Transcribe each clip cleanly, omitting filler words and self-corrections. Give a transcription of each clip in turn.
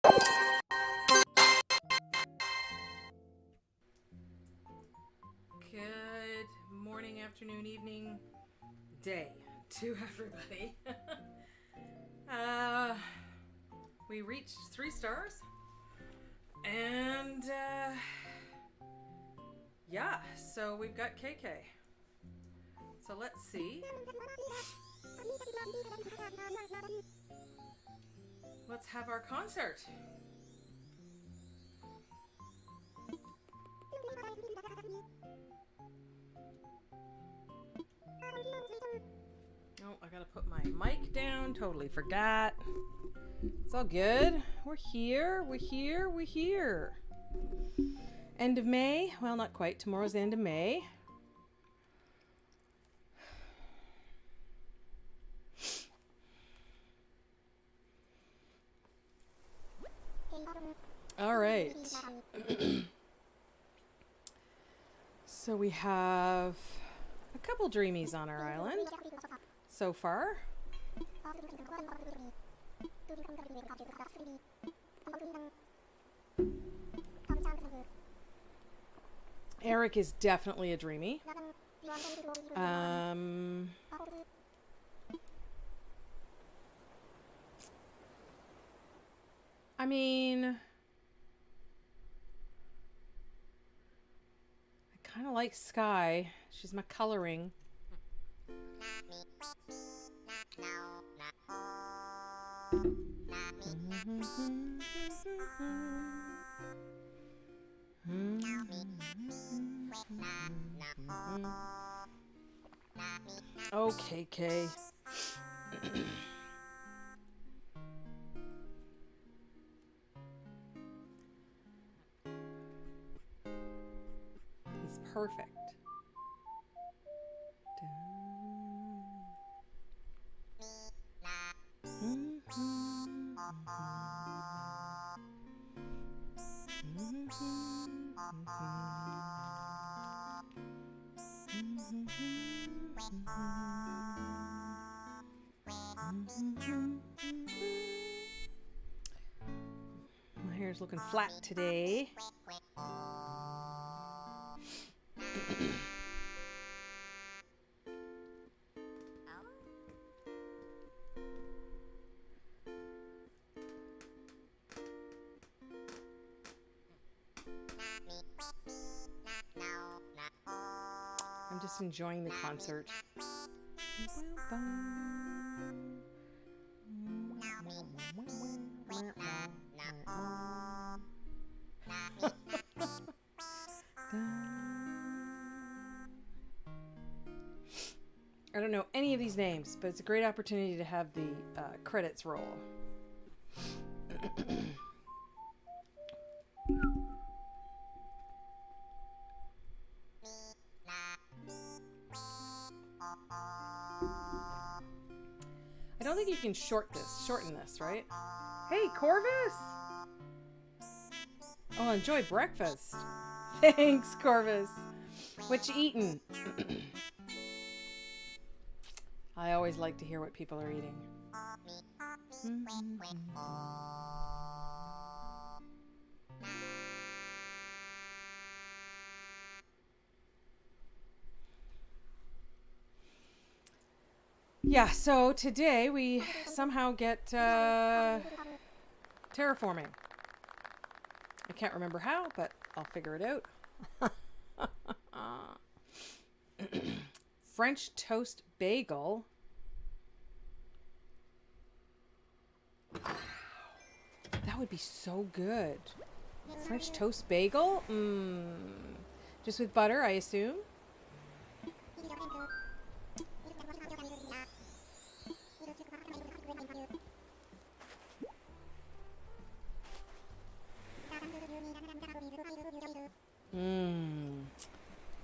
Good morning, afternoon, evening, day to everybody. We reached 3 stars, and yeah, so we've got KK. So let's see. Let's have our concert. Oh, I gotta put my mic down. Totally forgot. It's all good. We're here. We're here. We're here. End of May. Well, not quite. Tomorrow's the end of May. All right. So we have a couple dreamies on our island so far. Eric is definitely a dreamy. I mean, I kind of like Sky. She's my coloring. Okay, Kay. He's perfect. My hair's looking flat today. I'm just enjoying the concert. I don't know any of these names, but it's a great opportunity to have the credits roll. I don't think you can shorten this, right? Hey, Corvus! Oh, enjoy breakfast. Thanks, Corvus. What you eating? I always like to hear what people are eating. Yeah, so today we somehow get terraforming. I can't remember how, but I'll figure it out. French toast bagel. That would be so good. French toast bagel? Just with butter, I assume?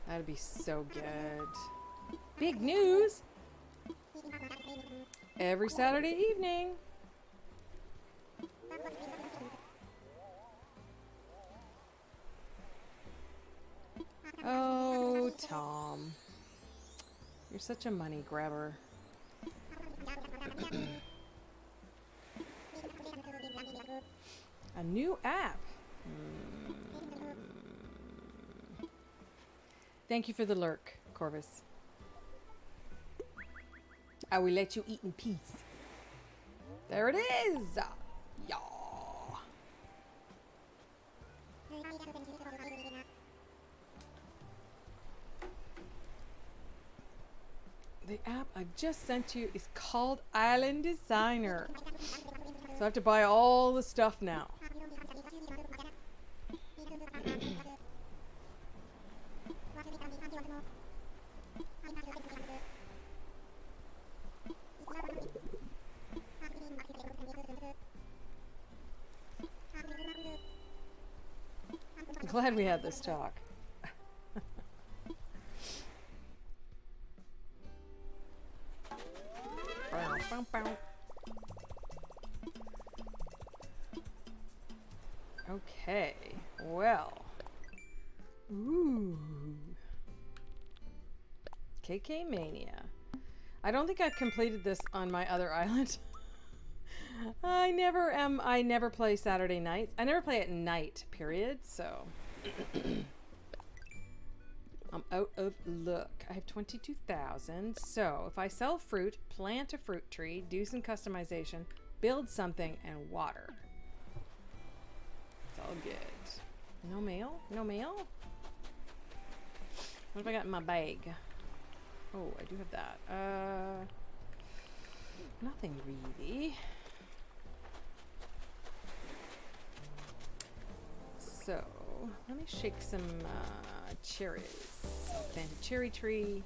That'd be so good. Big news! Every Saturday evening. Oh, Tom. You're such a money grabber. A new app. Thank you for the lurk, Corvus. I will let you eat in peace. There it is. Yeah. The app I just sent you is called Island Designer. So I have to buy all the stuff now. I'm glad we had this talk. Okay, well. Ooh. KK Mania. I don't think I've completed this on my other island. I never play Saturday nights. I never play at night, period, so. I'm out of luck. I have 22,000. So if I sell fruit, plant a fruit tree, do some customization, build something, and water. It's all good. No mail? No mail? What have I got in my bag? Oh, I do have that. Nothing really. So, let me shake some cherries. Plant a cherry tree.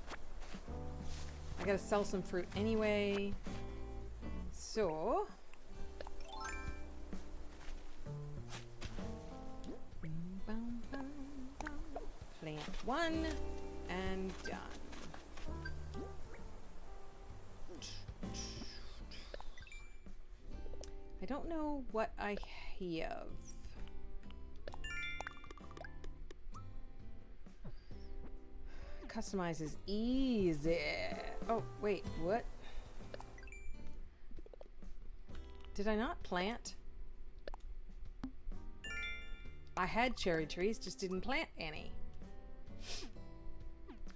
I gotta sell some fruit anyway. So, plant one and done. I don't know what I have. Customize is easy. Oh, wait, what? Did I not plant? I had cherry trees, just didn't plant any.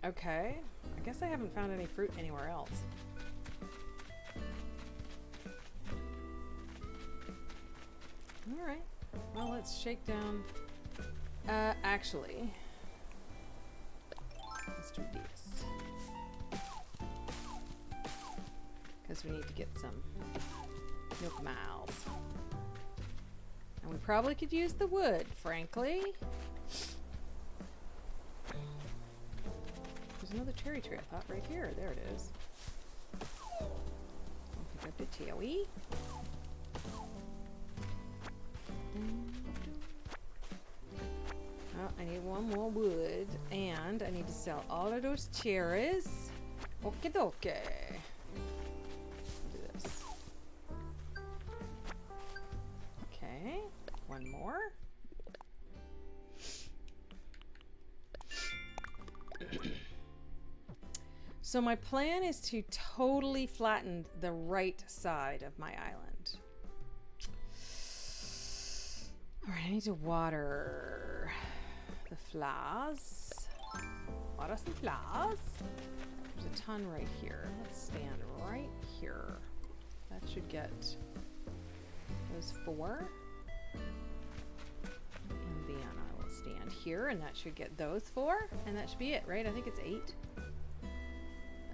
Okay, I guess I haven't found any fruit anywhere else. Alright, well, let's shake down. Actually, let's do this. Because we need to get some milk miles. And we probably could use the wood, frankly. There's another cherry tree, I thought, right here. There it is. I'll pick up the tailey. Oh, I need one more wood, and I need to sell all of those cherries. Okie dokie. Do this. Okay, one more. So my plan is to totally flatten the right side of my island. All right, I need to water the flowers. Water some flowers. There's a ton right here. Let's stand right here. That should get those 4. And then I will stand here, and that should get those 4. And that should be it, right? I think it's 8.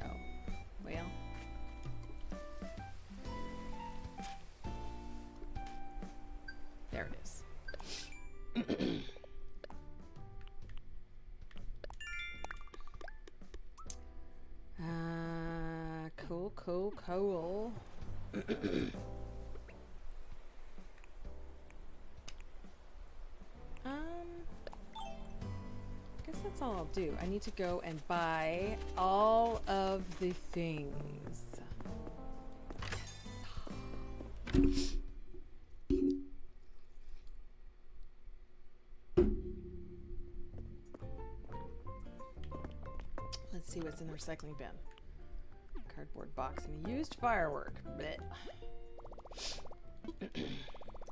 Oh, well. There it is. Cool. Guess that's all I'll do. I need to go and buy all of the things. Let's see what's in the recycling bin. Cardboard box and a used firework. Blech.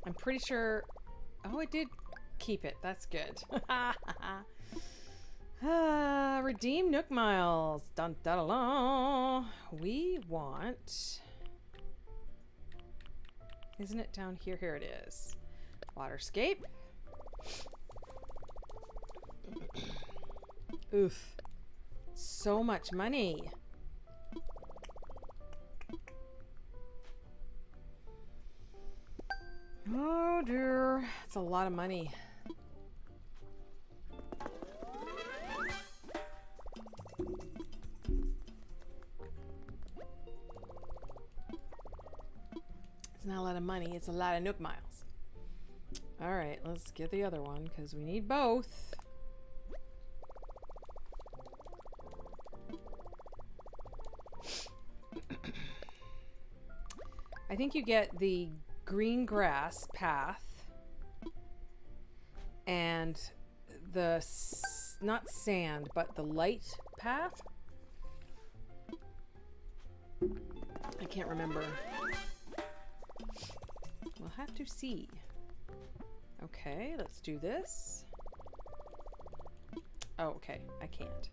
I'm pretty sure Oh, it did keep it. That's good. Redeem Nook Miles. Dun, dun, dun, dun. We want... Isn't it down here? Here it is. Waterscape. Oof. So much money. Oh dear. It's a lot of money. It's not a lot of money. It's a lot of Nook Miles. All right, let's get the other one because we need both. I think you get the green grass path and the not sand but the light path. I can't remember. We'll have to see. Okay, let's do this. Oh, okay, I can't.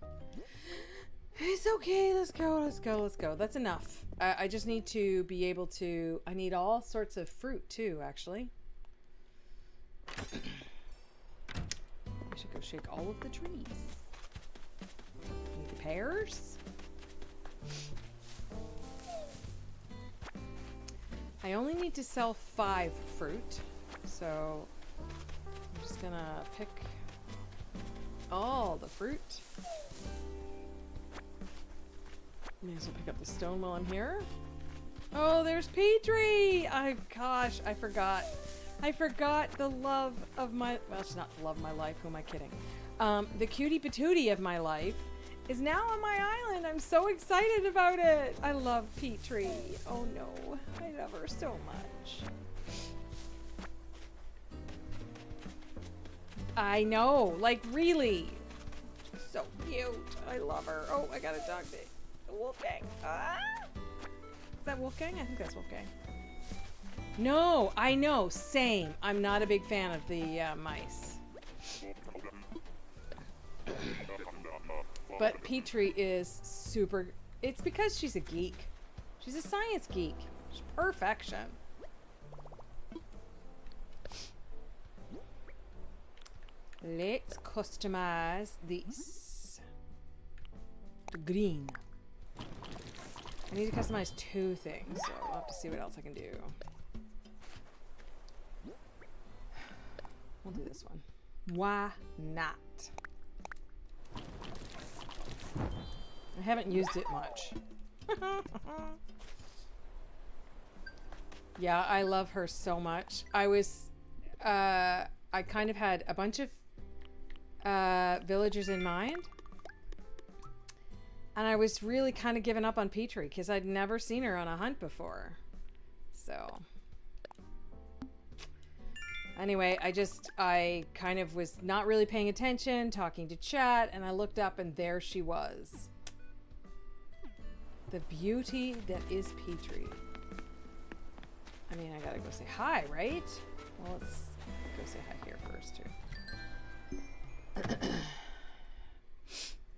It's okay, let's go, let's go, let's go. That's enough. I just need to be able to... I need all sorts of fruit too, actually. I should go shake all of the trees. Need the pears. I only need to sell 5 fruit, so I'm just gonna pick all the fruit. May as well pick up the stone while I'm here. Oh, there's Petrie! Gosh, I forgot. I forgot the love of my... Well, it's not the love of my life. Who am I kidding? The cutie patootie of my life is now on my island. I'm so excited about it. I love Petrie. Oh no, I love her so much. I know, like really. She's so cute. I love her. Oh, I gotta talk to Wolfgang. Ah! Is that Wolfgang? I think that's Wolfgang. No, I know. Same. I'm not a big fan of the mice. But Petrie is super... It's because she's a geek. She's a science geek. She's perfection. Let's customize this. The green. I need to customize 2 things, so I'll have to see what else I can do. We'll do this one. Why not? I haven't used it much. Yeah, I love her so much. I was, I kind of had a bunch of villagers in mind. And I was really kind of giving up on Petrie because I'd never seen her on a hunt before. So... Anyway, I kind of was not really paying attention, talking to chat, and I looked up and there she was. The beauty that is Petrie. I mean, I gotta go say hi, right? Well, let's go say hi here first, too.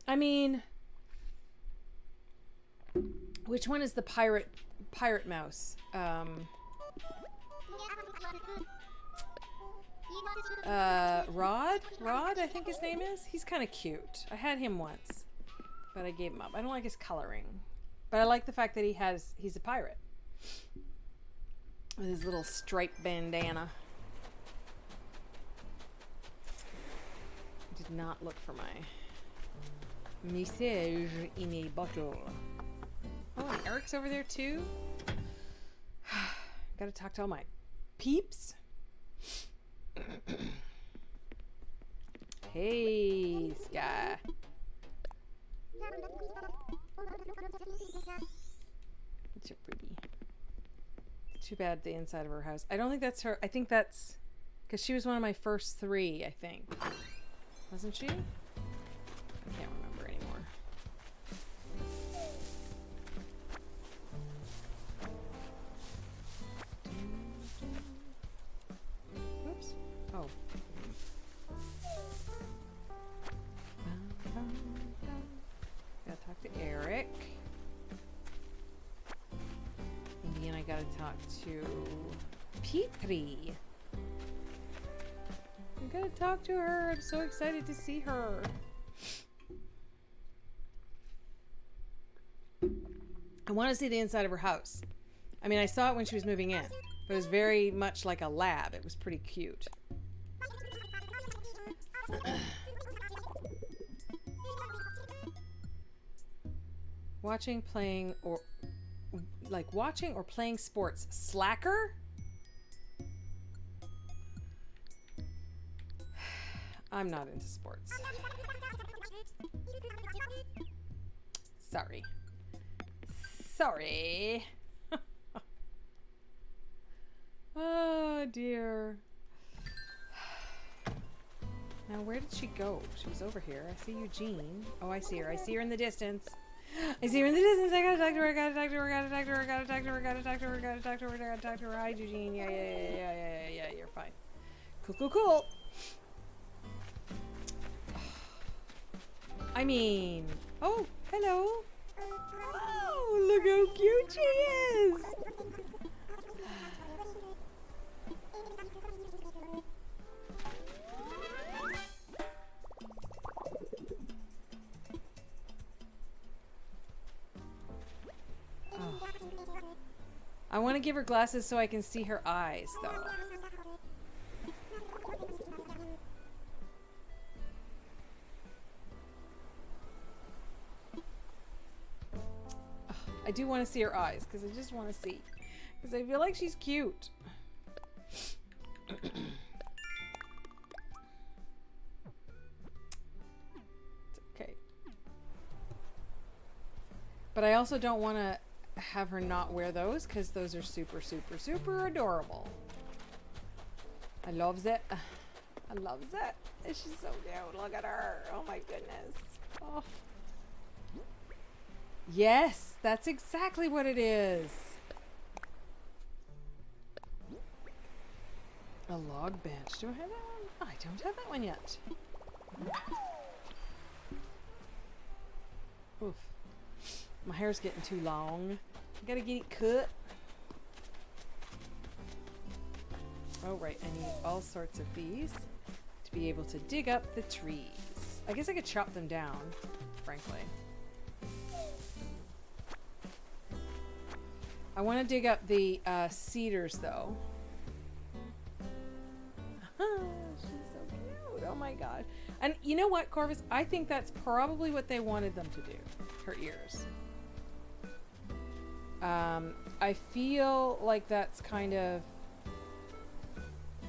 I mean... Which one is the pirate mouse? Rod, I think his name is. He's kind of cute. I had him once, but I gave him up. I don't like his coloring, but I like the fact that he's a pirate with his little striped bandana. I did not look for my message in a bottle. Oh, and Eric's over there too. Gotta talk to all my peeps. Hey, Sky. It's so pretty. It's too bad the inside of her house. I don't think that's her. I think that's because she was one of my first 3, I think. Wasn't she? I can't remember anymore. Oops. Oh. gotta talk to Petrie. I'm gonna talk to her. I'm so excited to see her. I want to see the inside of her house. I mean, I saw it when she was moving in, but it was very much like a lab. It was pretty cute. Watching, playing, or like watching or playing sports. Slacker? I'm not into sports. Sorry. Sorry. Oh dear. Now where did she go? She was over here. I see Eugene. Oh, I see her. I see her in the distance. I see her in the distance. I gotta talk to her. I gotta talk to her. I gotta talk to her. I gotta talk to her. I gotta talk to her. I gotta talk to her. I gotta talk to her. Hi, Eugene. Yeah. You're fine. Cool. I mean, oh, hello. Oh, look how cute she is. Oh. I want to give her glasses so I can see her eyes, though. I do want to see her eyes, because I just want to see. Because I feel like she's cute. It's okay. But I also don't want to have her not wear those, because those are super adorable. I loves it. I loves it. She's so cute. Look at her. Oh my goodness. Oh. Yes, that's exactly what it is. A log bench. Do I have that one? I don't have that one yet. Oof. My hair's getting too long. I gotta get it cut. Oh, right. I need all sorts of these to be able to dig up the trees. I guess I could chop them down, frankly. I want to dig up the cedars, though. She's so cute. Oh my god. And you know what, Corvus? I think that's probably what they wanted them to do. Her ears. I feel like that's kind of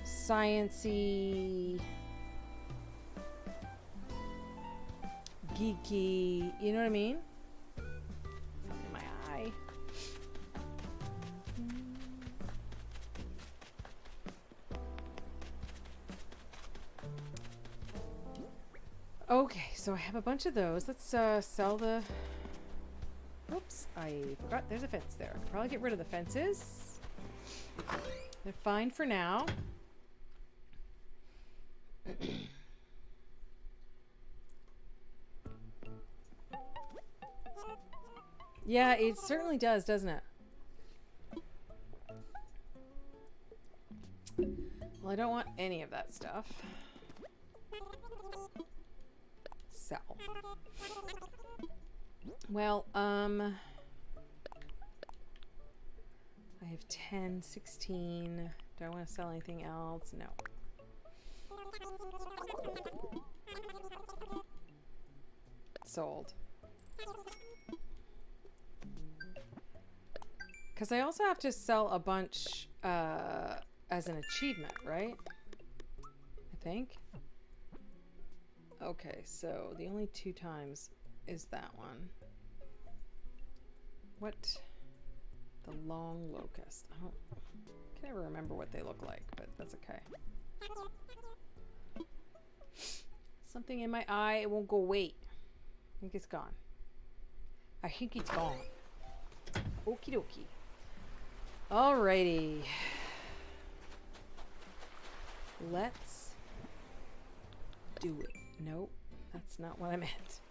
science-y, geeky. You know what I mean? Something in my eye. Okay, so I have a bunch of those. Let's sell the... Oops, I forgot there's a fence there. I could probably get rid of the fences. They're fine for now. Yeah, it certainly does, doesn't it? Well, I don't want any of that stuff. Sell. Well, I have 10, 16. Do I want to sell anything else? No. Sold. Because I also have to sell a bunch as an achievement, right? I think. Okay, so the only 2 times is that one. What? The long locust. I can't ever remember what they look like, but that's okay. Something in my eye, it won't go away. I think it's gone. I think it's gone. Okie dokie. Alrighty. Let's do it. Nope, that's not what I meant.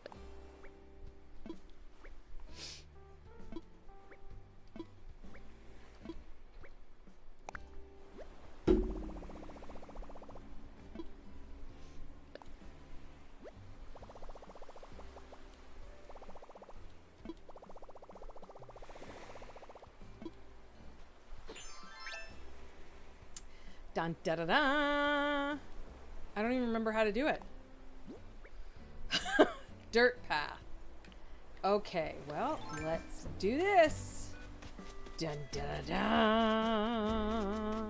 Dun da da da. I don't even remember how to do it. Dirt path. Okay, well, let's do this. Dun da da da.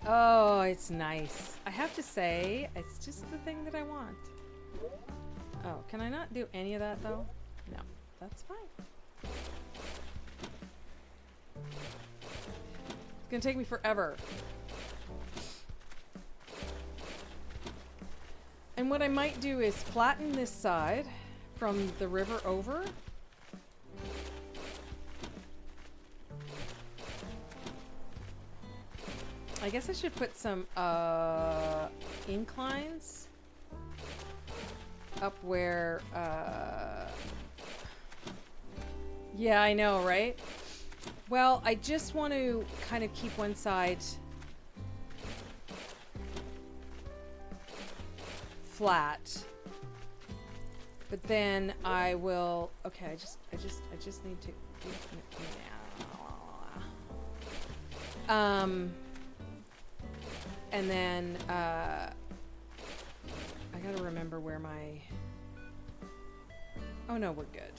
Oh, it's nice. I have to say, it's just the thing that I want. Oh, can I not do any of that though? No, that's fine. It's gonna take me forever. And what I might do is flatten this side from the river over. I guess I should put some inclines up where yeah, I know, right? Well, I just want to kind of keep one side flat, but then I will. Okay, I just need to. And then I gotta remember where my. Oh no, we're good.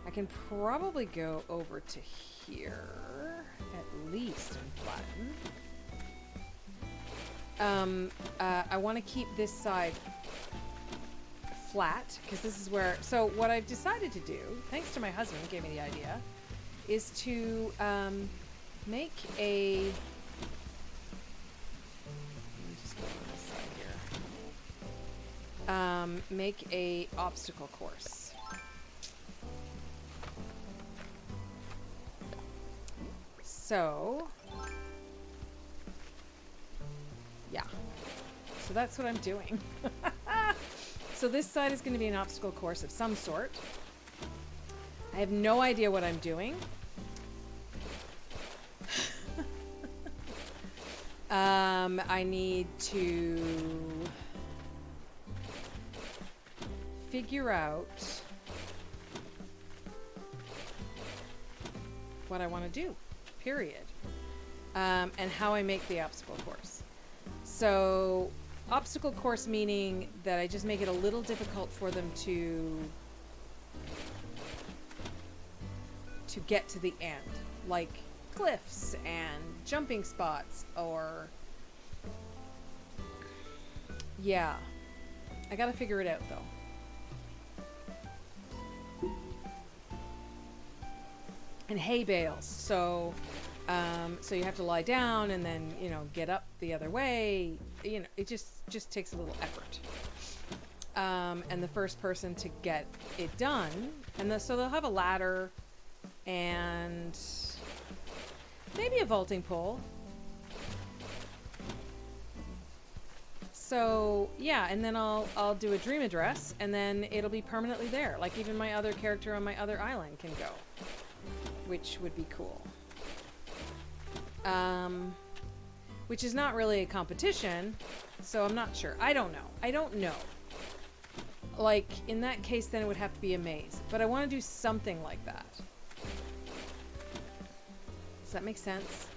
I can probably go over to here at least and flatten. I want to keep this side flat because this is where. So what I've decided to do, thanks to my husband, who gave me the idea, is to make a. Let me just go on this side here. Make a obstacle course. So, yeah. So that's what I'm doing. So this side is going to be an obstacle course of some sort. I have no idea what I'm doing. I need to figure out what I want to do. Period. And how I make the obstacle course. So, obstacle course meaning that I just make it a little difficult for them to get to the end. Like cliffs and jumping spots or... Yeah. I gotta figure it out though. And hay bales, so you have to lie down and then, you know, get up the other way. You know, it just takes a little effort. And the first person to get it done, and so they'll have a ladder and maybe a vaulting pole. So yeah, and then I'll do a dream address, and then it'll be permanently there. Like even my other character on my other island can go. Which would be cool. Which is not really a competition, so I'm not sure. I don't know. Like, in that case, then it would have to be a maze. But I want to do something like that. Does that make sense?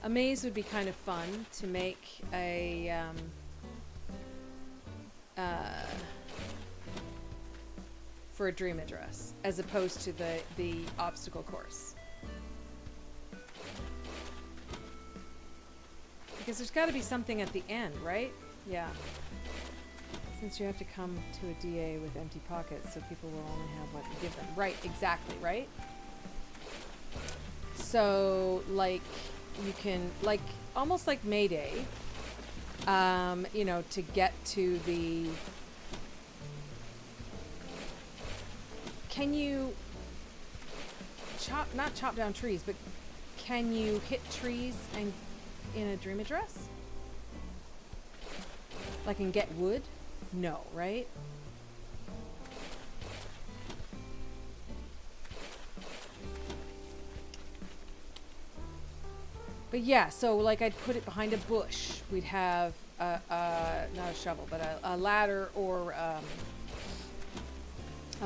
A maze would be kind of fun to make a... for a dream address, as opposed to the obstacle course. Because there's got to be something at the end, right? Yeah. Since you have to come to a DA with empty pockets, so people will only have what you give them. Right, exactly, right? So, like, you can, like, almost like Mayday, you know, to get to the... Can you not chop down trees, but can you hit trees and in a dream address? Like and get wood? No, right? But yeah, so like I'd put it behind a bush. We'd have not a shovel, but a ladder or a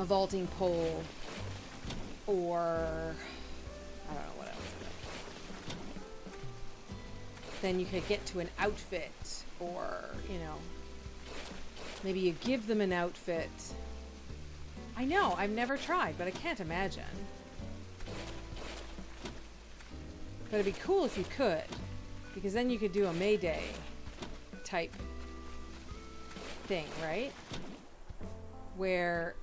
vaulting pole, or I don't know what else. Then you could get to an outfit, or you know, maybe you give them an outfit. I know, I've never tried, but I can't imagine. But it'd be cool if you could, because then you could do a Mayday type thing, right? Where,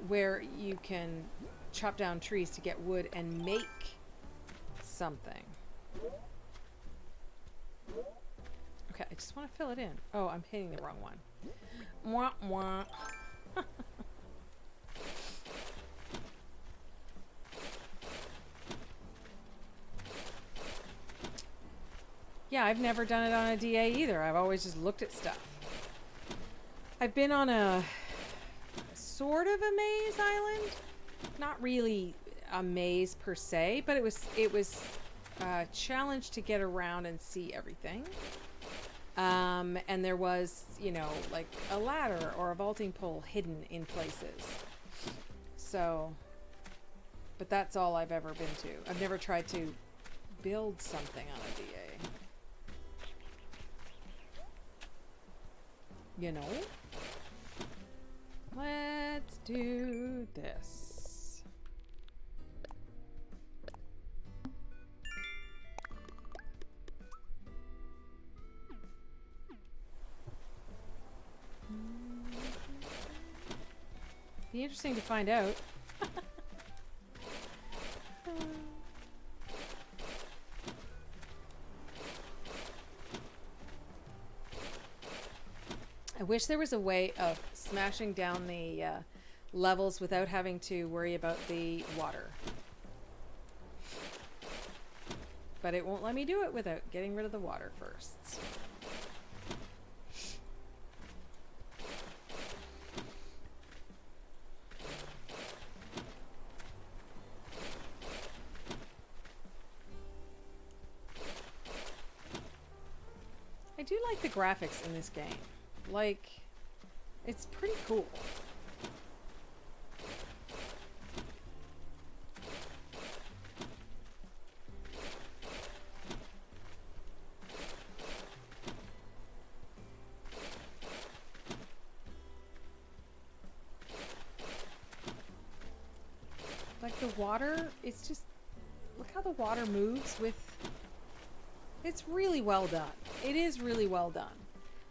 where you can chop down trees to get wood and make something. Okay, I just want to fill it in. Oh, I'm hitting the wrong one. Mwah, mwah. Yeah, I've never done it on a DA either. I've always just looked at stuff. I've been on a sort of a maze island. Not really a maze per se, but it was a challenge to get around and see everything. And there was, you know, like a ladder or a vaulting pole hidden in places. So, but that's all I've ever been to. I've never tried to build something on a DA. You know? Let's do this. Be interesting to find out. I wish there was a way of smashing down the levels without having to worry about the water. But it won't let me do it without getting rid of the water first. I do like the graphics in this game. Like, it's pretty cool. Like the water, it's just, look how the water moves with, it's really well done. It is really well done.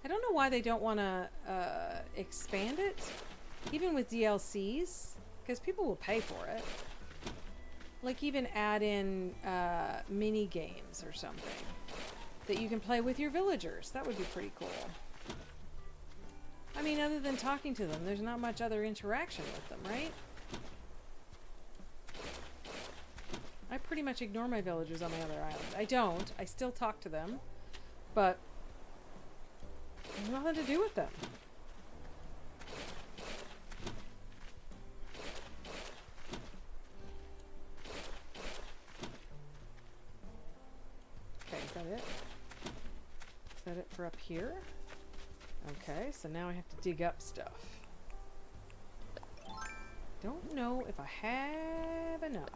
I don't know why they don't want to expand it, even with DLCs, because people will pay for it. Like even add in mini games or something that you can play with your villagers. That would be pretty cool. I mean, other than talking to them, there's not much other interaction with them, right? I pretty much ignore my villagers on my other island. I don't. I still talk to them, but there's nothing to do with them. Okay, is that it? Is that it for up here? Okay, so now I have to dig up stuff. Don't know if I have enough.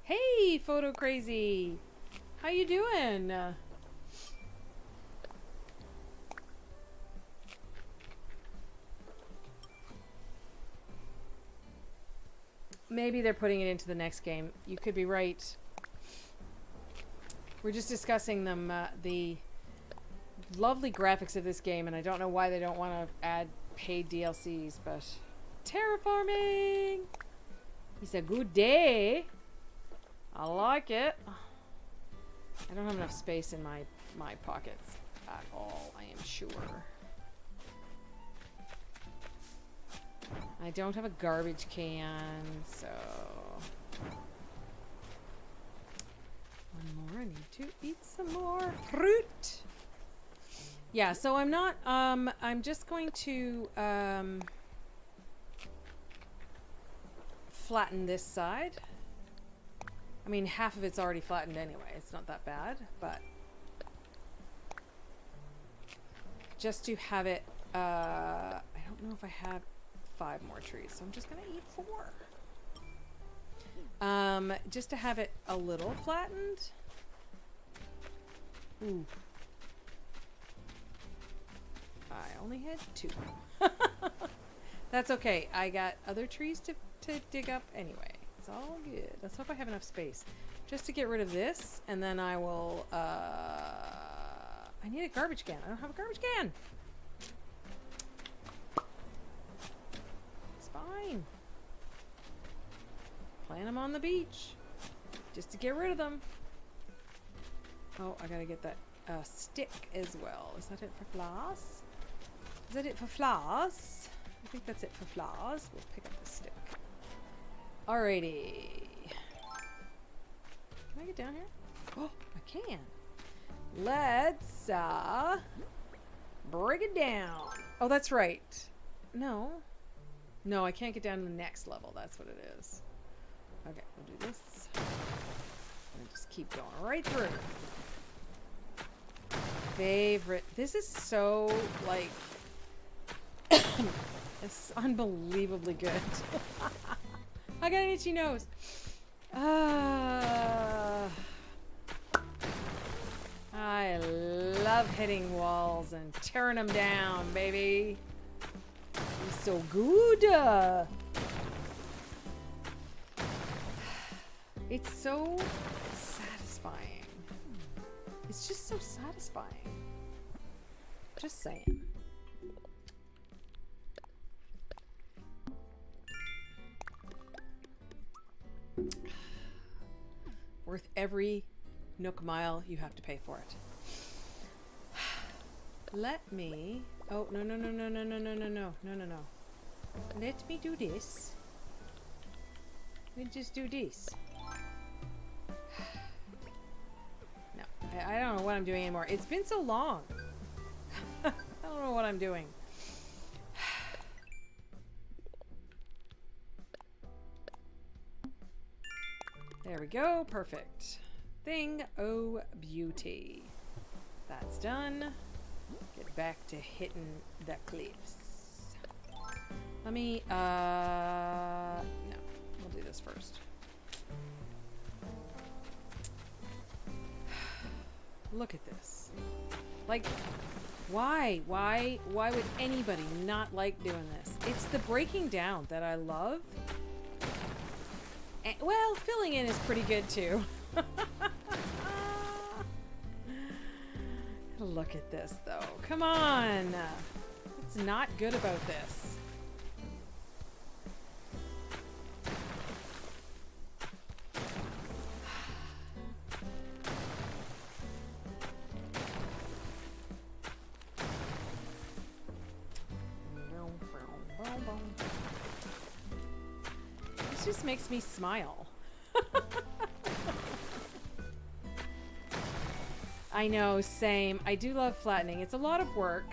Hey, Photo Crazy! How you doing? Maybe they're putting it into the next game. You could be right. We're just discussing them, the lovely graphics of this game, and I don't know why they don't want to add paid DLCs, but terraforming! It's a good day. I like it. I don't have enough space in my pockets at all, I am sure. I don't have a garbage can, so... One more, I need to eat some more fruit! Yeah, so I'm not, I'm just going to, flatten this side. I mean, half of it's already flattened anyway. It's not that bad, but just to have it, I don't know if I have 5 more trees, so I'm just gonna eat 4. Just to have it a little flattened. Ooh. I only had 2. That's okay. I got other trees to dig up anyway. It's all good. Let's hope I have enough space. Just to get rid of this, and then I will, I need a garbage can. I don't have a garbage can. It's fine. Plant them on the beach. Just to get rid of them. Oh, I gotta get that stick as well. Is that it for flowers? Is that it for flowers? I think that's it for flowers. We'll pick up the stick. Alrighty. Can I get down here? Oh, I can. Let's break it down. Oh, that's right. No. No, I can't get down to the next level. That's what it is. Okay, we'll do this. And just keep going right through. Favorite. This is so, like... this is unbelievably good. I got an itchy nose. I love hitting walls and tearing them down, baby. It's so good. It's so satisfying. It's just so satisfying. Just saying. Worth every nook mile you have to pay for it. Let me... Oh, no, no, no, no, no, no, no, no, no, no, no, no. Let me do this. We'll just do this. No, I don't know what I'm doing anymore. It's been so long. I don't know what I'm doing. There we go. Perfect. Thing o' beauty. That's done. Get back to hitting the cliffs. Let me, no. We'll do this first. Look at this. Like, why? Why would anybody not like doing this? It's the breaking down that I love. And, well, filling in is pretty good too. Look at this though. Come on. What's not good about this? This just makes me smile. I know, same. I do love flattening. It's a lot of work.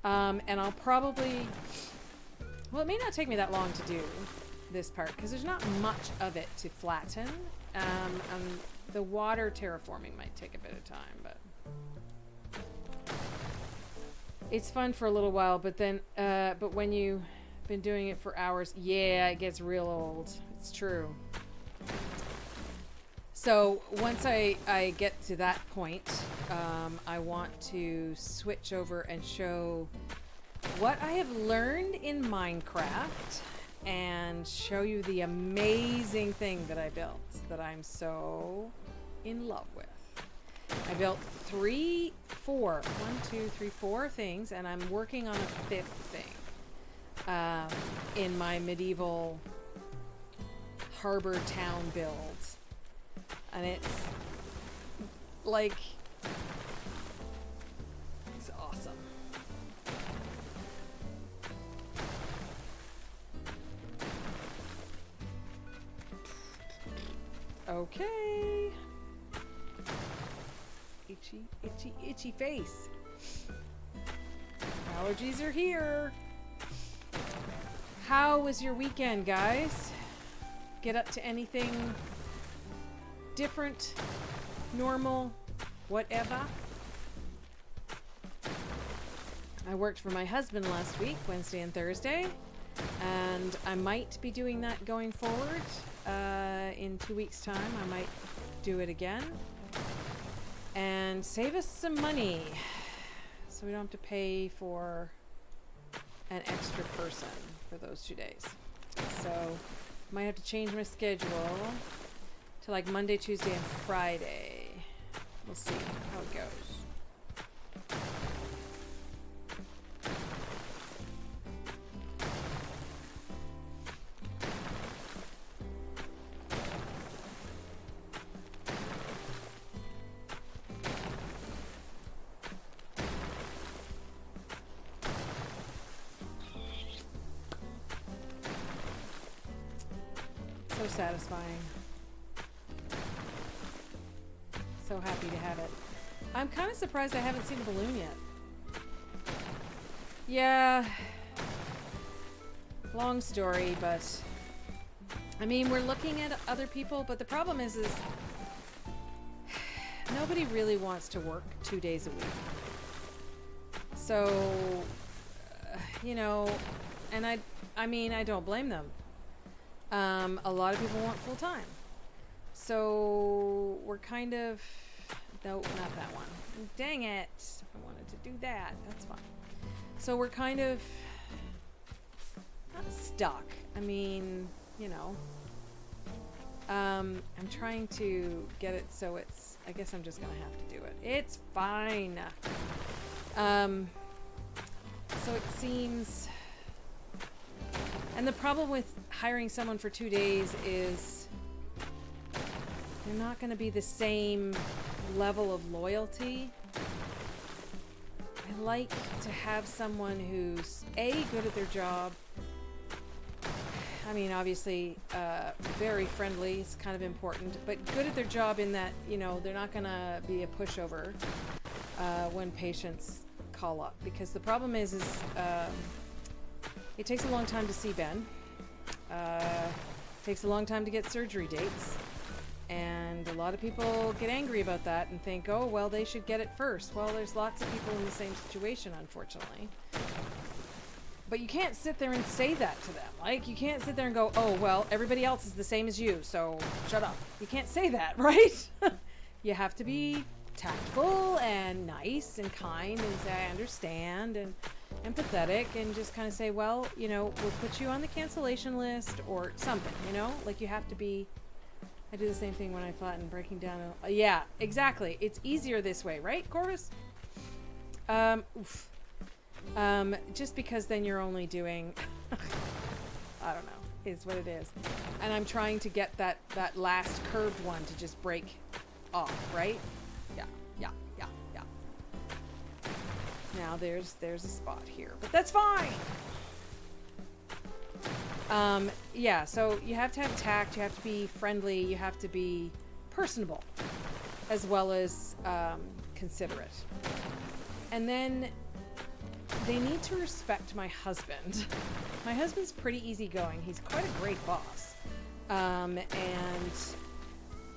And I'll probably... Well, it may not take me that long to do this part, because there's not much of it to flatten. The water terraforming might take a bit of time, but... It's fun for a little while, but then... but when you've been doing it for hours, yeah, it gets real old. It's true. So once I get to that point, I want to switch over and show what I have learned in Minecraft and show you the amazing thing that I built that I'm so in love with. I built 4 things, and I'm working on a 5th thing in my medieval harbor town build. And it's like, it's awesome. Okay. Itchy, itchy, itchy face. Allergies are here. How was your weekend, guys? get up to anything different, normal, whatever. I worked for my husband last week, Wednesday and Thursday, and I might be doing that going forward. In 2 weeks' time, I might do it again and save us some money so we don't have to pay for an extra person for those 2 days. So might have to change my schedule to like Monday, Tuesday, and Friday. We'll see how it goes. So satisfying. So happy to have it. I'm kind of surprised I haven't seen a balloon yet. Yeah. Long story, but I mean, we're looking at other people, but the problem is nobody really wants to work 2 days a week. So, you know, and I mean, I don't blame them. A lot of people want full time. So we're kind of, nope, not that one. Dang it. I wanted to do that. That's fine. So we're kind of not stuck. I mean, you know, I'm trying to get it so it's, I guess I'm just going to have to do it. It's fine. So it seems, and the problem with hiring someone for 2 days is they're not going to be the same level of loyalty. I like to have someone who's A, good at their job. I mean, obviously, very friendly is kind of important, but good at their job in that, you know, they're not going to be a pushover when patients call up. Because the problem is it takes a long time to see Ben. Takes a long time to get surgery dates. And a lot of people get angry about that and think, oh, well, they should get it first. Well, there's lots of people in the same situation, unfortunately. But you can't sit there and say that to them. Like, you can't sit there and go, oh, well, everybody else is the same as you, so shut up. You can't say that, right? You have to be tactful and nice and kind and say, I understand, and empathetic, and just kind of say, well, you know, we'll put you on the cancellation list or something, you know? Like, you have to be... I do the same thing when I flatten breaking down. Yeah, exactly. It's easier this way, right, Corvus? Just because then you're only doing, I don't know, is what it is. And I'm trying to get that last curved one to just break off, right? Yeah. Now there's a spot here, but that's fine. Yeah, so you have to have tact, you have to be friendly, you have to be personable, as well as considerate. And then they need to respect my husband. My husband's pretty easygoing. He's quite a great boss. And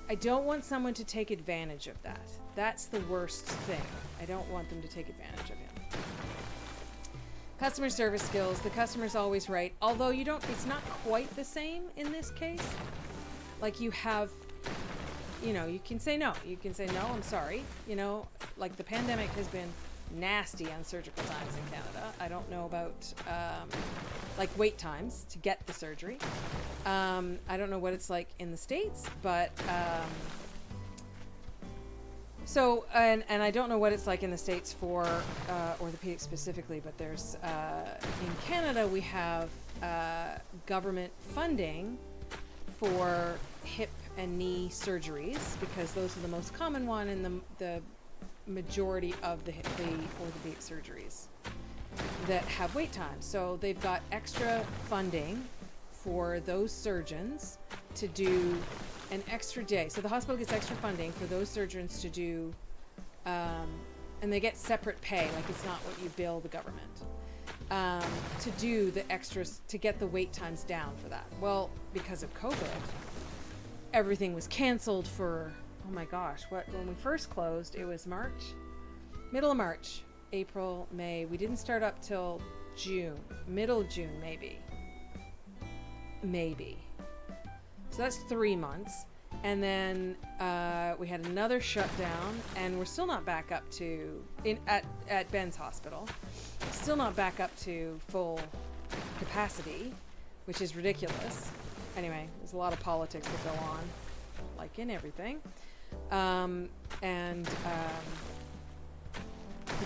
I don't want someone to take advantage of that. That's the worst thing. I don't want them to take advantage of him. Customer service skills, the customer's always right. Although you don't, it's not quite the same in this case. Like you have, you know, you can say no. You can say, no, I'm sorry. You know, like the pandemic has been nasty on surgical times in Canada. I don't know about, like wait times to get the surgery. I don't know what it's like in the States, but, so, and I don't know what it's like in the States for orthopedics specifically, but there's, in Canada, we have government funding for hip and knee surgeries because those are the most common one and the majority of the orthopedic surgeries that have wait times. So they've got extra funding for those surgeons to do an extra day. So the hospital gets extra funding for those surgeons to do, and they get separate pay. Like it's not what you bill the government. to do the extras, to get the wait times down for that. Well, because of COVID, everything was canceled for, oh my gosh, when we first closed, it was March, middle of March, April, May. We didn't start up till June, middle of June, maybe. So that's 3 months. And then we had another shutdown, and we're still not back up to, at Ben's hospital, still not back up to full capacity, which is ridiculous. Anyway, there's a lot of politics that go on, like in everything. The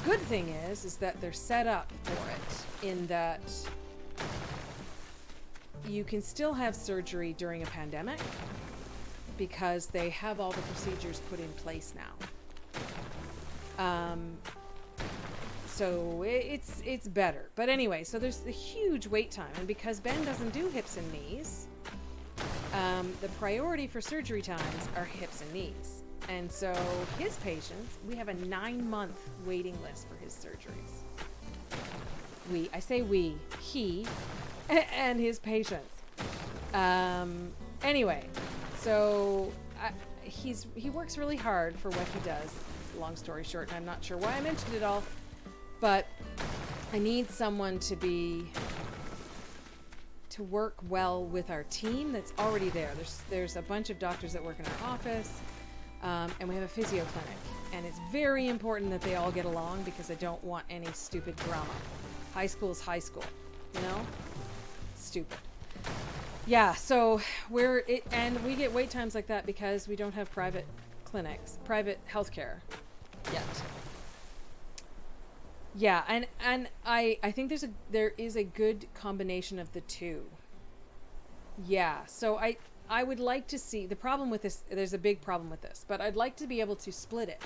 good thing is that they're set up for it, in that you can still have surgery during a pandemic, because they have all the procedures put in place now. So it's better. But anyway, so there's a huge wait time, and because Ben doesn't do hips and knees, the priority for surgery times are hips and knees. And so his patients, we have a 9-month waiting list for his surgeries. He and his patients. Anyway, so he works really hard for what he does, long story short, and I'm not sure why I mentioned it all, but I need someone to work well with our team that's already there. There's a bunch of doctors that work in our office, and we have a physio clinic, and it's very important that they all get along, because I don't want any stupid drama. High school's high school, you know? Stupid. Yeah, so and we get wait times like that because we don't have private clinics, private healthcare yet. Yeah, and I think there is a good combination of the two. Yeah, so I would like to see, the problem with this, there's a big problem with this, but I'd like to be able to split it.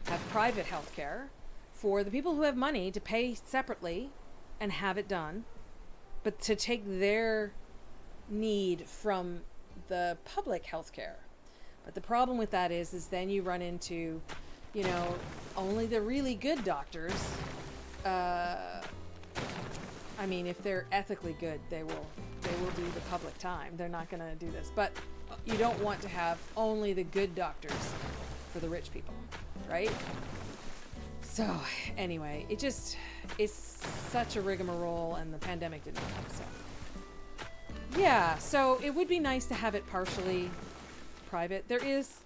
Have private healthcare for the people who have money to pay separately and have it done, but to take their need from the public healthcare. But the problem with that is then you run into, you know, only the really good doctors. I mean, if they're ethically good, they will do the public time. They're not going to do this. But you don't want to have only the good doctors for the rich people, right? So anyway, it's such a rigmarole, and the pandemic didn't help. So yeah, so it would be nice to have it partially private. There is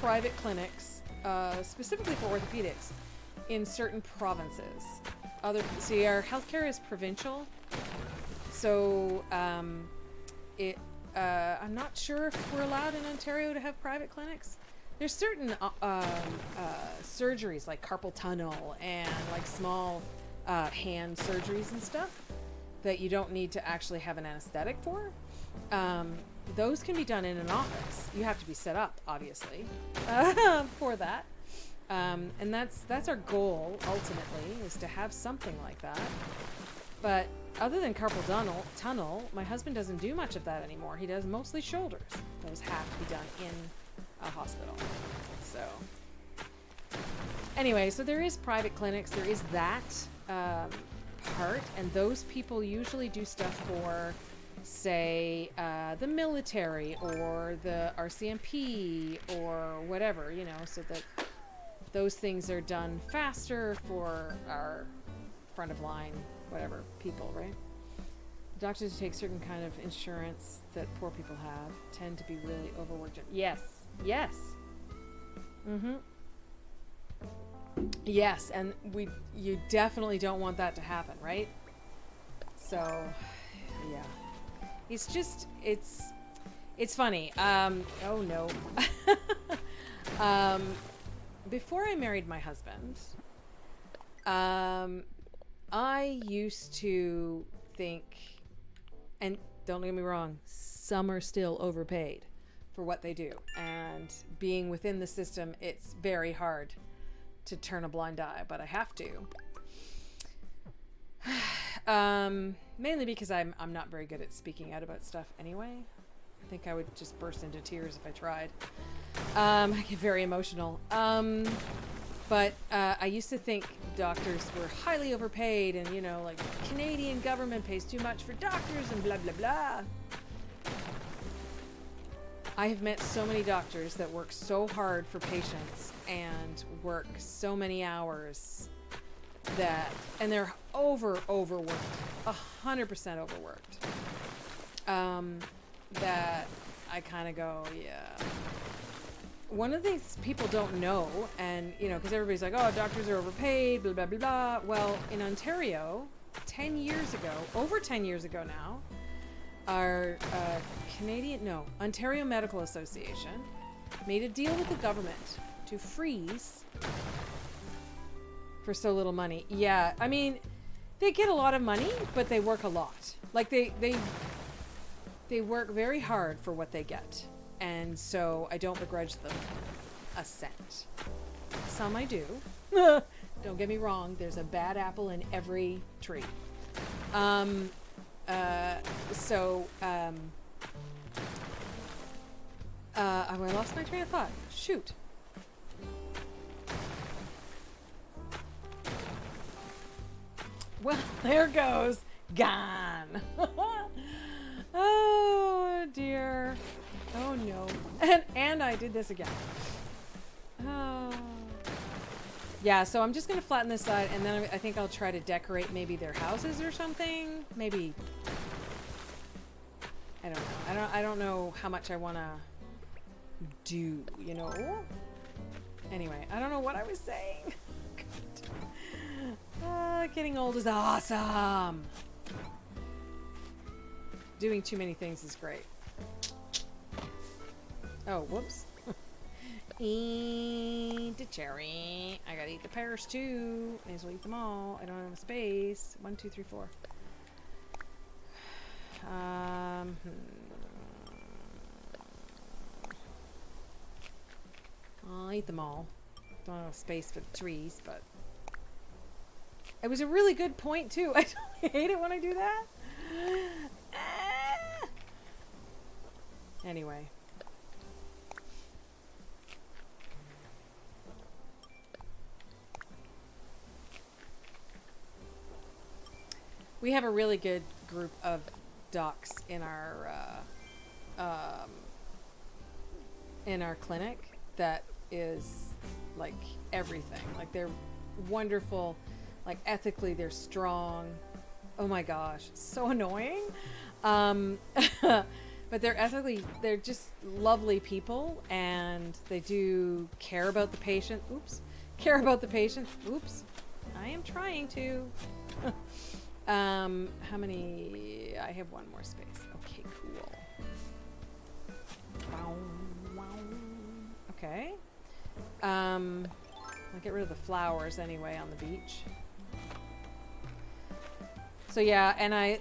private clinics, specifically for orthopedics, in certain provinces. See, our healthcare is provincial, so I'm not sure if we're allowed in Ontario to have private clinics. There's certain surgeries like carpal tunnel and like small hand surgeries and stuff that you don't need to actually have an anesthetic for. Those can be done in an office. You have to be set up, obviously, for that. And that's our goal, ultimately, is to have something like that. But other than carpal tunnel, my husband doesn't do much of that anymore. He does mostly shoulders. Those have to be done in a hospital. So anyway, so there is private clinics. There is that part, and those people usually do stuff for, say, the military or the RCMP or whatever, you know, so that those things are done faster for our front of line, whatever, people, right? Doctors who take certain kind of insurance that poor people have tend to be really overworked. Yes. Yes, and you definitely don't want that to happen, right? So, yeah. It's just, it's funny. Oh no. Before I married my husband, I used to think, and don't get me wrong, some are still overpaid for what they do. And being within the system, it's very hard to turn a blind eye, but I have to. Mainly because I'm not very good at speaking out about stuff anyway. I think I would just burst into tears if I tried. I get very emotional. But I used to think doctors were highly overpaid and, you know, like Canadian government pays too much for doctors and blah, blah, blah. I have met so many doctors that work so hard for patients and work so many hours that, and they're overworked, 100% overworked. That I kind of go, yeah. One of the things people don't know, and, you know, because everybody's like, oh, doctors are overpaid, blah, blah, blah, blah. Well, in Ontario, 10 years ago, over 10 years ago now, our Ontario Medical Association made a deal with the government to freeze for so little money. Yeah, I mean, they get a lot of money, but they work a lot. Like, they work very hard for what they get. And so I don't begrudge them a cent. Some I do. Don't get me wrong. There's a bad apple in every tree. I lost my train of thought. Shoot. Well, there goes. Gone. Oh, dear. Oh, no. And I did this again. Oh. Yeah, so I'm just going to flatten this side, and then I think I'll try to decorate maybe their houses or something. Maybe. I don't know. I don't know how much I want to do, you know? Anyway, I don't know what I was saying. Getting old is awesome. Doing too many things is great. Oh, whoops. Eat the cherry. I gotta eat the pears too. May as well eat them all. I don't have space. 1, 2, 3, 4. I'll eat them all. Don't have space for the trees, but it was a really good point too. I hate it when I do that. Anyway. We have a really good group of docs in our clinic that is like everything. Like, they're wonderful. Like, ethically, they're strong. Oh my gosh, so annoying. But they're just lovely people, and they do care about the patient. Oops. Care about the patient. Oops. I am trying to. How many? I have one more space. Okay, cool. Okay. I'll get rid of the flowers anyway on the beach. So yeah, and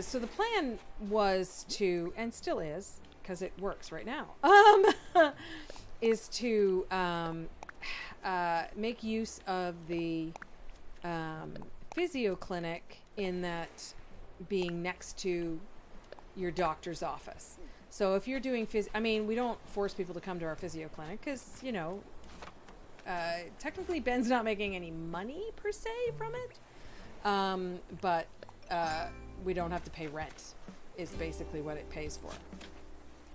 so the plan was to, and still is, because it works right now, is to make use of the physio clinic, in that being next to your doctor's office. So if you're doing I mean, we don't force people to come to our physio clinic because, you know, technically Ben's not making any money per se from it. But we don't have to pay rent, is basically what it pays for.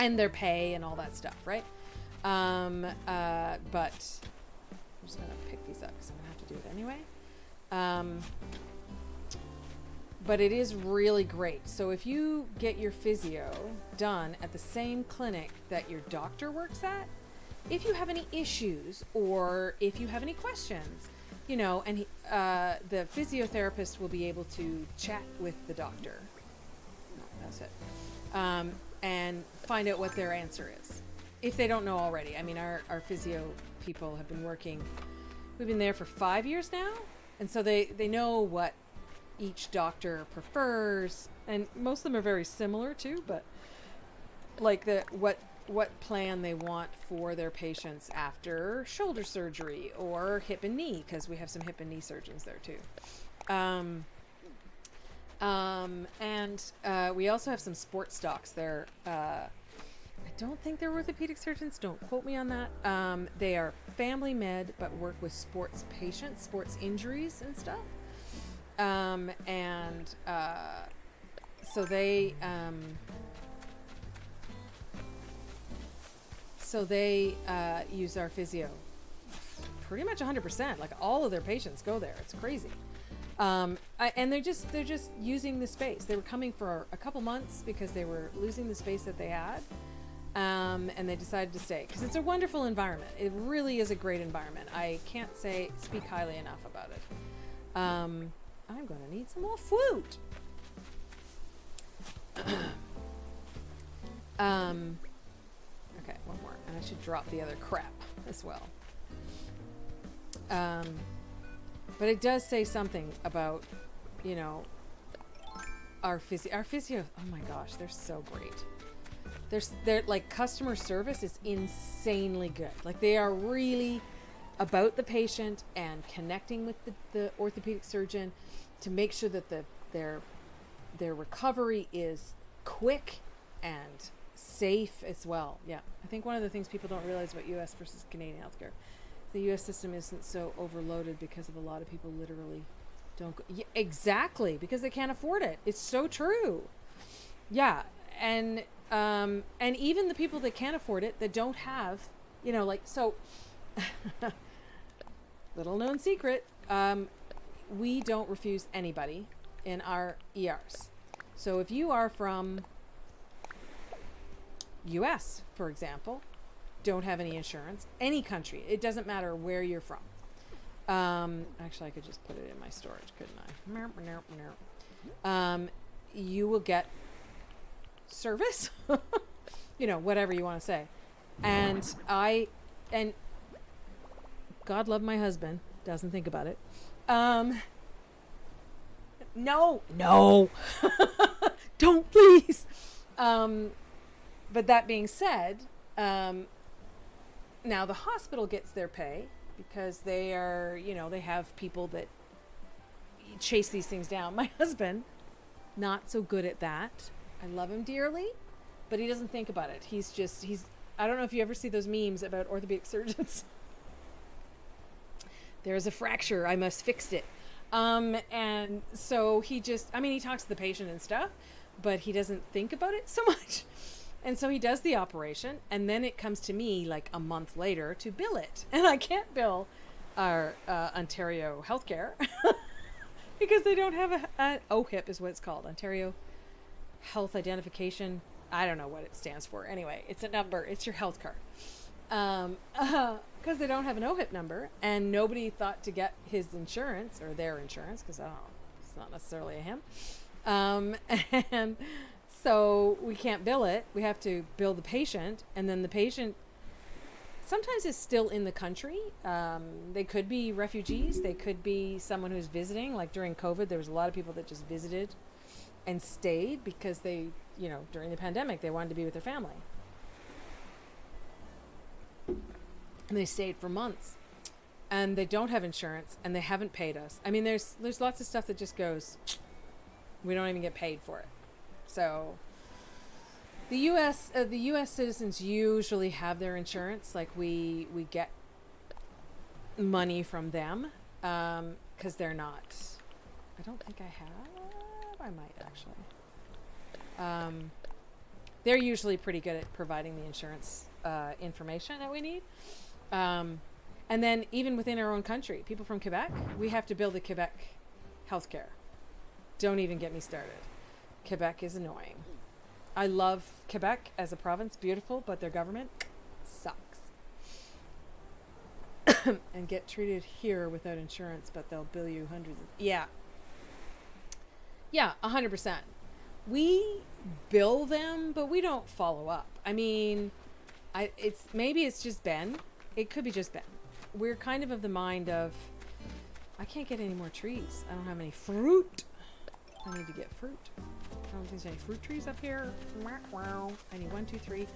And their pay and all that stuff, right? But I'm just going to pick these up because I'm going to have to do it anyway. But it is really great. So if you get your physio done at the same clinic that your doctor works at, if you have any issues or if you have any questions, you know, and the physiotherapist will be able to chat with the doctor. No, that's it. And find out what their answer is, if they don't know already. I mean, our physio people have been working. We've been there for 5 years now, and so they know what each doctor prefers, and most of them are very similar too. But like what plan they want for their patients after shoulder surgery or hip and knee, because we have some hip and knee surgeons there too. And we also have some sports docs there. I don't think they're orthopedic surgeons. Don't quote me on that. They are family med, but work with sports patients, sports injuries and stuff. So they use our physio pretty much 100%. Like all of their patients go there. It's crazy. And they're just using the space. They were coming for a couple months because they were losing the space that they had. And they decided to stay because it's a wonderful environment. It really is a great environment. I can't speak highly enough about it. I'm going to need some more fruit. Okay, one more. And I should drop the other crap as well. But it does say something about, you know, our physio. Oh my gosh, they're so great. They're like, customer service is insanely good. Like, they are really about the patient and connecting with the orthopedic surgeon to make sure that their recovery is quick and safe as well. Yeah, I think one of the things people don't realize about U.S. versus Canadian healthcare, the U.S. system isn't so overloaded because of a lot of people literally don't go. Yeah, exactly, because they can't afford it. It's so true. Yeah, and even the people that can't afford it, that don't have, you know, like, so little known secret, we don't refuse anybody in our ERs. So if you are from US, for example, don't have any insurance, any country, it doesn't matter where you're from. Actually, I could just put it in my storage, couldn't I? You will get service, you know, whatever you want to say. And God love my husband, doesn't think about it. No, don't, please. But that being said, now the hospital gets their pay because they are, you know, they have people that chase these things down. My husband, not so good at that. I love him dearly, but he doesn't think about it. I don't know if you ever see those memes about orthopedic surgeons. There's a fracture, I must fix it. And so he talks to the patient and stuff, but he doesn't think about it so much. And so he does the operation, and then it comes to me like a month later to bill it. And I can't bill our Ontario healthcare because they don't have a OHIP is what it's called, Ontario Health Identification. I don't know what it stands for. Anyway, it's a number. It's your health card. Because they don't have an OHIP number, and nobody thought to get his insurance or their insurance, because it's not necessarily a him. And so we can't bill it. We have to bill the patient, and then the patient sometimes is still in the country. They could be refugees. They could be someone who's visiting. Like during COVID, there was a lot of people that just visited and stayed because they, you know, during the pandemic, they wanted to be with their family. And they stayed for months, and they don't have insurance, and they haven't paid us. I mean, there's lots of stuff that just goes, we don't even get paid for it. So the U.S. citizens usually have their insurance. Like we get money from them because they're not. I don't think I have. I might actually. They're usually pretty good at providing the insurance information that we need. And then even within our own country, people from Quebec, we have to build the Quebec healthcare. Don't even get me started. Quebec is annoying. I love Quebec as a province, beautiful, but their government sucks. And get treated here without insurance, but they'll bill you hundreds of... Yeah, 100%. We bill them, but we don't follow up. I mean, maybe it's just Ben. It could be just Ben. We're kind of the mind of, I can't get any more trees. I don't have any fruit. I need to get fruit. I don't think there's any fruit trees up here. Wow. I need 1, 2, 3.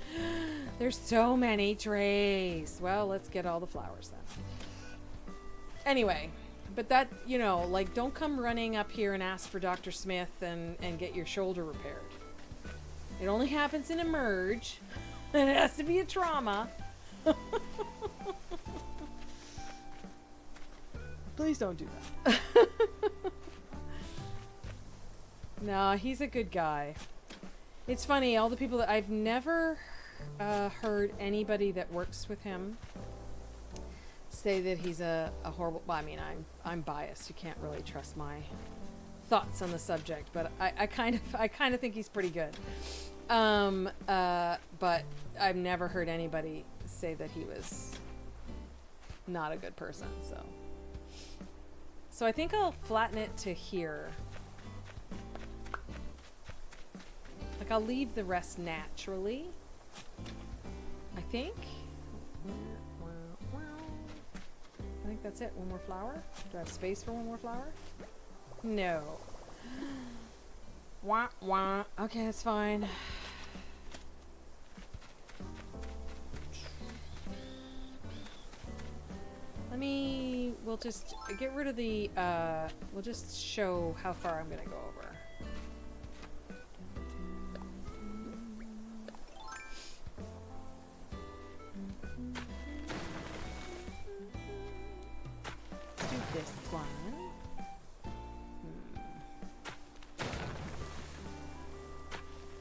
There's so many trees. Well, let's get all the flowers then. Anyway, but that, you know, like, don't come running up here and ask for Dr. Smith and get your shoulder repaired. It only happens in a merge. And it has to be a trauma. Please don't do that. No, he's a good guy. It's funny, all the people that I've never heard anybody that works with him say that he's a horrible. Well, I mean, I'm biased. You can't really trust my thoughts on the subject, but I kind of think he's pretty good. But I've never heard anybody say that he was not a good person. So I think I'll flatten it to here. Like, I'll leave the rest naturally, I think. I think that's it. One more flower. Do I have space for one more flower? No. Wah, wah. Okay, that's fine. We'll just get rid of the, we'll just show how far I'm gonna go over. Let's do this one.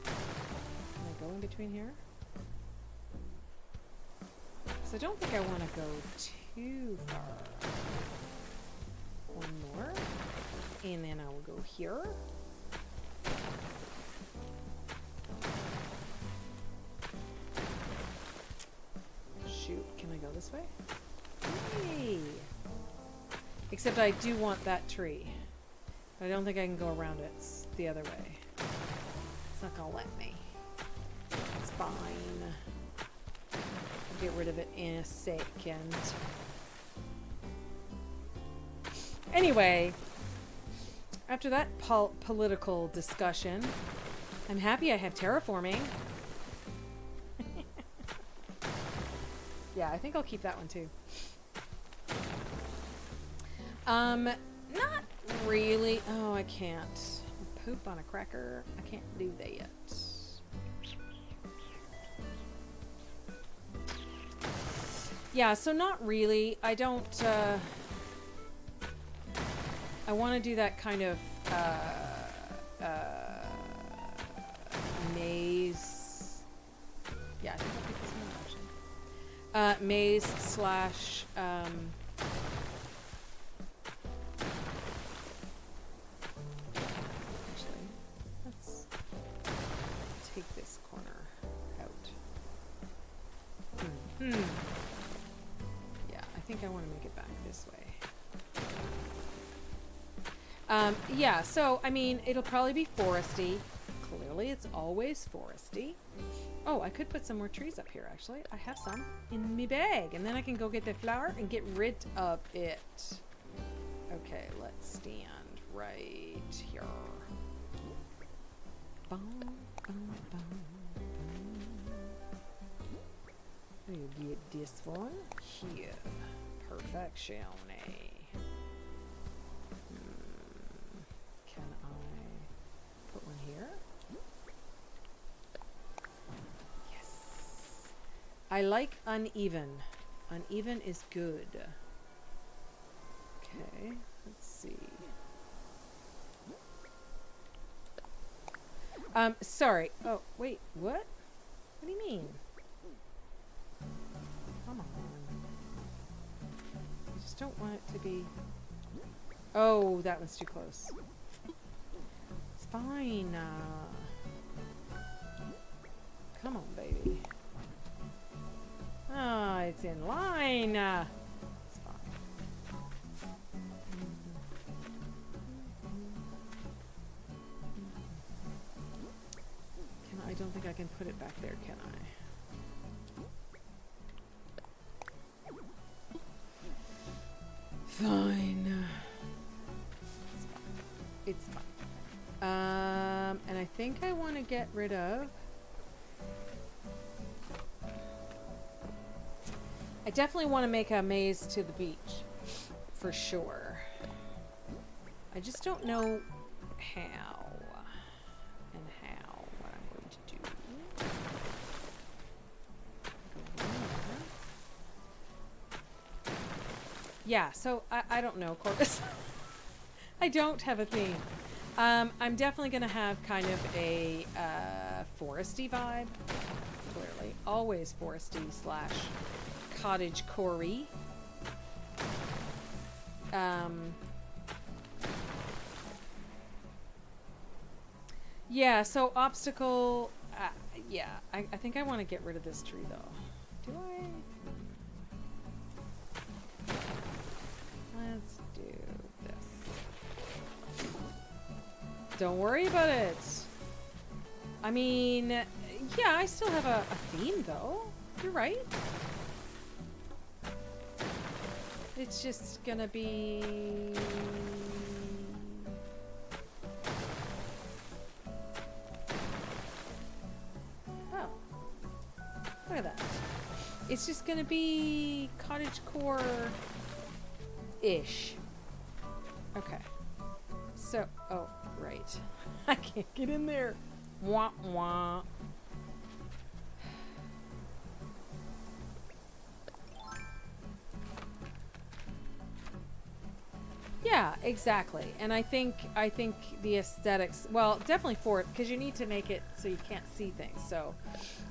Can I go in between here? So I don't think I want to go too far. One more. And then I will go here. Shoot, can I go this way? Hey! Except I do want that tree. But I don't think I can go around it. It's the other way. It's not gonna let me. It's fine. I'll get rid of it in a second. Anyway, after that political discussion, I'm happy I have terraforming. Yeah, I think I'll keep that one too. Not really. Oh, I can't. Poop on a cracker. I can't do that. Yeah, so not really. I don't, I want to do that kind of, maze. Yeah, I think I'll pick this one option. Maze slash, actually, let's take this corner out. Yeah, I think I want to make it back this way. Yeah, so, I mean, it'll probably be foresty. Clearly, it's always foresty. Oh, I could put some more trees up here, actually. I have some in my bag. And then I can go get the flower and get rid of it. Okay, let's stand right here. Bum, bum, bum, bum. I'll get this one here. Perfection. Can I put one here? Yes. I like uneven. Uneven is good. Okay, let's see. Sorry. Oh, wait, what? What do you mean? Come on. I just don't want it to be... Oh, that one's too close. It's fine. Come on, baby. Ah, it's in line. It's fine. I don't think I can put it back there, can I? Fine. It's fine. And I think I want to get rid of... I definitely want to make a maze to the beach. For sure. I just don't know how. And how. What I'm going to do. yeah, so I don't know, Corvus. I don't have a theme. I'm definitely going to have kind of a foresty vibe. Clearly. Always foresty / cottage core-y. Yeah, so obstacle... yeah, I think I want to get rid of this tree, though. Do I? Let's do this. Don't worry about it. I mean, yeah, I still have a theme, though. You're right. It's just gonna be... Oh. Look at that. It's just gonna be cottagecore-ish. Okay. So, oh, right. I can't get in there. Wah, wah. Yeah, exactly. And I think the aesthetics, well, definitely for it, because you need to make it so you can't see things. So,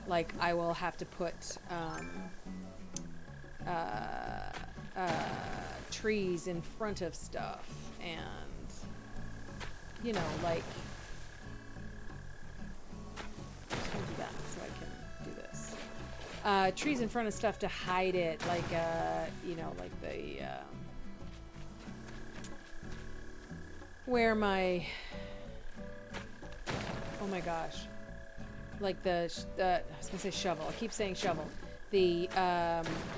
like, I will have to put trees in front of stuff, and you know, like, I'll do that so I can do this. Trees in front of stuff to hide it, like, you know, like the where my, oh my gosh, like the I was gonna say shovel. I keep saying shovel. The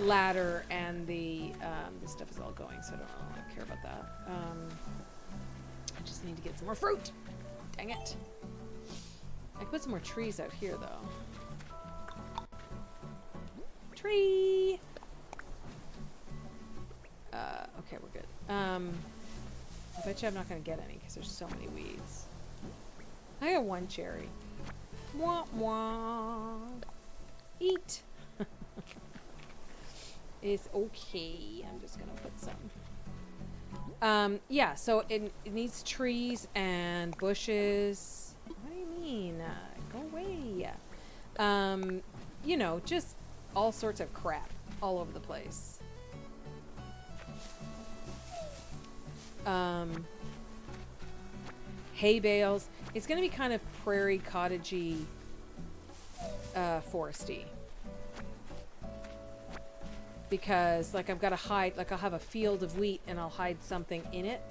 ladder and the this stuff is all going, so I don't care about that. I just need to get some more fruit. Dang it! I could put some more trees out here, though. Tree. Okay, we're good. I bet you I'm not going to get any because there's so many weeds. I got one cherry. Wah wah. Eat. It's okay. I'm just going to put some. Yeah, so it needs trees and bushes. What do you mean? Go away. You know, just all sorts of crap all over the place. Hay bales. It's going to be kind of prairie cottagey, foresty. Because, like, I've got to hide, like, I'll have a field of wheat and I'll hide something in it.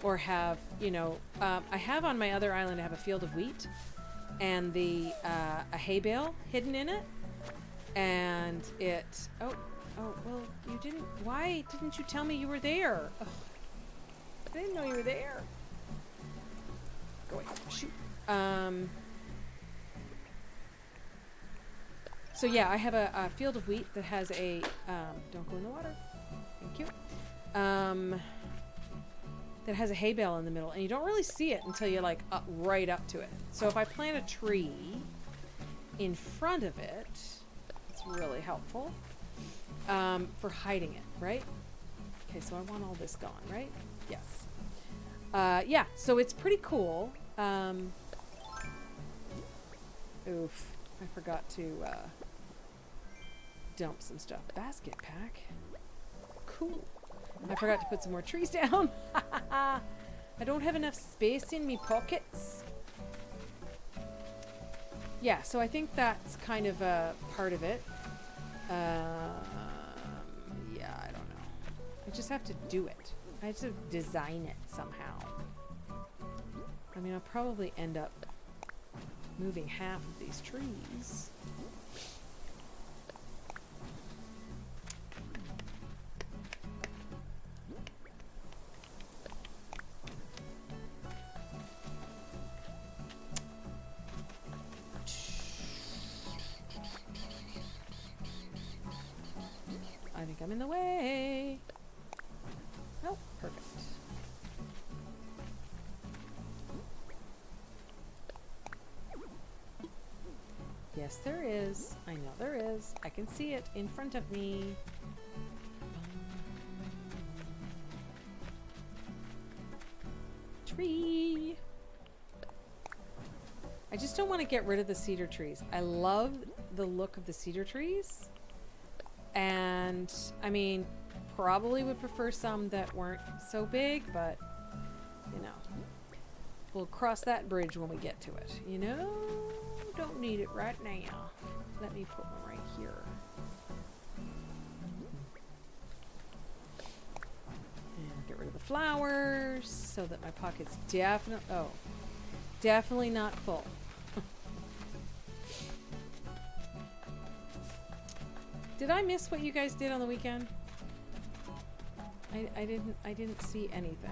Or have, you know, I have on my other island, I have a field of wheat and a hay bale hidden in it. And it, oh, well, you didn't, why didn't you tell me you were there? Ugh. I didn't know you were there. Go away. Shoot. So yeah, I have a field of wheat that has a, don't go in the water. Thank you. That has a hay bale in the middle, and you don't really see it until you're like right up to it. So if I plant a tree in front of it, it's really helpful for hiding it, right? Okay, so I want all this gone, right? Yes. Yeah, so it's pretty cool. Oof, I forgot to dump some stuff. Basket pack. Cool. I forgot to put some more trees down. I don't have enough space in me pockets. Yeah, so I think that's kind of a part of it. Yeah, I don't know. I just have to do it. I have to design it somehow. I mean, I'll probably end up moving half of these trees. I think I'm in the way. Oh, perfect. Yes, there is. I know there is. I can see it in front of me. tree. I just don't want to get rid of the cedar trees. I love the look of the cedar trees. And, I mean, probably would prefer some that weren't so big, but, you know, we'll cross that bridge when we get to it. You know? Don't need it right now. Let me put one right here. And get rid of the flowers so that my pocket's definitely not full. Did I miss what you guys did on the weekend? I didn't see anything.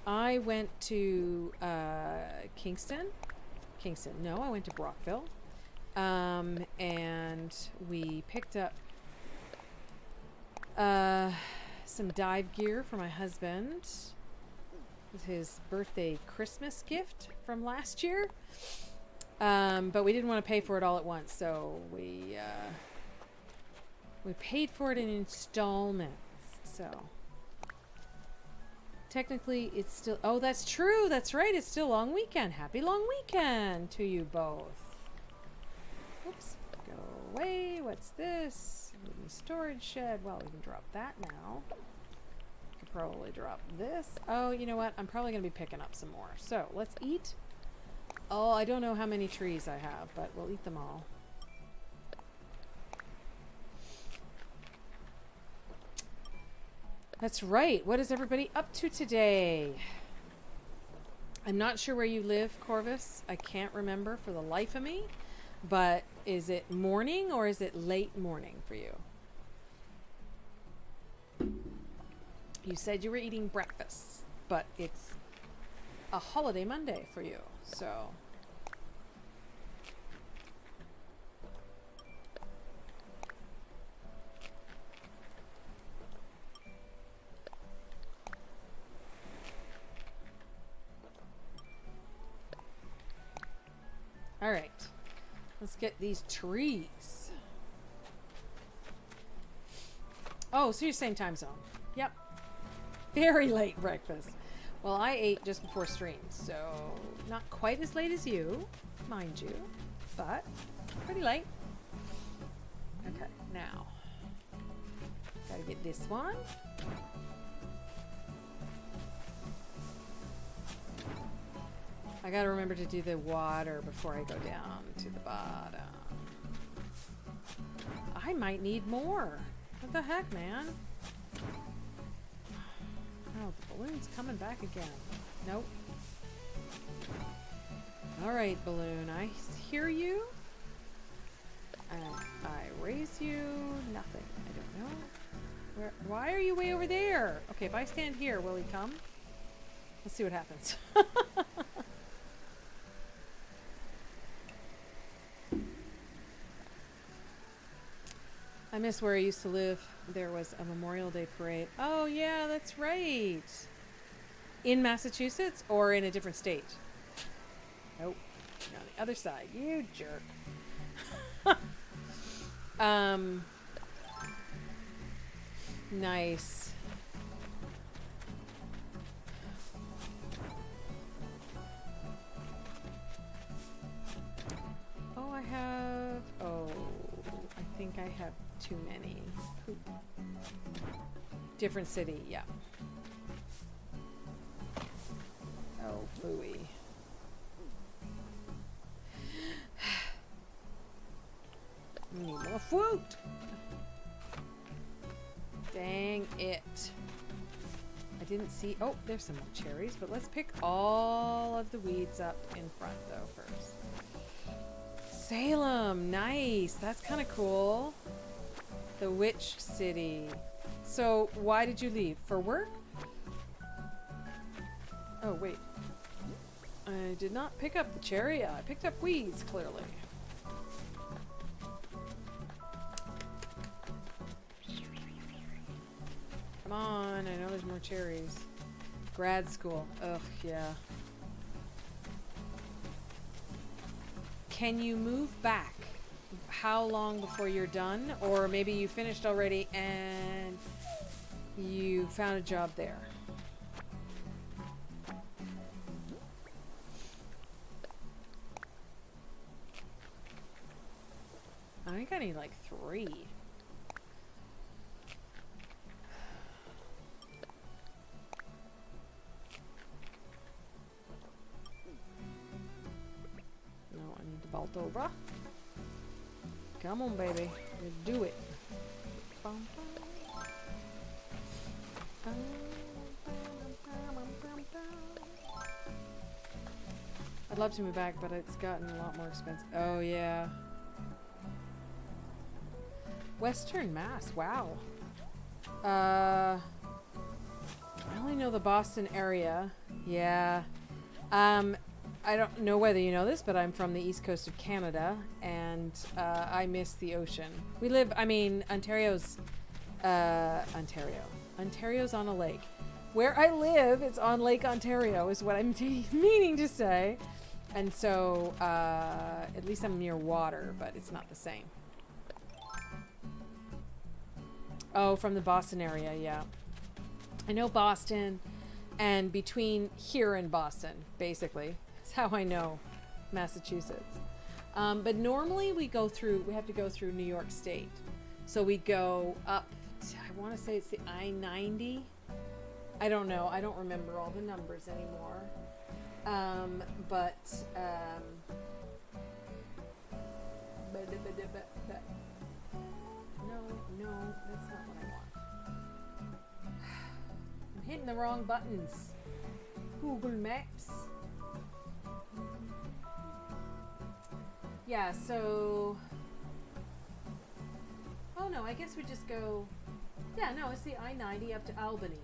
I went to Kingston. No, I went to Brockville. And we picked up some dive gear for my husband. It was his birthday Christmas gift from last year. But we didn't want to pay for it all at once, so we paid for it in installments. So technically it's still, oh, that's true, that's right, it's still long weekend. Happy long weekend to you both. Oops, go away. What's this? Wooden storage shed. Well, we can drop that now. Could probably drop this. Oh, you know what, I'm probably gonna be picking up some more, so let's eat. Oh, I don't know how many trees I have, but we'll eat them all. That's right. What is everybody up to today? I'm not sure where you live, Corvus. I can't remember for the life of me. But is it morning or is it late morning for you? You said you were eating breakfast, but it's a holiday Monday for you, so. All right, let's get these trees. Oh, so you're same time zone. Yep. Very late breakfast. Well, I ate just before stream, so not quite as late as you, mind you, but pretty late. Okay, now, gotta get this one. I gotta remember to do the water before I go down to the bottom. I might need more. What the heck, man? Oh, the balloon's coming back again. Nope. Alright, balloon. I hear you. And I raise you. Nothing. I don't know. Why are you way over there? Okay, if I stand here, will he come? Let's see what happens. I miss where I used to live. There was a Memorial Day parade. Oh, yeah, that's right. In Massachusetts or in a different state? Nope. On the other side. You jerk. Nice. Oh, I have... Oh, I think I have too many. Different city, yeah. Oh, phooey. Need more fruit. Dang it. I didn't see... Oh, there's some more cherries, but let's pick all of the weeds up in front, though, first. Salem, nice. That's kind of cool. The Witch City. So, why did you leave? For work? Oh, wait. I did not pick up the cherry. I picked up weeds, clearly. Come on, I know there's more cherries. Grad school. Ugh, yeah. Can you move back? how long before you're done, or maybe you finished already and you found a job there. I think I need like 3. No, I need the vault over. Come on, baby. Let's do it. I'd love to move back, but it's gotten a lot more expensive. Oh, yeah. Western Mass. Wow. I only know the Boston area. Yeah. I don't know whether you know this, but I'm from the east coast of Canada, and I miss the ocean. We live, I mean, Ontario's on a lake. Where I live, it's on Lake Ontario, is what I'm meaning to say. And so, at least I'm near water, but it's not the same. Oh, from the Boston area, yeah. I know Boston, and between here and Boston, basically. That's how I know Massachusetts. But normally we have to go through New York State. So we go up, I want to say it's the I-90. I don't know. I don't remember all the numbers anymore. No, that's not what I want. I'm hitting the wrong buttons. Google Maps. Yeah, so... Oh no, I guess we just go... Yeah, no, it's the I-90 up to Albany.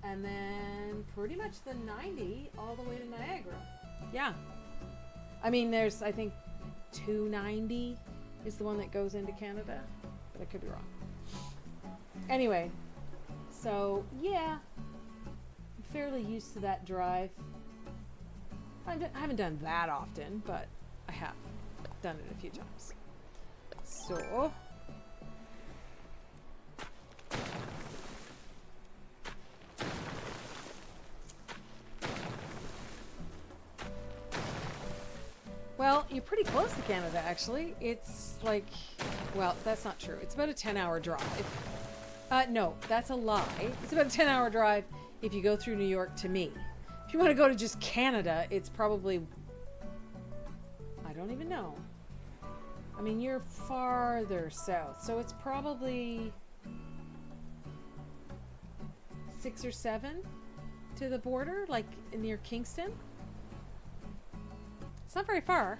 And then pretty much the 90 all the way to Niagara. Yeah. I mean, there's, I think, 290 is the one that goes into Canada. But I could be wrong. Anyway, so, yeah. I'm fairly used to that drive. I haven't done that often, but I have done it a few times. So... Well, you're pretty close to Canada, actually. It's like, well, that's not true. It's about a 10-hour drive. No, that's a lie. It's about a 10-hour drive if you go through New York to me. If you want to go to just Canada, it's probably, I don't even know. I mean, you're farther south, so it's probably 6 or 7 to the border, like near Kingston. It's not very far.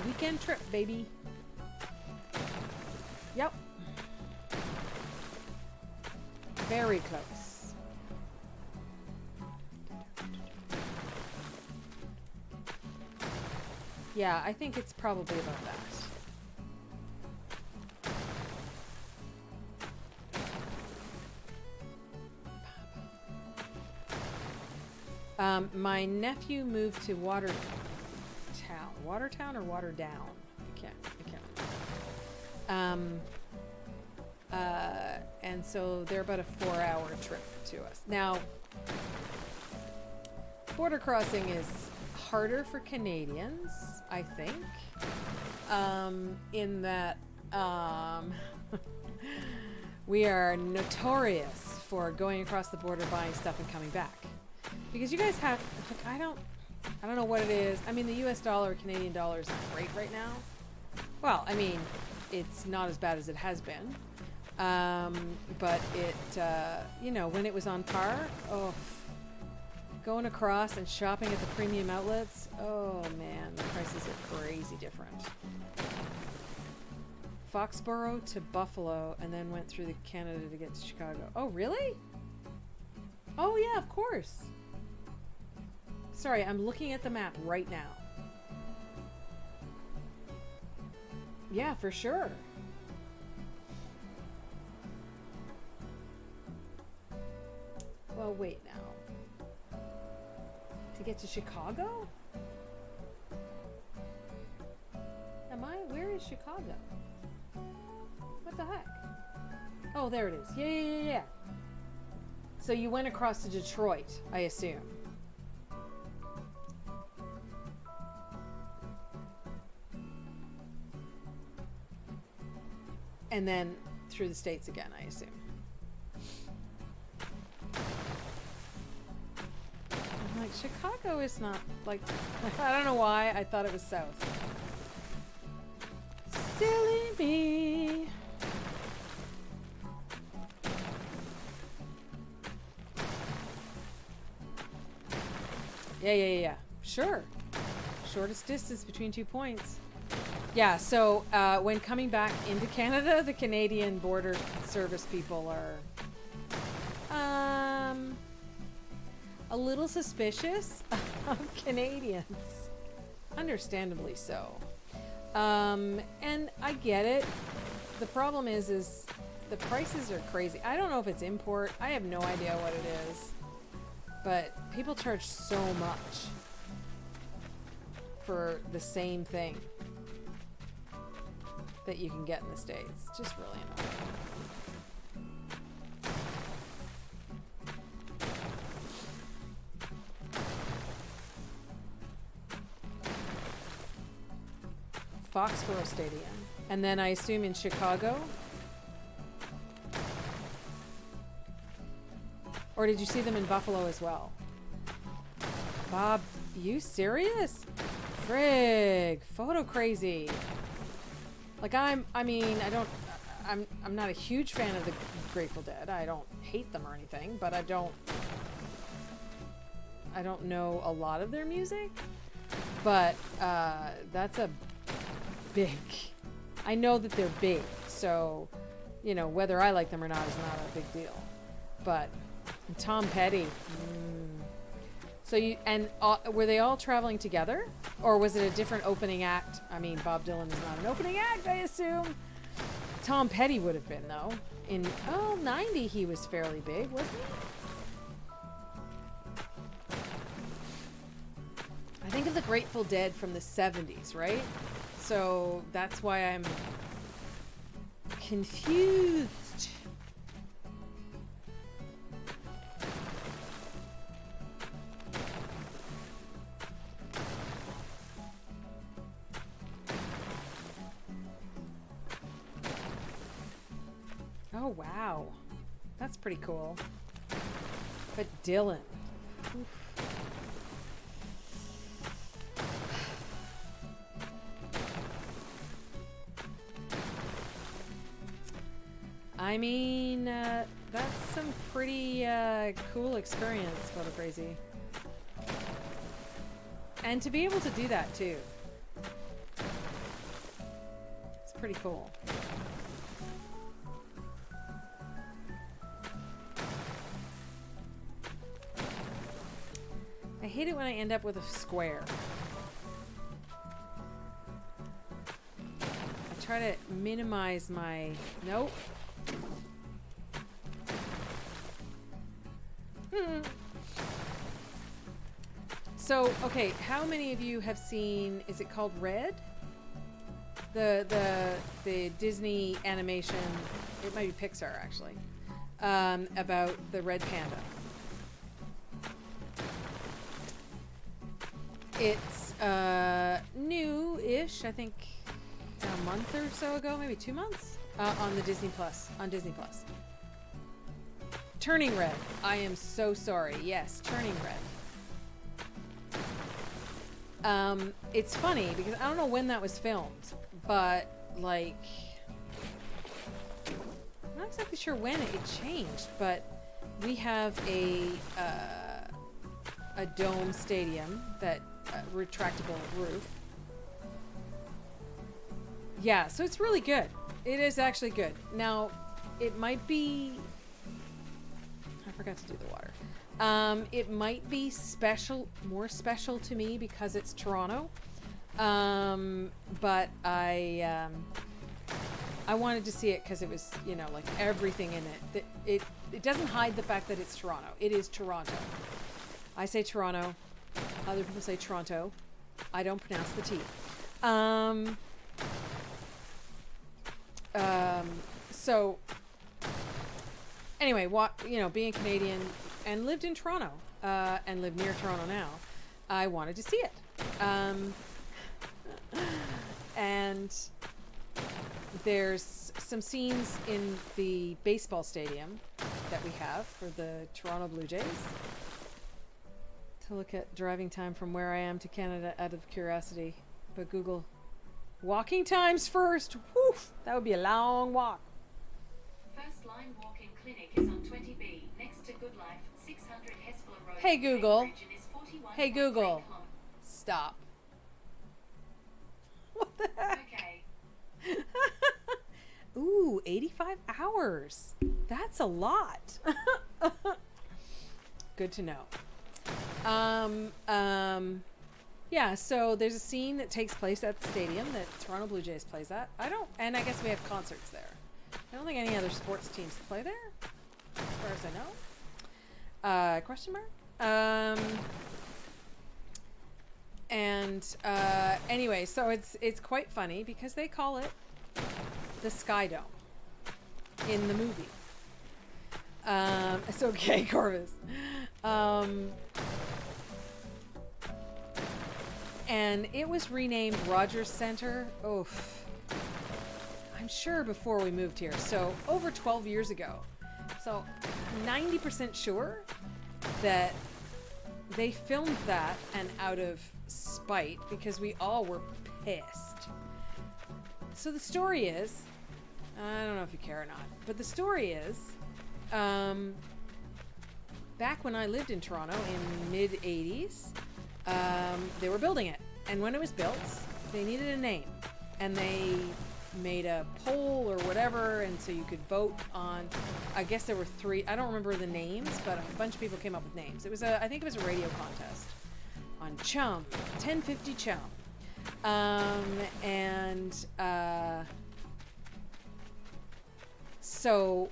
Weekend trip, baby. Yep. Very close. Yeah, I think it's probably about that. My nephew moved to Watertown or Waterdown. I can't remember. And so they're about a 4-hour trip to us. Now, border crossing is harder for Canadians, I think, in that we are notorious for going across the border, buying stuff, and coming back. Because you guys have, like, I don't know what it is. I mean, the US dollar or Canadian dollar is not great right now. Well, I mean, it's not as bad as it has been. But it, you know, when it was on par, oh, going across and shopping at the premium outlets, oh man, the prices are crazy different. Foxborough to Buffalo, and then went through Canada to get to Chicago. Oh, really? Oh yeah, of course. Sorry, I'm looking at the map right now. Yeah, for sure. Well, wait now. To get to Chicago? Am I Chicago? What the heck? Oh, there it is. Yeah. So you went across to Detroit, I assume. And then through the States again, I assume. I'm like, Chicago is not like, I don't know why I thought it was south. Silly me. Yeah. Sure. Shortest distance between 2 points. Yeah, so when coming back into Canada, the Canadian Border Service people are a little suspicious of Canadians. Understandably so. And I get it. The problem is the prices are crazy. I don't know if it's import. I have no idea what it is. But people charge so much for the same thing that you can get in the States. It's just really annoying. Foxborough Stadium. And then I assume in Chicago? Or did you see them in Buffalo as well? Bob, you serious? Frig, photo crazy. Like I'm not a huge fan of the Grateful Dead. I don't hate them or anything, but I don't know a lot of their music. But that's a big. I know that they're big, so you know whether I like them or not is not a big deal. But Tom Petty. So you and were they all traveling together, or was it a different opening act? I mean, Bob Dylan is not an opening act, I assume. Tom Petty would have been though. In 90 he was fairly big, wasn't he? I think of the Grateful Dead from the 70s, right? So that's why I'm confused. Oh, wow. That's pretty cool. But Dylan. Oof. I mean, that's some pretty cool experience, Photo Crazy. And to be able to do that, too. It's pretty cool. I hate it when I end up with a square. I try to minimize my... Nope. So, okay, how many of you have seen, is it called Red? The Disney animation, it might be Pixar actually, about the red panda. It's new-ish, I think a month or so ago, maybe 2 months, on the Disney Plus, Turning Red. I am so sorry. Yes, Turning Red. It's funny because I don't know when that was filmed, but like, I'm not exactly sure when it changed, but we have a dome stadium that retractable roof. Yeah, so it's really good. It is actually good. Now, it might be... I forgot to do the water. It might be special, more special to me because it's Toronto. But I wanted to see it because it was, you know, like everything in it. It doesn't hide the fact that it's Toronto. It is Toronto. I say Toronto. Other people say Toronto. I don't pronounce the T. So anyway, being Canadian and lived in Toronto, and live near Toronto now, I wanted to see it. And there's some scenes in the baseball stadium that we have for the Toronto Blue Jays. To look at driving time from where I am to Canada out of curiosity. But Google walking times first. Whew, that would be a long walk. First line walk-in clinic is on 20B next to Good Life, 600 Hespeler Road. Hey Google. Hey 41.3 Google. kilometers. Stop. What the heck? Okay. Ooh, 85 hours. That's a lot. Good to know. Yeah, so there's a scene that takes place at the stadium that Toronto Blue Jays plays at. And I guess we have concerts there. I don't think any other sports teams play there, as far as I know. Question mark? Anyway, so it's quite funny because they call it the Sky Dome in the movie. It's okay, Corvus. And it was renamed Rogers Center. Oof. I'm sure before we moved here. So over 12 years ago. So 90% sure that they filmed that, and out of spite, because we all were pissed. So the story is, I don't know if you care or not, but the story is, back when I lived in Toronto in mid-80s, they were building it. And when it was built, they needed a name. And they made a poll or whatever, and so you could vote on, I guess there were 3, I don't remember the names, but a bunch of people came up with names. It was I think it was a radio contest on Chum, 1050 Chum. So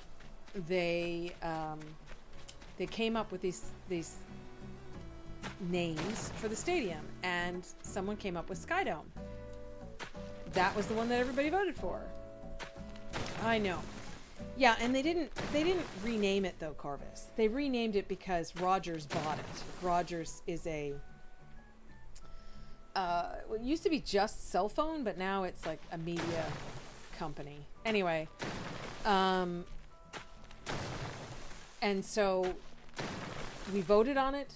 they came up with these names for the stadium, and someone came up with Sky Dome. That was the one that everybody voted for. I know. Yeah, and they didn't rename it though, Corvus. They renamed it because Rogers bought it. Rogers is a it used to be just cell phone, but now it's like a media company. Anyway, and so we voted on it.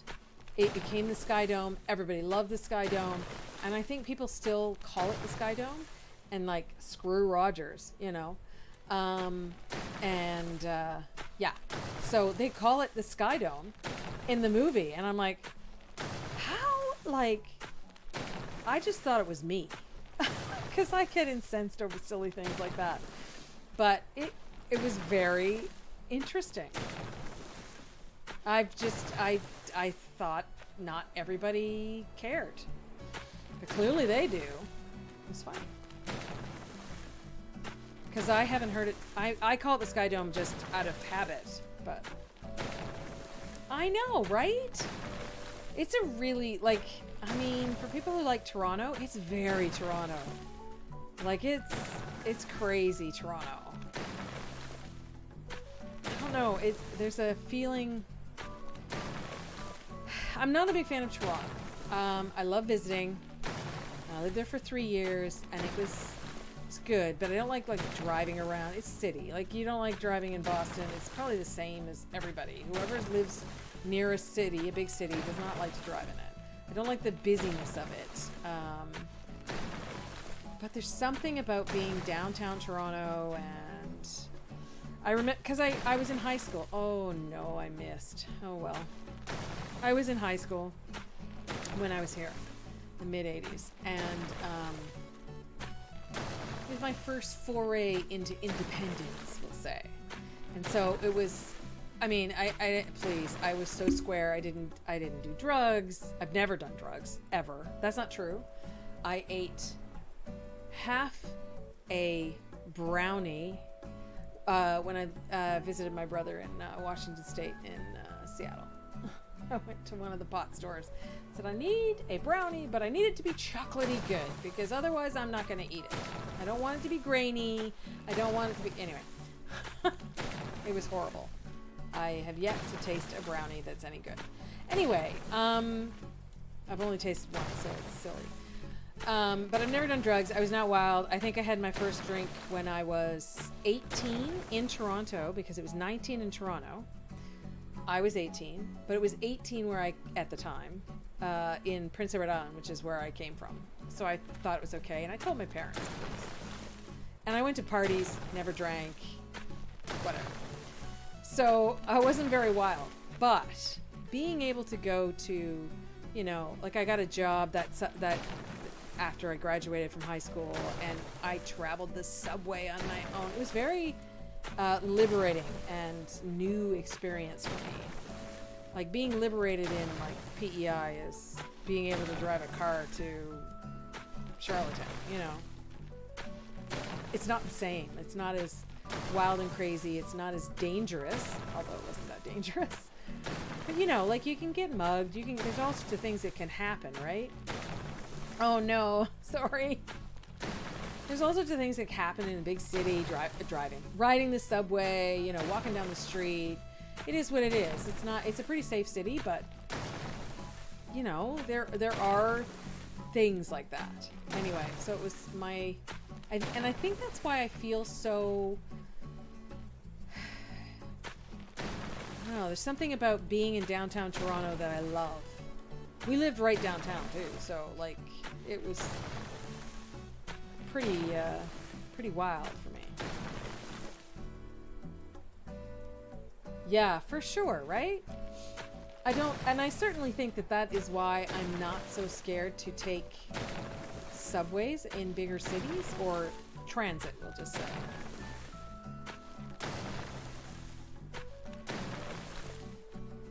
It became the Sky Dome. Everybody loved the Sky Dome. And I think people still call it the Sky Dome, and like, screw Rogers, you know. Yeah, so they call it the Sky Dome in the movie, and I'm like, how? Like, I just thought it was me, because I get incensed over silly things like that. But it was very interesting. I thought not everybody cared. But clearly they do. It's fine. Because I haven't heard it. I call it the Sky Dome just out of habit. But I know, right? It's a really, like, I mean, for people who like Toronto, it's very Toronto. Like, it's crazy Toronto. I don't know. There's a feeling. I'm not a big fan of Toronto. I love visiting. I lived there for 3 years, and it's good, but I don't like driving around. It's city. Like, you don't like driving in Boston. It's probably the same as everybody. Whoever lives near a city, a big city, does not like to drive in it. I don't like the busyness of it. But there's something about being downtown Toronto, and I remember, because I was in high school. Oh no, I missed. Oh well. I was in high school when I was here. The mid-80s, and it was my first foray into independence, we'll say. And so it was, I mean, I was so square. I didn't do drugs. I've never done drugs ever. That's not true. I ate half a brownie when I visited my brother in Washington State in Seattle. I went to one of the pot stores. Said I need a brownie, but I need it to be chocolatey good because otherwise I'm not going to eat it. I don't want it to be grainy. I don't want it to be... Anyway. It was horrible. I have yet to taste a brownie that's any good. Anyway, I've only tasted one, so it's silly. But I've never done drugs. I was not wild. I think I had my first drink when I was 18 in Toronto because it was 19 in Toronto. I was 18, but it was 18 where I, at the time, in Prince Edward Island, which is where I came from. So I thought it was okay, and I told my parents. And I went to parties, never drank, whatever. So I wasn't very wild, but being able to go to, you know, like I got a job that after I graduated from high school, and I traveled the subway on my own. It was very liberating and new experience for me. Like being liberated in like PEI is being able to drive a car to Charlottetown, you know. It's not the same. It's not as wild and crazy. It's not as dangerous, although it wasn't that dangerous. But you know, like you can get mugged. There's all sorts of things that can happen, right? Oh no, sorry. There's all sorts of things that happen in a big city, riding the subway, you know, walking down the street. It is what it is. It's a pretty safe city, but you know, there are things like that. Anyway, so it was and I think that's why I feel so, I don't know, there's something about being in downtown Toronto that I love. We lived right downtown too, so like it was pretty wild for me. Yeah, for sure, right? I certainly think that is why I'm not so scared to take subways in bigger cities, or transit, we'll just say.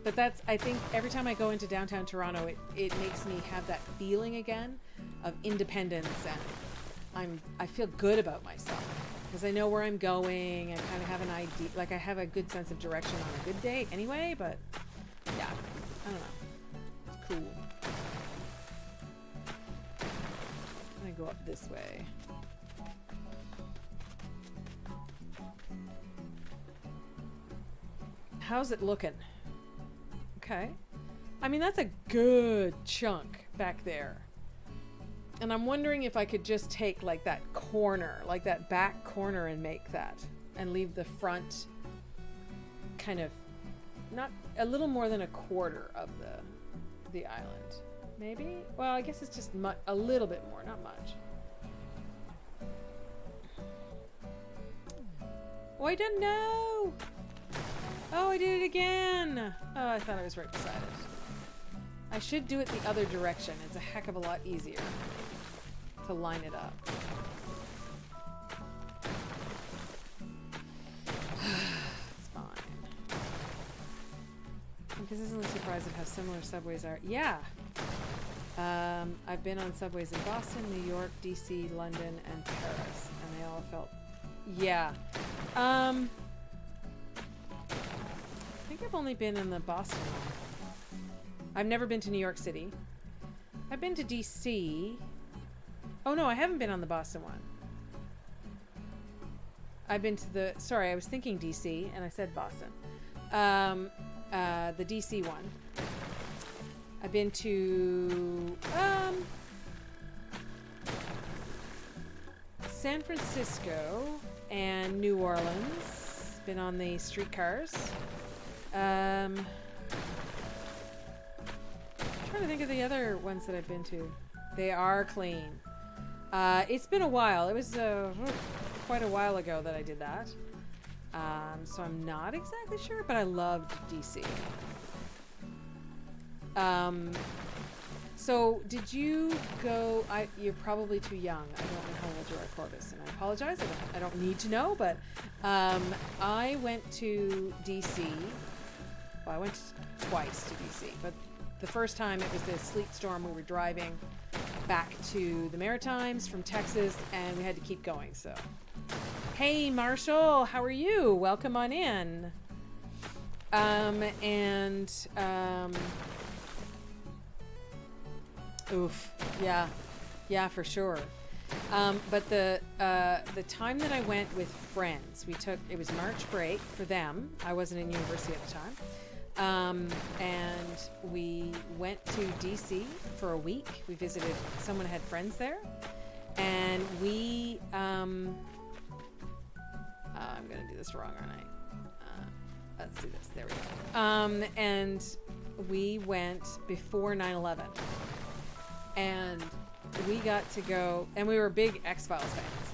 But I think every time I go into downtown Toronto, it makes me have that feeling again of independence, and I feel good about myself because I know where I'm going. I kind of have an idea, like I have a good sense of direction on a good day anyway, but yeah, I don't know. It's cool. I'm gonna go up this way. How's it looking? Okay. I mean, that's a good chunk back there. And I'm wondering if I could just take like that corner, like that back corner, and make that, and leave the front kind of not a little more than a quarter of the island. Maybe? Well, I guess it's just a little bit more, not much. Oh, I didn't know! Oh, I did it again! Oh, I thought I was right beside it. I should do it the other direction. It's a heck of a lot easier to line it up. It's fine. I'm consistently surprised at how similar subways are. Yeah! I've been on subways in Boston, New York, DC, London, and Paris, and they all felt... Yeah. I think I've only been in the Boston one. I've never been to New York City. I've been to DC. Oh no, I haven't been on the Boston one. I've been to the... Sorry, I was thinking DC, and I said Boston. The DC one. I've been to San Francisco and New Orleans. Been on the streetcars. I'm trying to think of the other ones that I've been to. They are clean. It's been a while. It was quite a while ago that I did that. So I'm not exactly sure, but I loved DC. So did you go... You're probably too young. I don't know how old you are, Corvus, and I apologize. I don't need to know, but I went to DC. Well, I went twice to DC, but the first time it was a sleet storm. We were driving back to the Maritimes from Texas, and we had to keep going, so... Hey, Marshall, how are you? Welcome on in. And oof, yeah, for sure. But the time that I went with friends, it was March break for them. I wasn't in university at the time. And we went to DC for a week. We visited, someone had friends there. And we, I'm going to do this wrong, aren't I? Let's do this. There we go. And we went before 9/11. And we got to go, and we were big X-Files fans.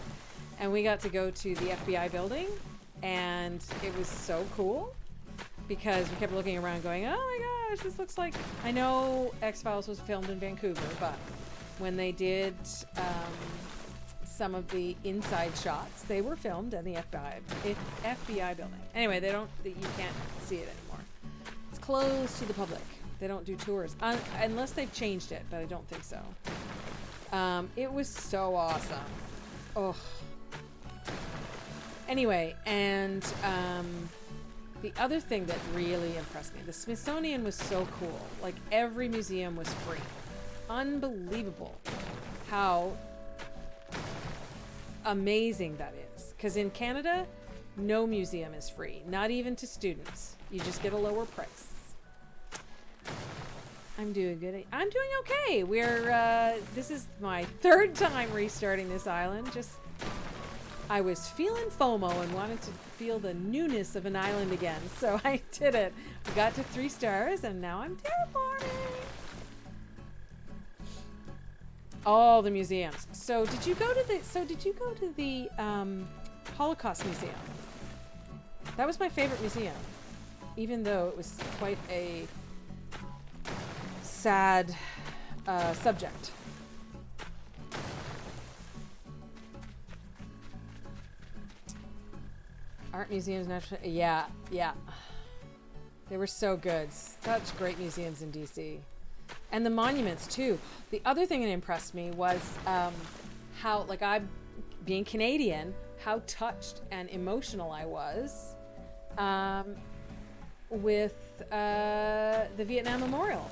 And we got to go to the FBI building, and it was so cool because we kept looking around going, oh my gosh, this looks like, I know X-Files was filmed in Vancouver, but when they did some of the inside shots, they were filmed in the FBI building. Anyway, you can't see it anymore. It's closed to the public. They don't do tours unless they've changed it, but I don't think so. It was so awesome. Oh. Anyway, and the other thing that really impressed me, the Smithsonian was so cool. Like, every museum was free. Unbelievable how amazing that is. Because in Canada, no museum is free, not even to students. You just get a lower price. I'm doing good. I'm doing okay. This is my third time restarting this island. I was feeling FOMO and wanted to feel the newness of an island again. So I did it. We got to 3 stars and now I'm terraforming. All the museums. So did you go to the Holocaust Museum? That was my favorite museum, even though it was quite a sad subject. Art museums, yeah. They were so good. Such great museums in DC. And the monuments too. The other thing that impressed me was how, like, I, being Canadian, how touched and emotional I was with the Vietnam Memorial.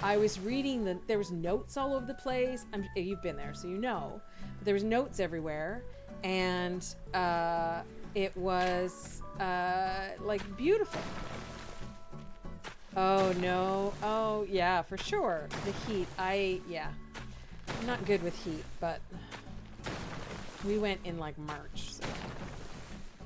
I was reading there was notes all over the place. You've been there, so you know. But there was notes everywhere, and it was like beautiful. Oh no! Oh yeah, for sure. The heat. I'm not good with heat, but we went in like March, so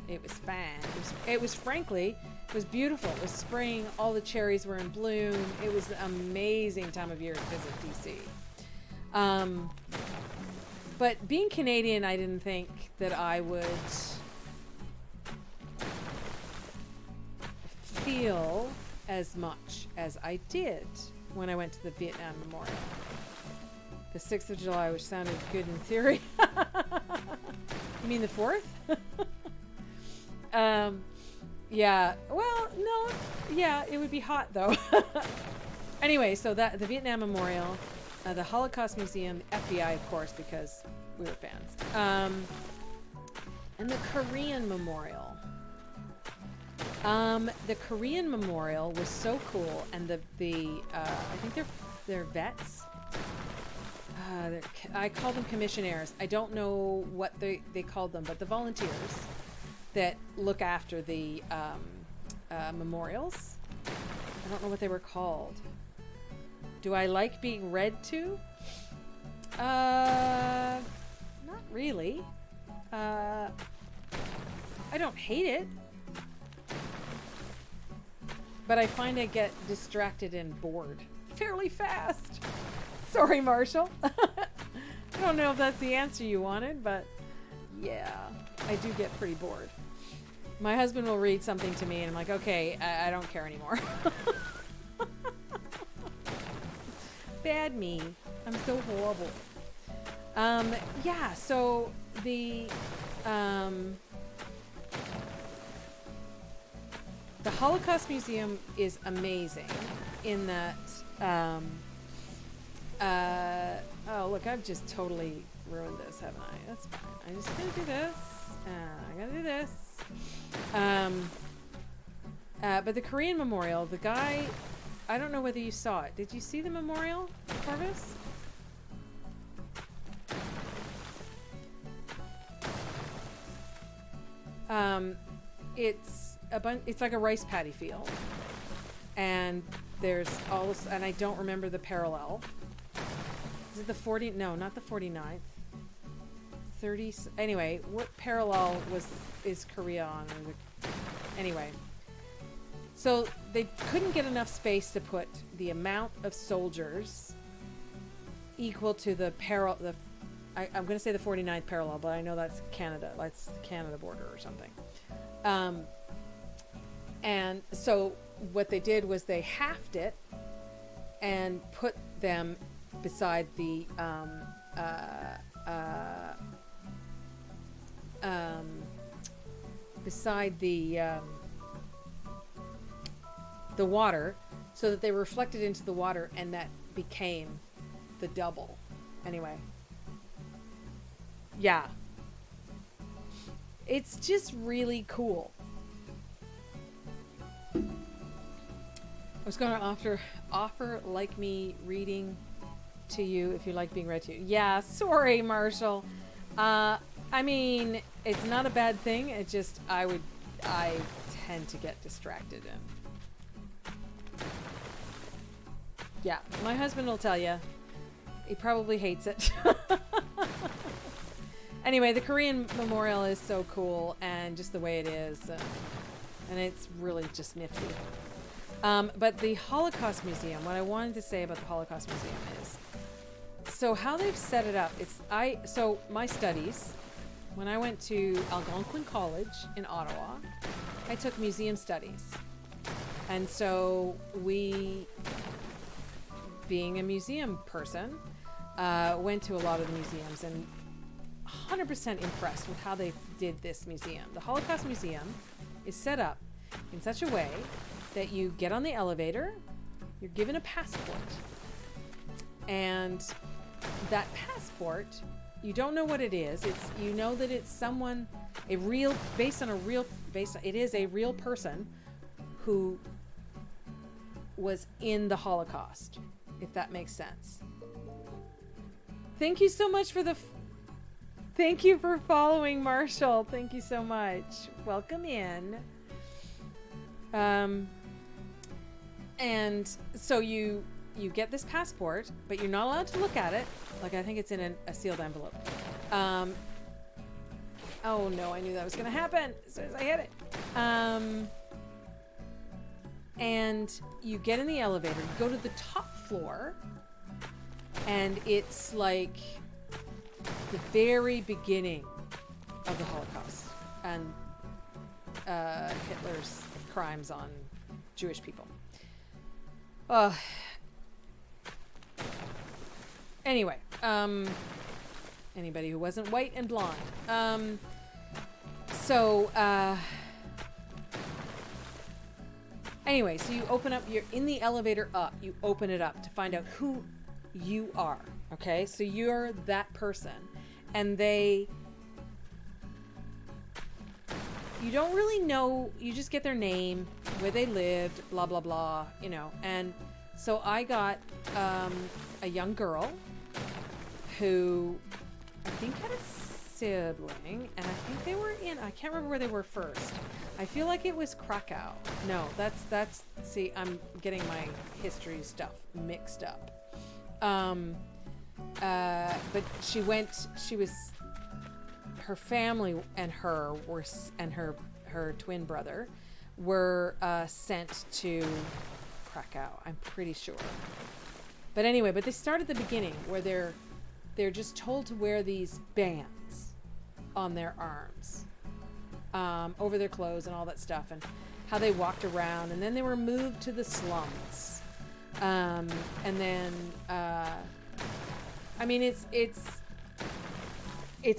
it was fine. It was frankly. It was beautiful. It was spring. All the cherries were in bloom. It was an amazing time of year to visit DC. But being Canadian, I didn't think that I would feel as much as I did when I went to the Vietnam Memorial. The 6th of July, which sounded good in theory. You mean the 4th? Yeah, well, no, yeah, it would be hot though. Anyway, so the Vietnam Memorial, the Holocaust Museum, the FBI, of course, because we were fans, and the Korean Memorial. The Korean Memorial was so cool, and I think they're vets. I call them commissionaires. I don't know what they called them, but the volunteers that look after the memorials. I don't know what they were called. Do I like being read to? Not really. I don't hate it. But I find I get distracted and bored fairly fast. Sorry, Marshall. I don't know if that's the answer you wanted, but yeah, I do get pretty bored. My husband will read something to me and I'm like, okay, I don't care anymore. Bad me. I'm so horrible. Yeah, so the Holocaust Museum is amazing in that, oh look, I've just totally ruined this, haven't I? That's fine. I'm just gonna do this. I gotta do this. But the Korean memorial, the guy, I don't know whether you saw it. Did you see the memorial, Corvus? It's like a rice paddy field, and there's all this, and I don't remember the parallel. Is it the 40? No, not the 49th. 30. Anyway, what parallel is Korea on? Anyway, so they couldn't get enough space to put the amount of soldiers equal to the I'm going to say the 49th parallel, but I know that's Canada. That's the Canada border or something. And so what they did was they halved it and put them beside the water, so that they reflected into the water, and that became the double. Anyway, yeah, it's just really cool. I was going to offer like me reading to you if you like being read to you. Yeah, sorry, Marshall. I mean, it's not a bad thing. It just I tend to get distracted, and yeah, my husband will tell you. He probably hates it. Anyway, the Korean memorial is so cool, and just the way it is, and it's really just nifty. But the Holocaust Museum, what I wanted to say about the Holocaust Museum is, so how they've set it up, so my studies, when I went to Algonquin College in Ottawa, I took museum studies. And so we, being a museum person, went to a lot of the museums, and 100% impressed with how they did this museum. The Holocaust Museum is set up in such a way that you get on the elevator, you're given a passport, and that passport, you don't know what it is. You know that it's someone, it is a real person who was in the Holocaust, if that makes sense. Thank you so much for thank you for following, Marshall. Thank you so much. Welcome in. And so you get this passport, but you're not allowed to look at it. Like, I think it's in a sealed envelope. Oh no, I knew that was gonna happen as soon as I hit it. And you get in the elevator, you go to the top floor, and it's like the very beginning of the Holocaust and Hitler's crimes on Jewish people. Anyway, anybody who wasn't white and blonde. Anyway, so you open up, you're in the elevator up, you open it up to find out who you are, okay? So you're that person, and you don't really know, you just get their name, where they lived, blah, blah, blah, you know. And so I got a young girl who I think had a sibling, and I think they were I can't remember where they were first. I feel like it was Krakow. No, that's, see, I'm getting my history stuff mixed up. But her family and her twin brother were sent to Krakow, I'm pretty sure. But anyway, they start at the beginning where they're just told to wear these bands on their arms, over their clothes and all that stuff, and how they walked around, and then they were moved to the slums, and then I mean, it's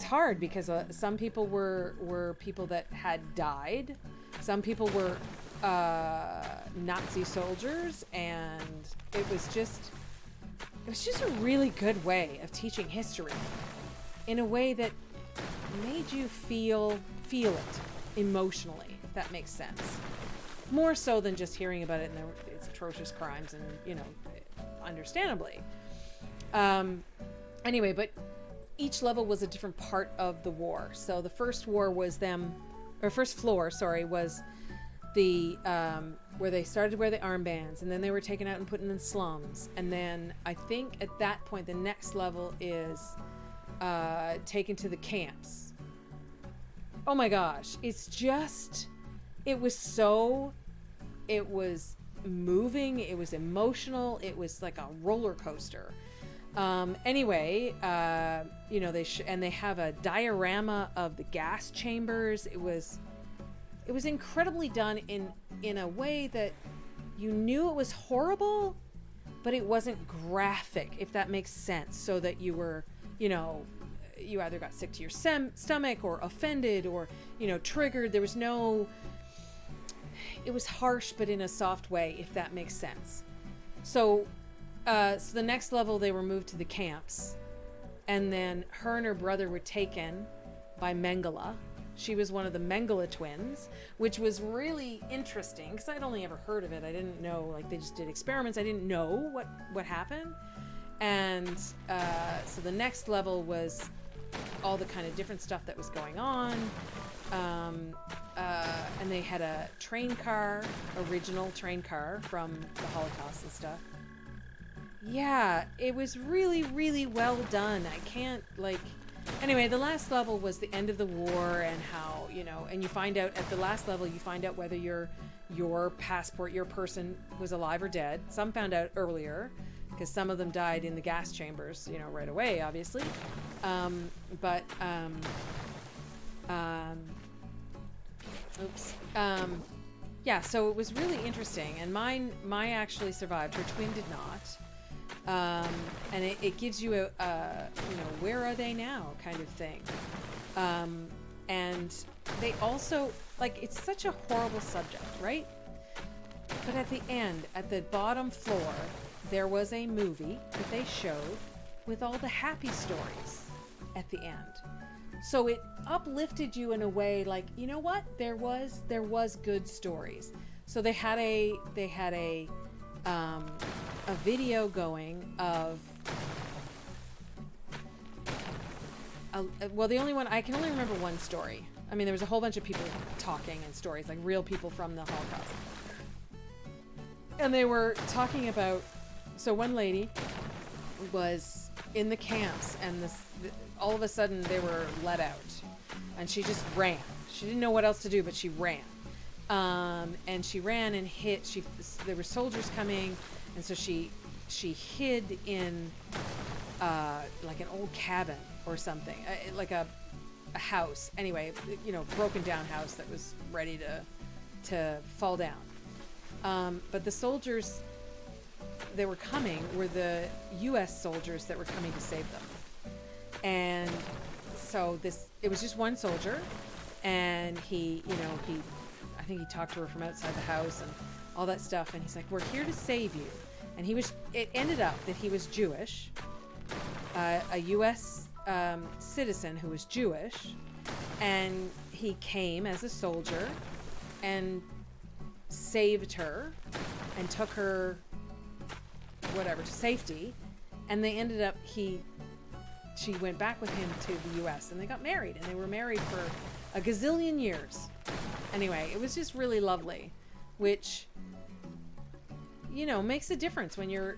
hard because some people were people that had died, some people were Nazi soldiers, and it was just a really good way of teaching history in a way that made you feel it emotionally, if that makes sense. more so than just hearing about it and it's atrocious crimes and, you know, understandably. Anyway, but each level was a different part of the war. So the first war was first floor, sorry, was the where they started to wear the armbands, and then they were taken out and put in slums. And then I think at that point the next level is taken to the camps. Oh my gosh, it was moving, it was emotional, it was like a roller coaster. Anyway, you know, they have a diorama of the gas chambers. It was incredibly done in a way that you knew it was horrible, but it wasn't graphic, if that makes sense. So that you were, you know, you either got sick to your stomach or offended or, you know, triggered. There was no, it was harsh, but in a soft way, if that makes sense. So the next level, they were moved to the camps, and then her and her brother were taken by Mengele. She was one of the Mengele twins, which was really interesting because I'd only ever heard of it. I didn't know, like, they just did experiments. I didn't know what happened. And so the next level was all the kind of different stuff that was going on. And they had a train car, original train car from the Holocaust and stuff. Yeah, it was really, really well done. I can't, like... Anyway, the last level was the end of the war and how, you know, and you find out at the last level, you find out whether your passport, your person was alive or dead. Some found out earlier because some of them died in the gas chambers, you know, right away, obviously. Yeah, so it was really interesting, and mine actually survived. Her twin did not. And it gives you a you know, where are they now kind of thing. And they also, like, it's such a horrible subject, right? But at the end, at the bottom floor, there was a movie that they showed with all the happy stories at the end. So it uplifted you in a way, like, you know what? There was good stories. So they had a video going of well, the only one I can only remember one story. I mean, there was a whole bunch of people talking and stories, like real people from the Holocaust, and they were talking about, so one lady was in the camps, and all of a sudden they were let out, and she just ran. She didn't know what else to do, but she ran. And she ran and hid. There were soldiers coming, and so she hid in like an old cabin or something, like a house. Anyway, you know, broken down house that was ready to fall down. But the soldiers that were coming were the U.S. soldiers that were coming to save them. And so it was just one soldier, and I think he talked to her from outside the house and all that stuff, and he's like, we're here to save you. And it ended up that he was Jewish, a U.S. Citizen who was Jewish, and he came as a soldier and saved her and took her, whatever, to safety. And they ended up, she went back with him to the U.S. and they got married, and they were married for a gazillion years. Anyway, it was just really lovely, which, you know, makes a difference when you're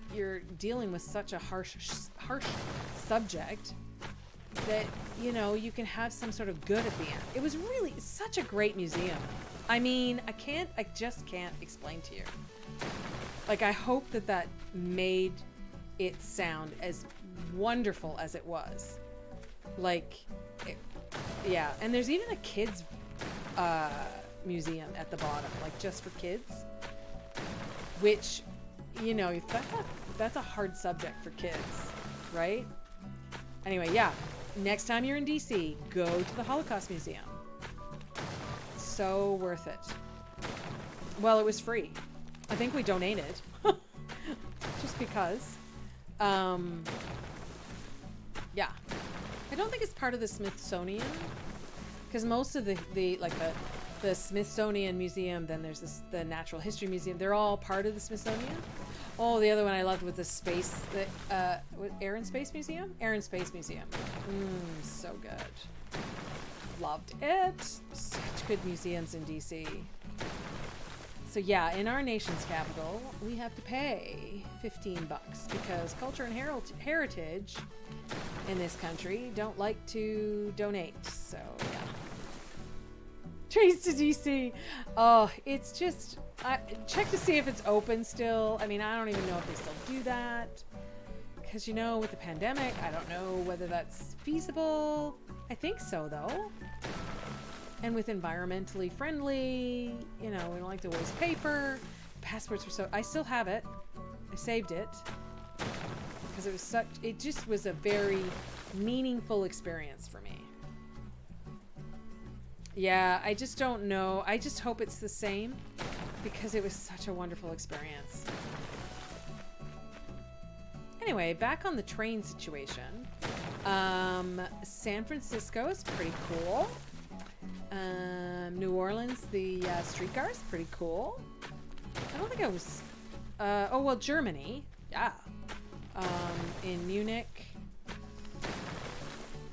dealing with such a harsh subject, that, you know, you can have some sort of good at the end. It was really such a great museum. I mean, I just can't explain to you. Like, I hope that made it sound as wonderful as it was. Like, yeah. And there's even a kids museum at the bottom, like just for kids, which, you know, that's a hard subject for kids, right? Anyway, yeah, next time you're in DC, go to the Holocaust Museum. So worth it. Well, it was free. I think we donated just because. Yeah, I don't think it's part of the Smithsonian, because most of the the Smithsonian Museum, then there's the Natural History Museum. They're all part of the Smithsonian. Oh, the other one I loved was the Air and Space Museum? Air and Space Museum. So good. Loved it. Such good museums in DC. So yeah, in our nation's capital, we have to pay $15 because culture and heritage in this country don't like to donate. So yeah. Trains to DC. Oh, it's just, check to see if it's open still. I mean, I don't even know if they still do that. Because, you know, with the pandemic, I don't know whether that's feasible. I think so, though. And with environmentally friendly, you know, we don't like to waste paper. Passports were so, I still have it. I saved it. Because it was such, it just was a very meaningful experience for me. Yeah, I just don't know. I just hope it's the same because it was such a wonderful experience. Anyway, back on the train situation. San Francisco is pretty cool. New Orleans, the streetcar is pretty cool. I don't think I was... oh, well, Germany. Yeah. In Munich.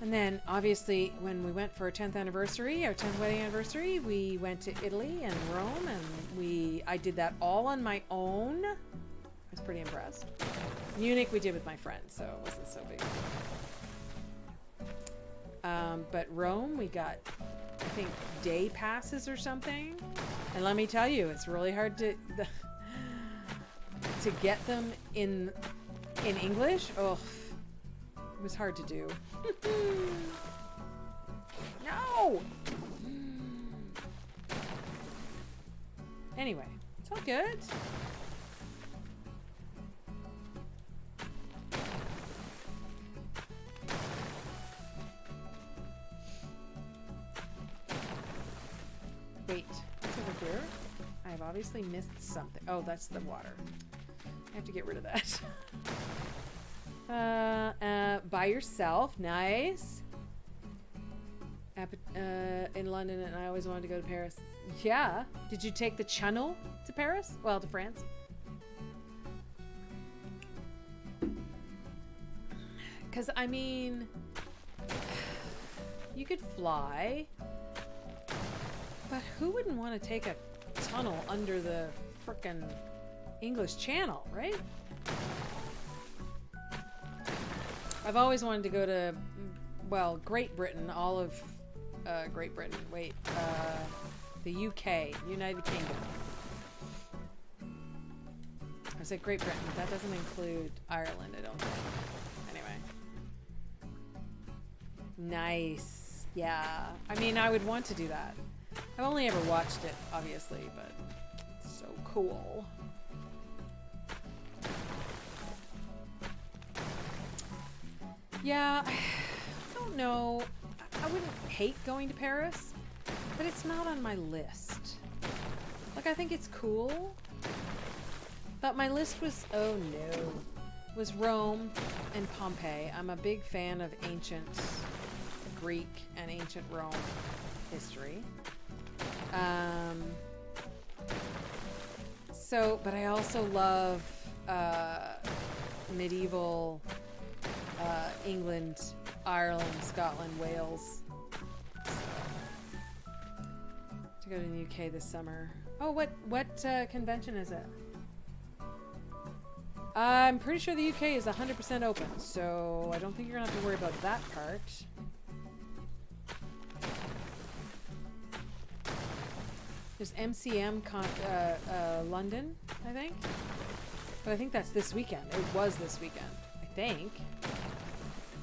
And then, obviously, when we went for our 10th anniversary, our 10th wedding anniversary, we went to Italy and Rome, and I did that all on my own. I was pretty impressed. Munich we did with my friends, so it wasn't so big. But Rome, we got, I think, day passes or something. And let me tell you, it's really hard to get them in English. Oh, it was hard to do. No! Anyway, it's all good. Wait, what's over here? I've obviously missed something. Oh, that's the water. I have to get rid of that. By yourself. Nice. In London, and I always wanted to go to Paris. Yeah. Did you take the Channel to Paris? Well, to France. Because, I mean, you could fly, but who wouldn't want to take a tunnel under the frickin' English Channel, right? I've always wanted to go to, well, Great Britain, all of Great Britain. Wait, the UK, United Kingdom. I said Great Britain, but that doesn't include Ireland, I don't think. Anyway. Nice. Yeah. I mean, I would want to do that. I've only ever watched it, obviously, but it's so cool. Yeah, I don't know. I wouldn't hate going to Paris, but it's not on my list. Like, I think it's cool, but my list was, oh no, was Rome and Pompeii. I'm a big fan of ancient Greek and ancient Rome history. But I also love medieval England, Ireland, Scotland, Wales. To go to the UK this summer. Oh, what convention is it? I'm pretty sure the UK is 100% open, so I don't think you're gonna have to worry about that part. There's MCM London, I think. But I think that's this weekend. It was this weekend, I think.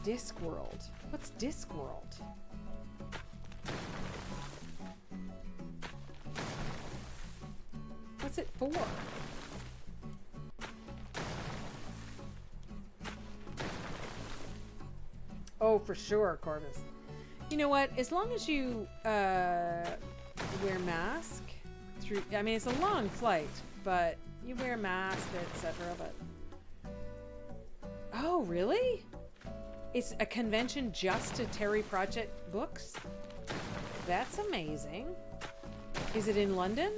Discworld. What's Discworld? What's it for? Oh, for sure, Corvus. You know what? As long as you wear mask through, I mean, it's a long flight, but you wear a mask, etc. But oh, really? It's a convention just to Terry Pratchett books? That's amazing. Is it in London?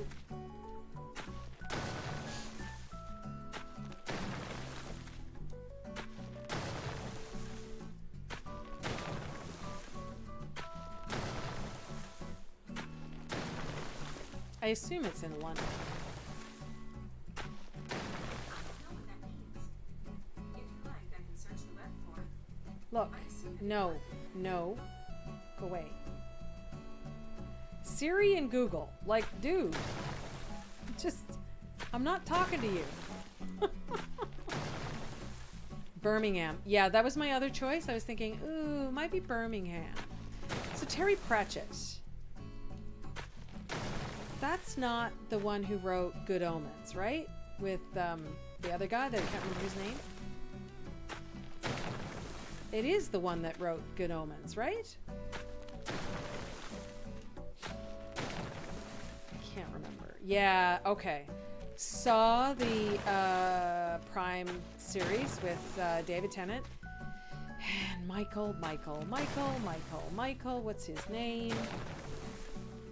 I assume it's in London. Look, no, no, go away. Siri and Google, like, dude, just, I'm not talking to you. Birmingham. Yeah, that was my other choice. I was thinking, ooh, might be Birmingham. So Terry Pratchett. That's not the one who wrote Good Omens, right? With the other guy that I can't remember his name. It is the one that wrote Good Omens, right? I can't remember. Yeah, okay. Saw the Prime series with David Tennant. And Michael, what's his name?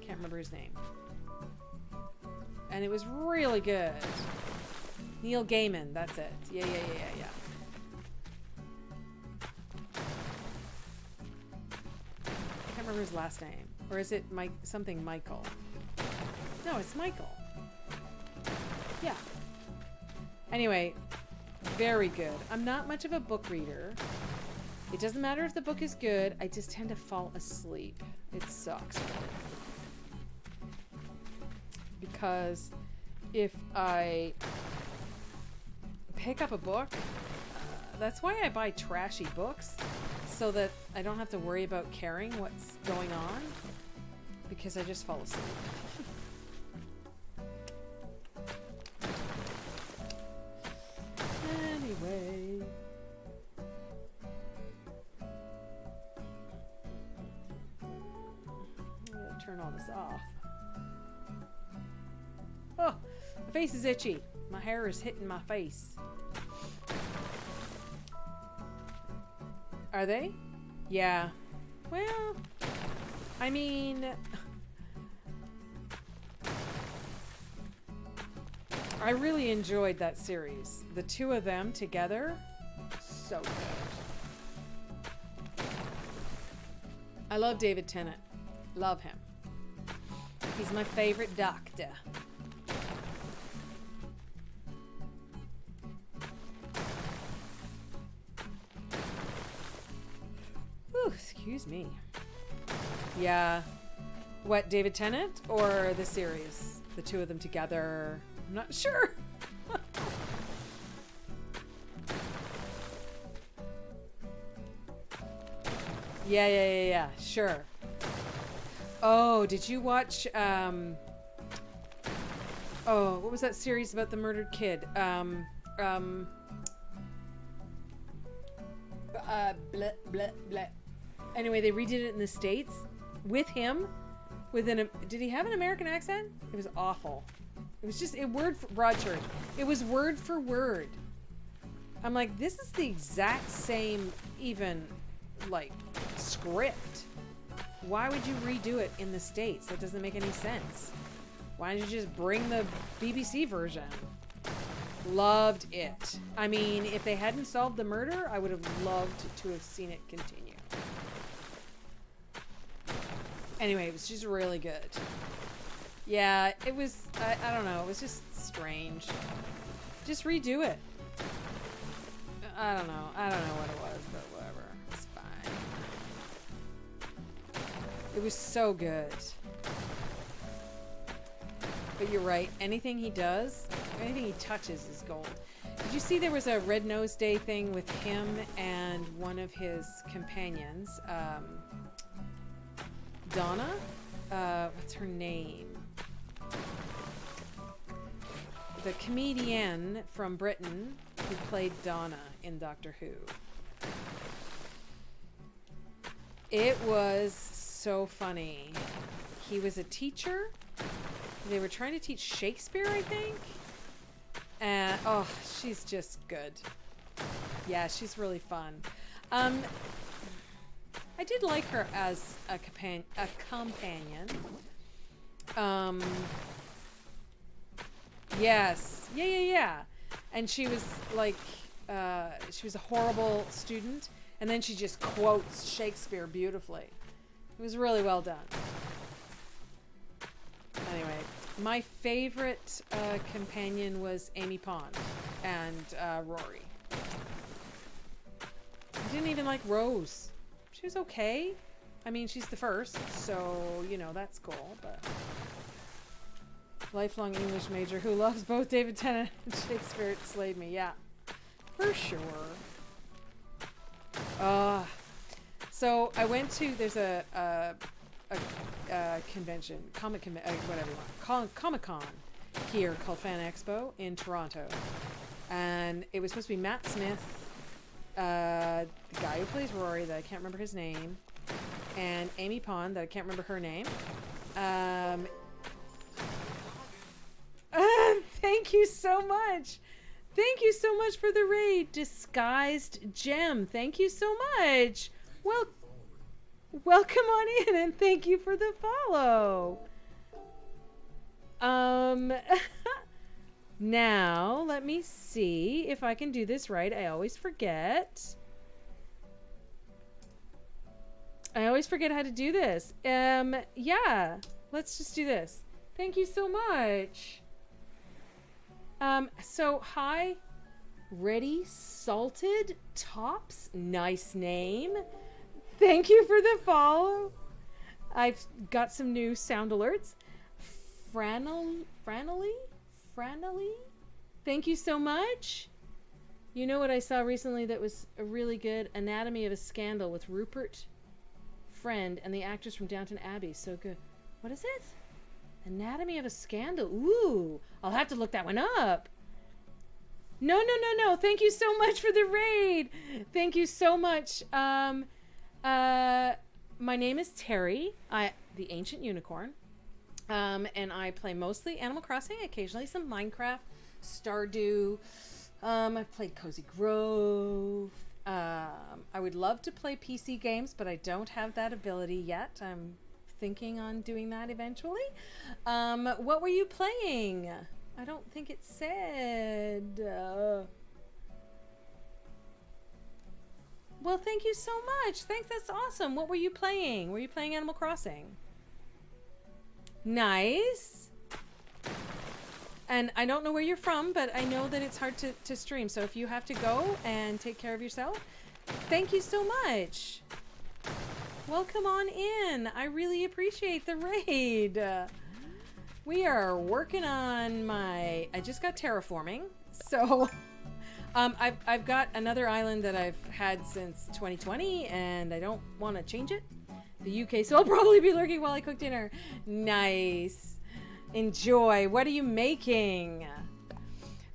Can't remember his name. And it was really good. Neil Gaiman, that's it. Yeah. I can't remember his last name. Or is it Mike something Michael? No, it's Michael. Yeah. Anyway, very good. I'm not much of a book reader. It doesn't matter if the book is good. I just tend to fall asleep. It sucks. Because if I pick up a book, that's why I buy trashy books, so that I don't have to worry about caring what's going on, because I just fall asleep. Anyway. I'm gonna turn all this off. Oh, my face is itchy. My hair is hitting my face. Are they? Yeah. Well, I mean, I really enjoyed that series. The two of them together, so good. I love David Tennant. Love him. He's my favorite doctor. Ooh, excuse me. Yeah. What, David Tennant or the series? The two of them together? I'm not sure. Yeah. Sure. Oh, did you watch, oh, what was that series about the murdered kid? Blah, blah, blah. Anyway, they redid it in the States with him. Did he have an American accent? It was awful. It was just Broadchurch. It was word for word. I'm like, this is the exact same, even, like, script. Why would you redo it in the States? That doesn't make any sense. Why don't you just bring the BBC version? Loved it. I mean, if they hadn't solved the murder, I would have loved to have seen it continue. Anyway, it was just really good. Yeah, it was, I don't know, it was just strange. Just redo it. I don't know what it was, but whatever. It's fine. It was so good. But you're right, anything he does, anything he touches is gold. Did you see there was a Red Nose Day thing with him and one of his companions, Donna? What's her name? The comedian from Britain who played Donna in Doctor Who. It was so funny. He was a teacher. They were trying to teach Shakespeare, I think. And oh, she's just good. Yeah, she's really fun. I did like her as a companion. Yes. Yeah. And she was like, she was a horrible student, and then she just quotes Shakespeare beautifully. It was really well done. Anyway, my favorite companion was Amy Pond and Rory. I didn't even like Rose. She was okay. I mean, she's the first, so, you know, that's cool, but... Lifelong English major who loves both David Tennant and Shakespeare slayed me. Yeah, for sure. So I went to, there's a convention, whatever you want, Comic-Con here called Fan Expo in Toronto. And it was supposed to be Matt Smith, the guy who plays Rory, that I can't remember his name, and Amy Pond, that I can't remember her name. Thank you so much. Thank you so much for the raid, Disguised Gem. Thank you so much. Well, welcome on in, and thank you for the follow. Now let me see if I can do this right. I always forget. how to do this. Yeah, let's just do this. Thank you so much. So hi, Ready Salted Tops. Nice name. Thank you for the follow. I've got some new sound alerts. Franally? Thank you so much. You know what I saw recently that was a really good? Anatomy of a Scandal with Rupert Friend and the actors from Downton Abbey. So good. What is it? Anatomy of a Scandal. Ooh, I'll have to look that one up. No. Thank you so much for the raid. Thank you so much. My name is Terry, the Ancient Unicorn. And I play mostly Animal Crossing, occasionally some Minecraft, Stardew. I've played Cozy Grove. I would love to play PC games, but I don't have that ability yet. I'm thinking on doing that eventually. What were you playing? I don't think it said. Well, thank you so much. Thanks, that's awesome. What were you playing? Were you playing Animal Crossing? Nice. And I don't know where you're from, but I know that it's hard to stream. So if you have to go and take care of yourself, thank you so much. Welcome on in. I really appreciate the raid. We are working on I just got terraforming. So I've got another island that I've had since 2020 and I don't want to change it. The UK, so I'll probably be lurking while I cook dinner. Nice. Enjoy. What are you making?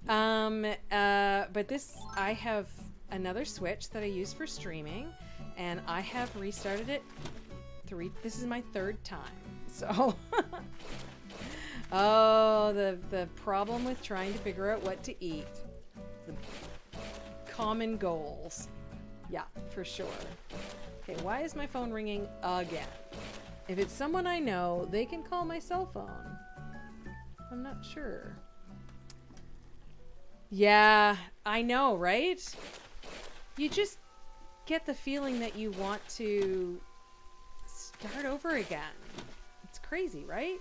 But this, I have another Switch that I use for streaming, and I have restarted it this is my third time. So, oh, the problem with trying to figure out what to eat. The common goals. Yeah, for sure. Okay, why is my phone ringing again? If it's someone I know, they can call my cell phone. I'm not sure. Yeah, I know, right? You just get the feeling that you want to start over again. It's crazy, right?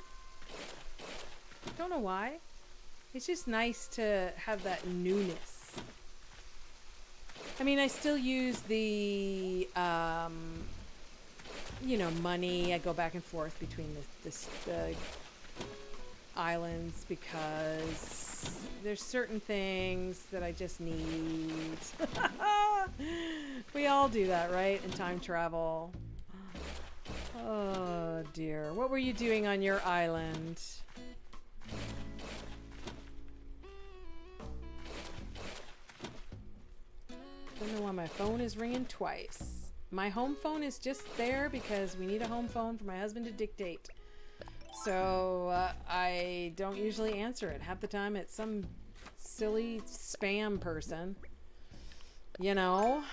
Don't know why. It's just nice to have that newness. I mean, I still use the, you know, money. I go back and forth between the islands because there's certain things that I just need. We all do that, right? In time travel. Oh, dear. What were you doing on your island? Don't know why my phone is ringing twice. My home phone is just there because we need a home phone for my husband to dictate. So I don't usually answer it. Half the time it's some silly spam person. You know?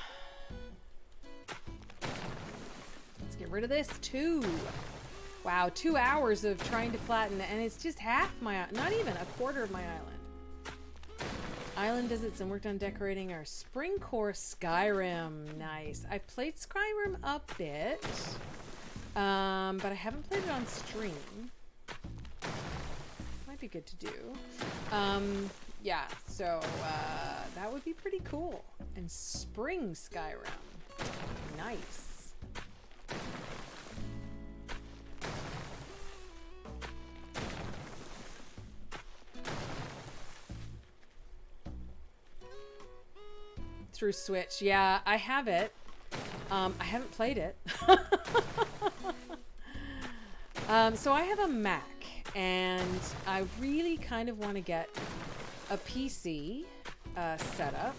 Let's get rid of this too. Wow, 2 hours of trying to flatten, and it's just half my, not even a quarter of my island. Island visits and worked on decorating our spring course Skyrim. Nice. I've played Skyrim a bit, but I haven't played it on stream. Might be good to do. Yeah, so that would be pretty cool. And spring Skyrim. Nice. Through Switch. Yeah, I have it. I haven't played it. So I have a Mac, and I really kind of want to get a PC set up.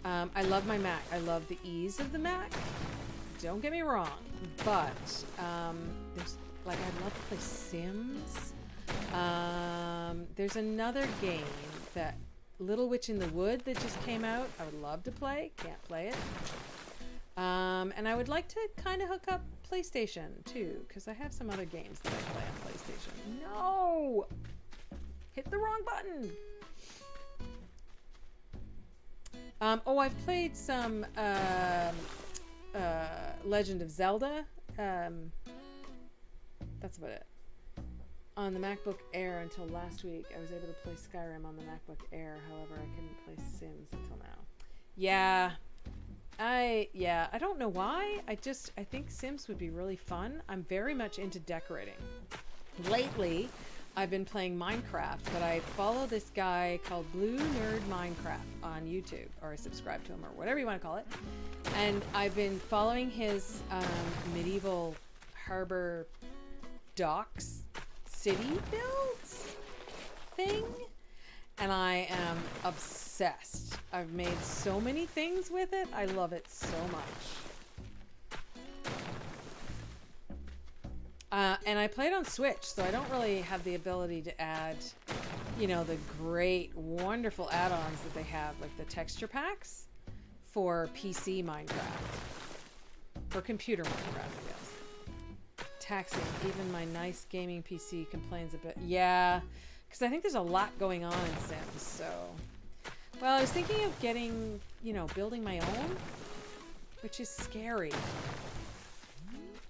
I love my Mac. I love the ease of the Mac. Don't get me wrong, but there's like, I'd love to play Sims. There's another game, that Little Witch in the Wood, that just came out. I would love to play. Can't play it. And I would like to kind of hook up PlayStation too, because I have some other games that I play on PlayStation. No! Hit the wrong button! Oh, I've played some Legend of Zelda. That's about it. On the MacBook Air until last week, I was able to play Skyrim on the MacBook Air. However, I couldn't play Sims until now. Yeah, I don't know why. I think Sims would be really fun. I'm very much into decorating. Lately, I've been playing Minecraft, but I follow this guy called Blue Nerd Minecraft on YouTube, or I subscribe to him, or whatever you want to call it. And I've been following his medieval harbor docks city builds thing, and I am obsessed. I've made so many things with it. I love it so much. And I play it on Switch, so I don't really have the ability to add, you know, the great, wonderful add-ons that they have, like the texture packs for PC Minecraft. For computer Minecraft, I guess. Taxing. Even my nice gaming PC complains a bit. Yeah, because I think there's a lot going on in Sims, so... Well, I was thinking of getting, you know, building my own, which is scary.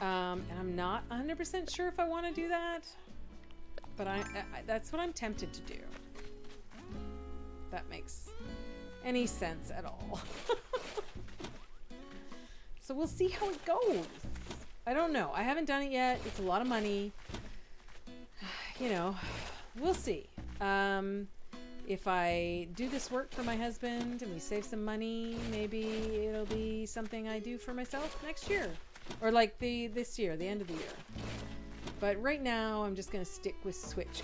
And I'm not 100% sure if I want to do that, but that's what I'm tempted to do. That makes any sense at all. So we'll see how it goes. I don't know. I haven't done it yet. It's a lot of money. You know, we'll see. If I do this work for my husband and we save some money, maybe it'll be something I do for myself next year. Or like this year, the end of the year. But right now, I'm just going to stick with Switch games.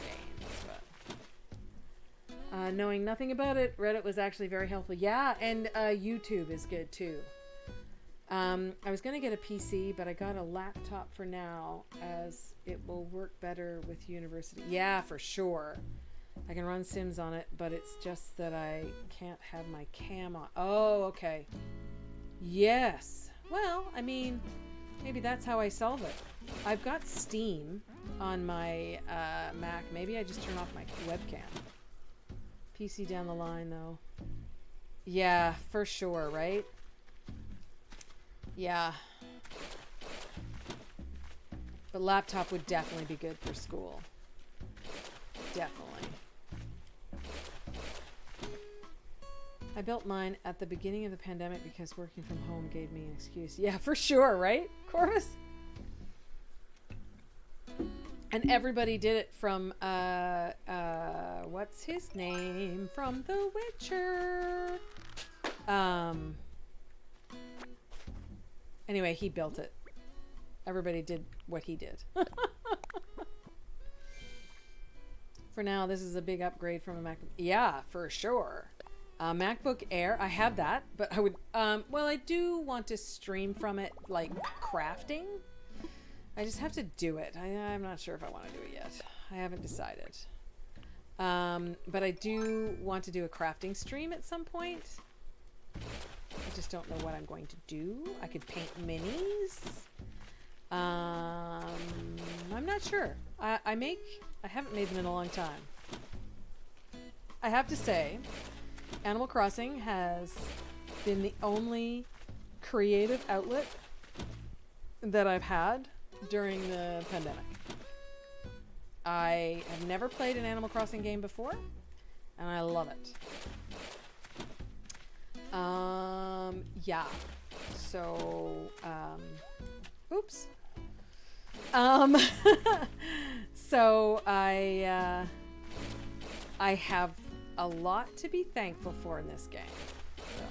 But, knowing nothing about it, Reddit was actually very helpful. Yeah, and YouTube is good too. I was going to get a PC, but I got a laptop for now, as it will work better with university. Yeah, for sure. I can run Sims on it, but it's just that I can't have my cam on. Oh, okay. Yes. Well, I mean, maybe that's how I solve it. I've got Steam on my Mac. Maybe I just turn off my webcam. PC down the line, though. Yeah, for sure, right? Yeah. But laptop would definitely be good for school. Definitely. I built mine at the beginning of the pandemic because working from home gave me an excuse. Yeah, for sure, right, Corvus? And everybody did it from, what's his name? From The Witcher. Anyway, he built it. Everybody did what he did. For now, this is a big upgrade from a Mac. Yeah, for sure. MacBook Air, I have that, but I would, well, I do want to stream from it, like, crafting. I just have to do it. I'm not sure if I want to do it yet. I haven't decided. But I do want to do a crafting stream at some point. I just don't know what I'm going to do. I could paint minis. I'm not sure. I haven't made them in a long time. I have to say, Animal Crossing has been the only creative outlet that I've had during the pandemic. I have never played an Animal Crossing game before, and I love it. Yeah. So, oops. So I have a lot to be thankful for in this game. So.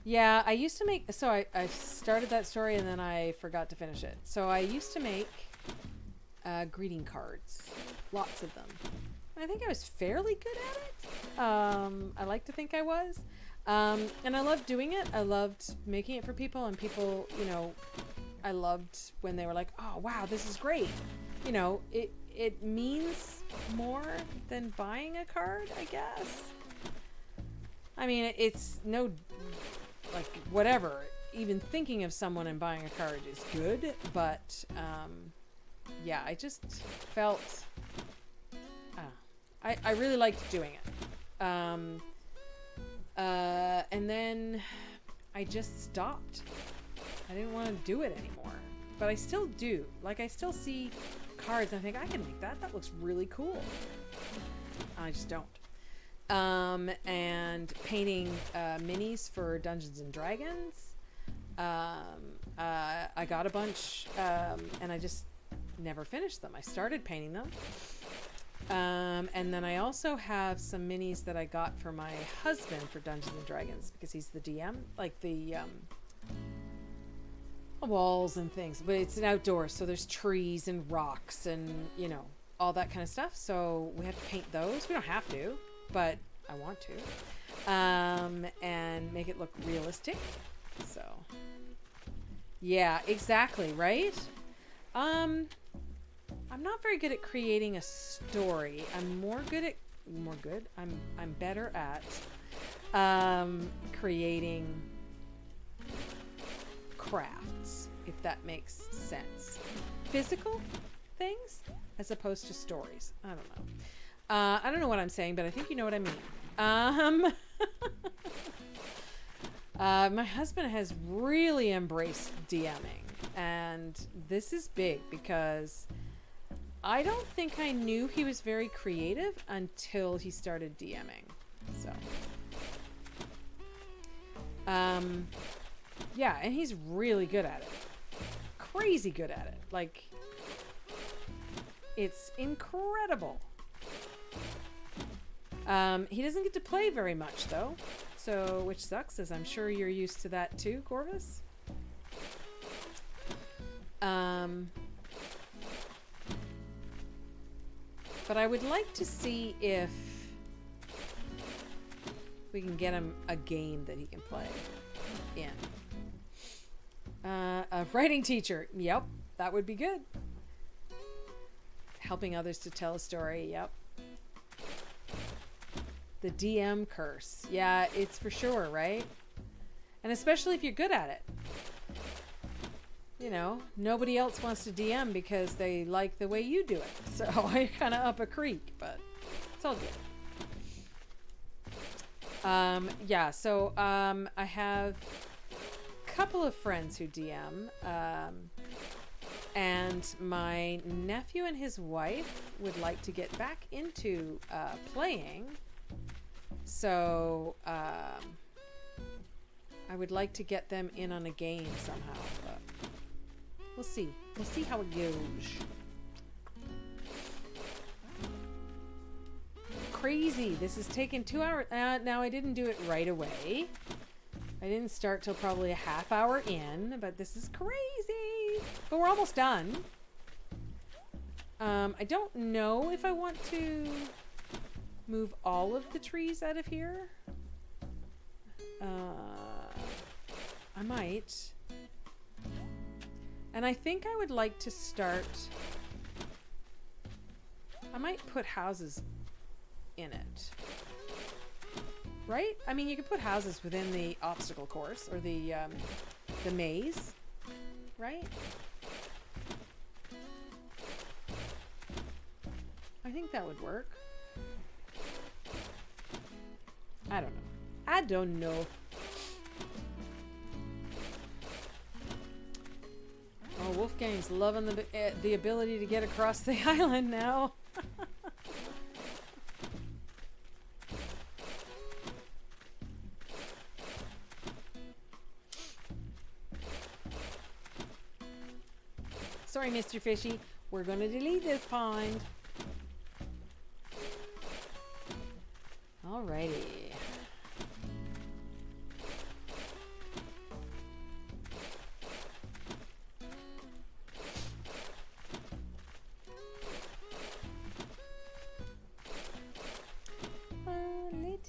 Yeah, I used to make, so I started that story and then I forgot to finish it. So I used to make greeting cards, lots of them. I think I was fairly good at it. I like to think I was. And I loved doing it. I loved making it for people, and people, you know, I loved when they were like, oh, wow, this is great. You know, it means more than buying a card, I guess. I mean, it's no, like, whatever. Even thinking of someone and buying a card is good, but, yeah, I just felt, I really liked doing it. And then I just stopped. I didn't want to do it anymore, but I still do. Like, I still see cards and I think I can make that. That looks really cool. I just don't. And painting minis for Dungeons and Dragons. I got a bunch, and I just never finished them. I started painting them. And then I also have some minis that I got for my husband for Dungeons and Dragons, because he's the DM, like the walls and things, but it's an outdoors, so there's trees and rocks and, you know, all that kind of stuff. So we have to paint those. We don't have to, but I want to, and make it look realistic. So yeah, exactly. Right. I'm not very good at creating a story. I'm better at creating crafts, if that makes sense. Physical things as opposed to stories. I don't know. I don't know what I'm saying, but I think you know what I mean. My husband has really embraced DMing, and this is big because I don't think I knew he was very creative until he started DMing. So, yeah, and he's really good at it. Crazy good at it. Like, it's incredible. He doesn't get to play very much, though. So, which sucks, as I'm sure you're used to that too, Corvus. But I would like to see if we can get him a game that he can play in. A writing teacher. Yep, that would be good. Helping others to tell a story. Yep. The DM curse. Yeah, it's for sure, right? And especially if you're good at it. You know, nobody else wants to DM because they like the way you do it. So you're kind of up a creek, but it's all good. Yeah, so I have a couple of friends who DM. And my nephew and his wife would like to get back into playing. So I would like to get them in on a game somehow, but we'll see. We'll see how it goes. Crazy. This has taken 2 hours. Now, I didn't do it right away. I didn't start till probably a half hour in, but this is crazy. But we're almost done. I don't know if I want to move all of the trees out of here. I might. And I think I would like to start... I might put houses in it. Right? I mean, you could put houses within the obstacle course or the maze. right? I think that would work. I don't know. I don't know. Oh, Wolfgang's loving the ability to get across the island now. Sorry, Mr. Fishy. We're going to delete this pond. Alrighty.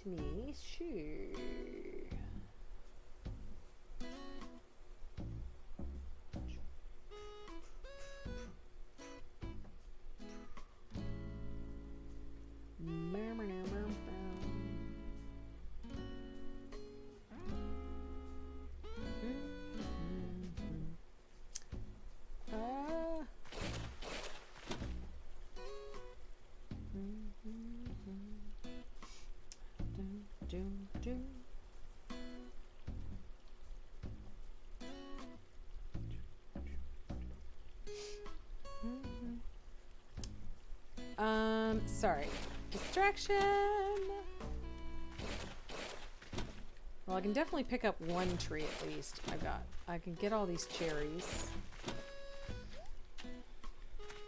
Let me see. Sorry. Distraction. Well, I can definitely pick up one tree at least. I can get all these cherries.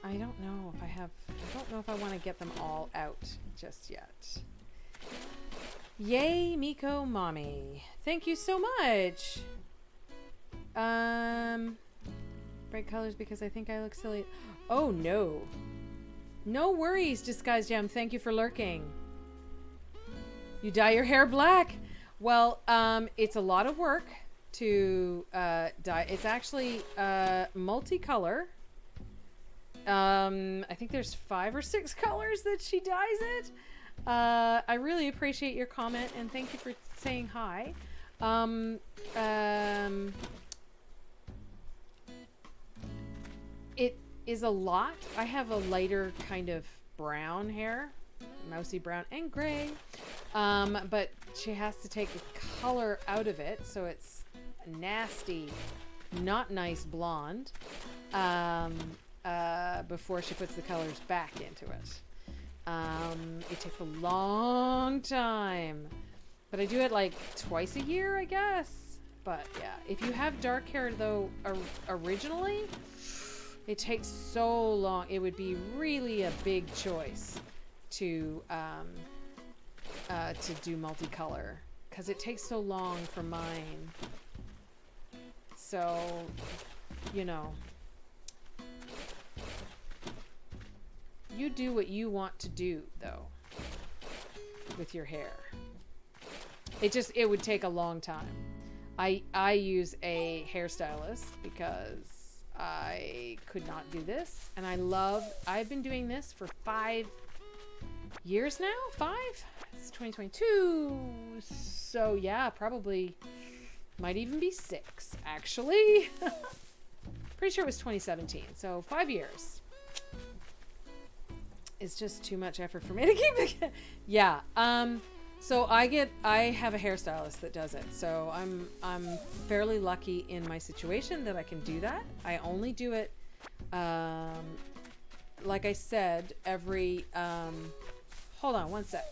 I don't know if I want to get them all out just yet. Yay, Miko Mommy. Thank you so much. Bright colors because I think I look silly. Oh no. No worries, Disguised Gem. Thank you for lurking. You dye your hair black. Well, it's a lot of work to dye. It's actually multicolor. I think there's 5 or 6 colors that she dyes it. I really appreciate your comment and thank you for saying hi. It is a lot. I have a lighter kind of brown hair, mousy brown and gray, but she has to take the color out of it, so it's nasty, not nice blonde, before she puts the colors back into it. It takes a long time, but I do it like twice a year, I guess. But yeah, if you have dark hair though, originally, it takes so long. It would be really a big choice to do multicolor because it takes so long for mine. So, you know, you do what you want to do though with your hair. It would take a long time. I use a hairstylist because I could not do this, and I've been doing this for 5 years now. 5? It's 2022, so yeah, probably might even be 6 actually. Pretty sure it was 2017, so 5 years. It's just too much effort for me to keep it. Yeah. So I have a hairstylist that does it. So I'm fairly lucky in my situation that I can do that. I only do it, like I said, every, hold on one sec.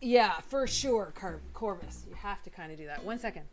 Yeah, for sure, Corvus. You have to kind of do that. 1 second.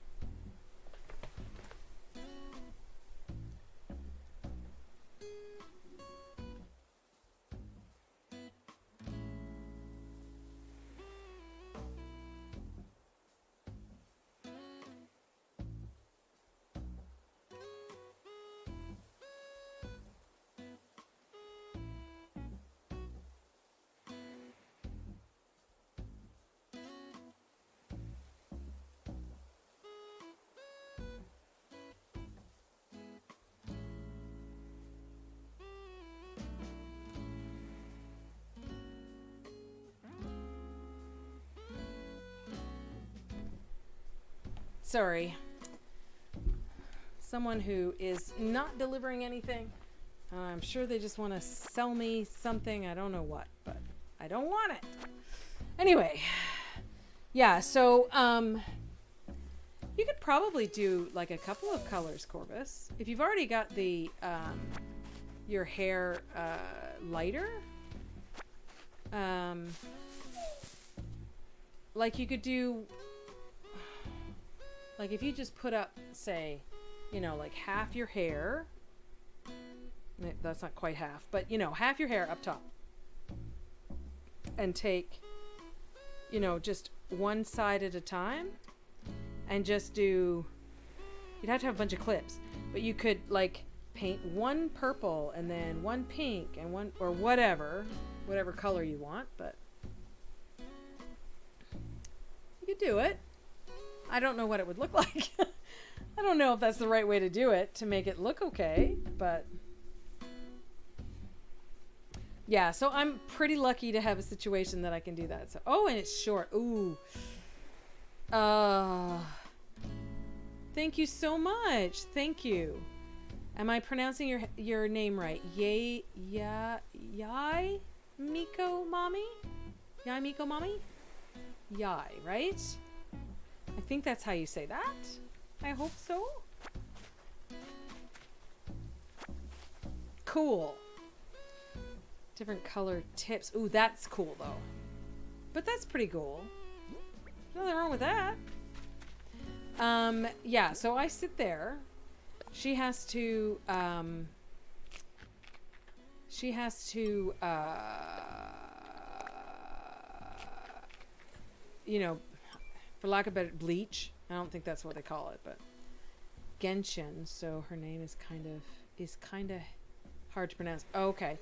Sorry. someone who is not delivering anything. I'm sure they just want to sell me something. I don't know what, but I don't want it. Anyway, yeah, so you could probably do like a couple of colors, Corvus. If you've already got the your hair lighter, like you could do, like if you just put up, say, you know, like half your hair. That's not quite half, but you know, half your hair up top, and take, you know, just one side at a time, and just do, you'd have to have a bunch of clips, but you could like paint one purple and then one pink and one, or whatever color you want, but you could do it. I don't know what it would look like. I don't know if that's the right way to do it to make it look okay, but yeah, so I'm pretty lucky to have a situation that I can do that. So, oh, and it's short. Ooh. Thank you so much. Thank you. Am I pronouncing your name right? Yai Miko Mommy? Yai Miko Mommy? Yai, right? I think that's how you say that. I hope so. Cool. Different color tips. Ooh, that's cool though. But that's pretty cool. Nothing wrong with that. Yeah, so I sit there. She has to you know, for lack of better, bleach. I don't think that's what they call it, but Genshin, so her name is kind of hard to pronounce. Oh, okay.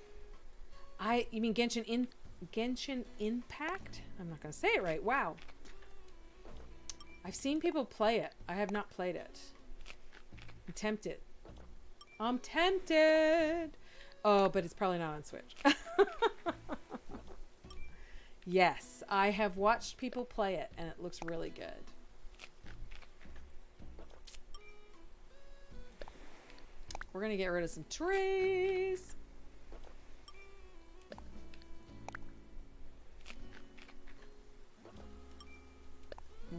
You mean Genshin Impact? I'm not going to say it right. Wow. I've seen people play it. I have not played it. I'm tempted. I'm tempted. Oh, but it's probably not on Switch. Yes, I have watched people play it, and it looks really good. We're going to get rid of some trees.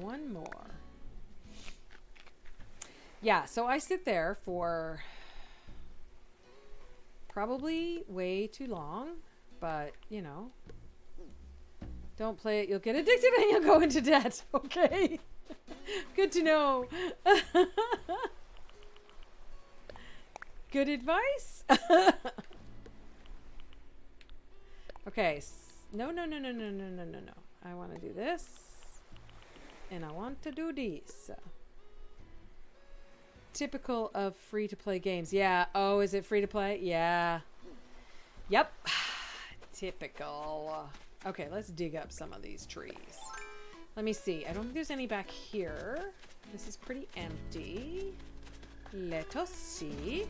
One more. Yeah, so I sit there for probably way too long, but you know, don't play it, you'll get addicted and you'll go into debt. Okay. Good to know. Good advice. Okay. No. I want to do this. And I want to do this. Typical of free-to-play games. Yeah. Oh, is it free-to-play? Yeah. Yep. Typical. Okay, let's dig up some of these trees. Let me see. I don't think there's any back here. This is pretty empty. Let us see.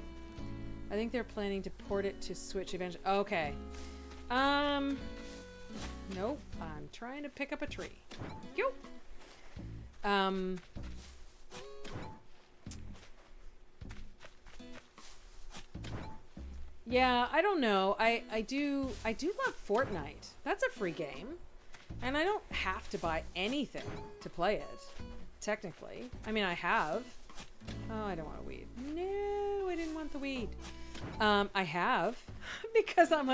I think they're planning to port it to Switch eventually. Okay. Nope. I'm trying to pick up a tree. Yo. Yeah, I don't know. I do love Fortnite. That's a free game. And I don't have to buy anything to play it. Technically. I mean, I have. Oh, I don't want a weed. No, I didn't want the weed. I have because I'm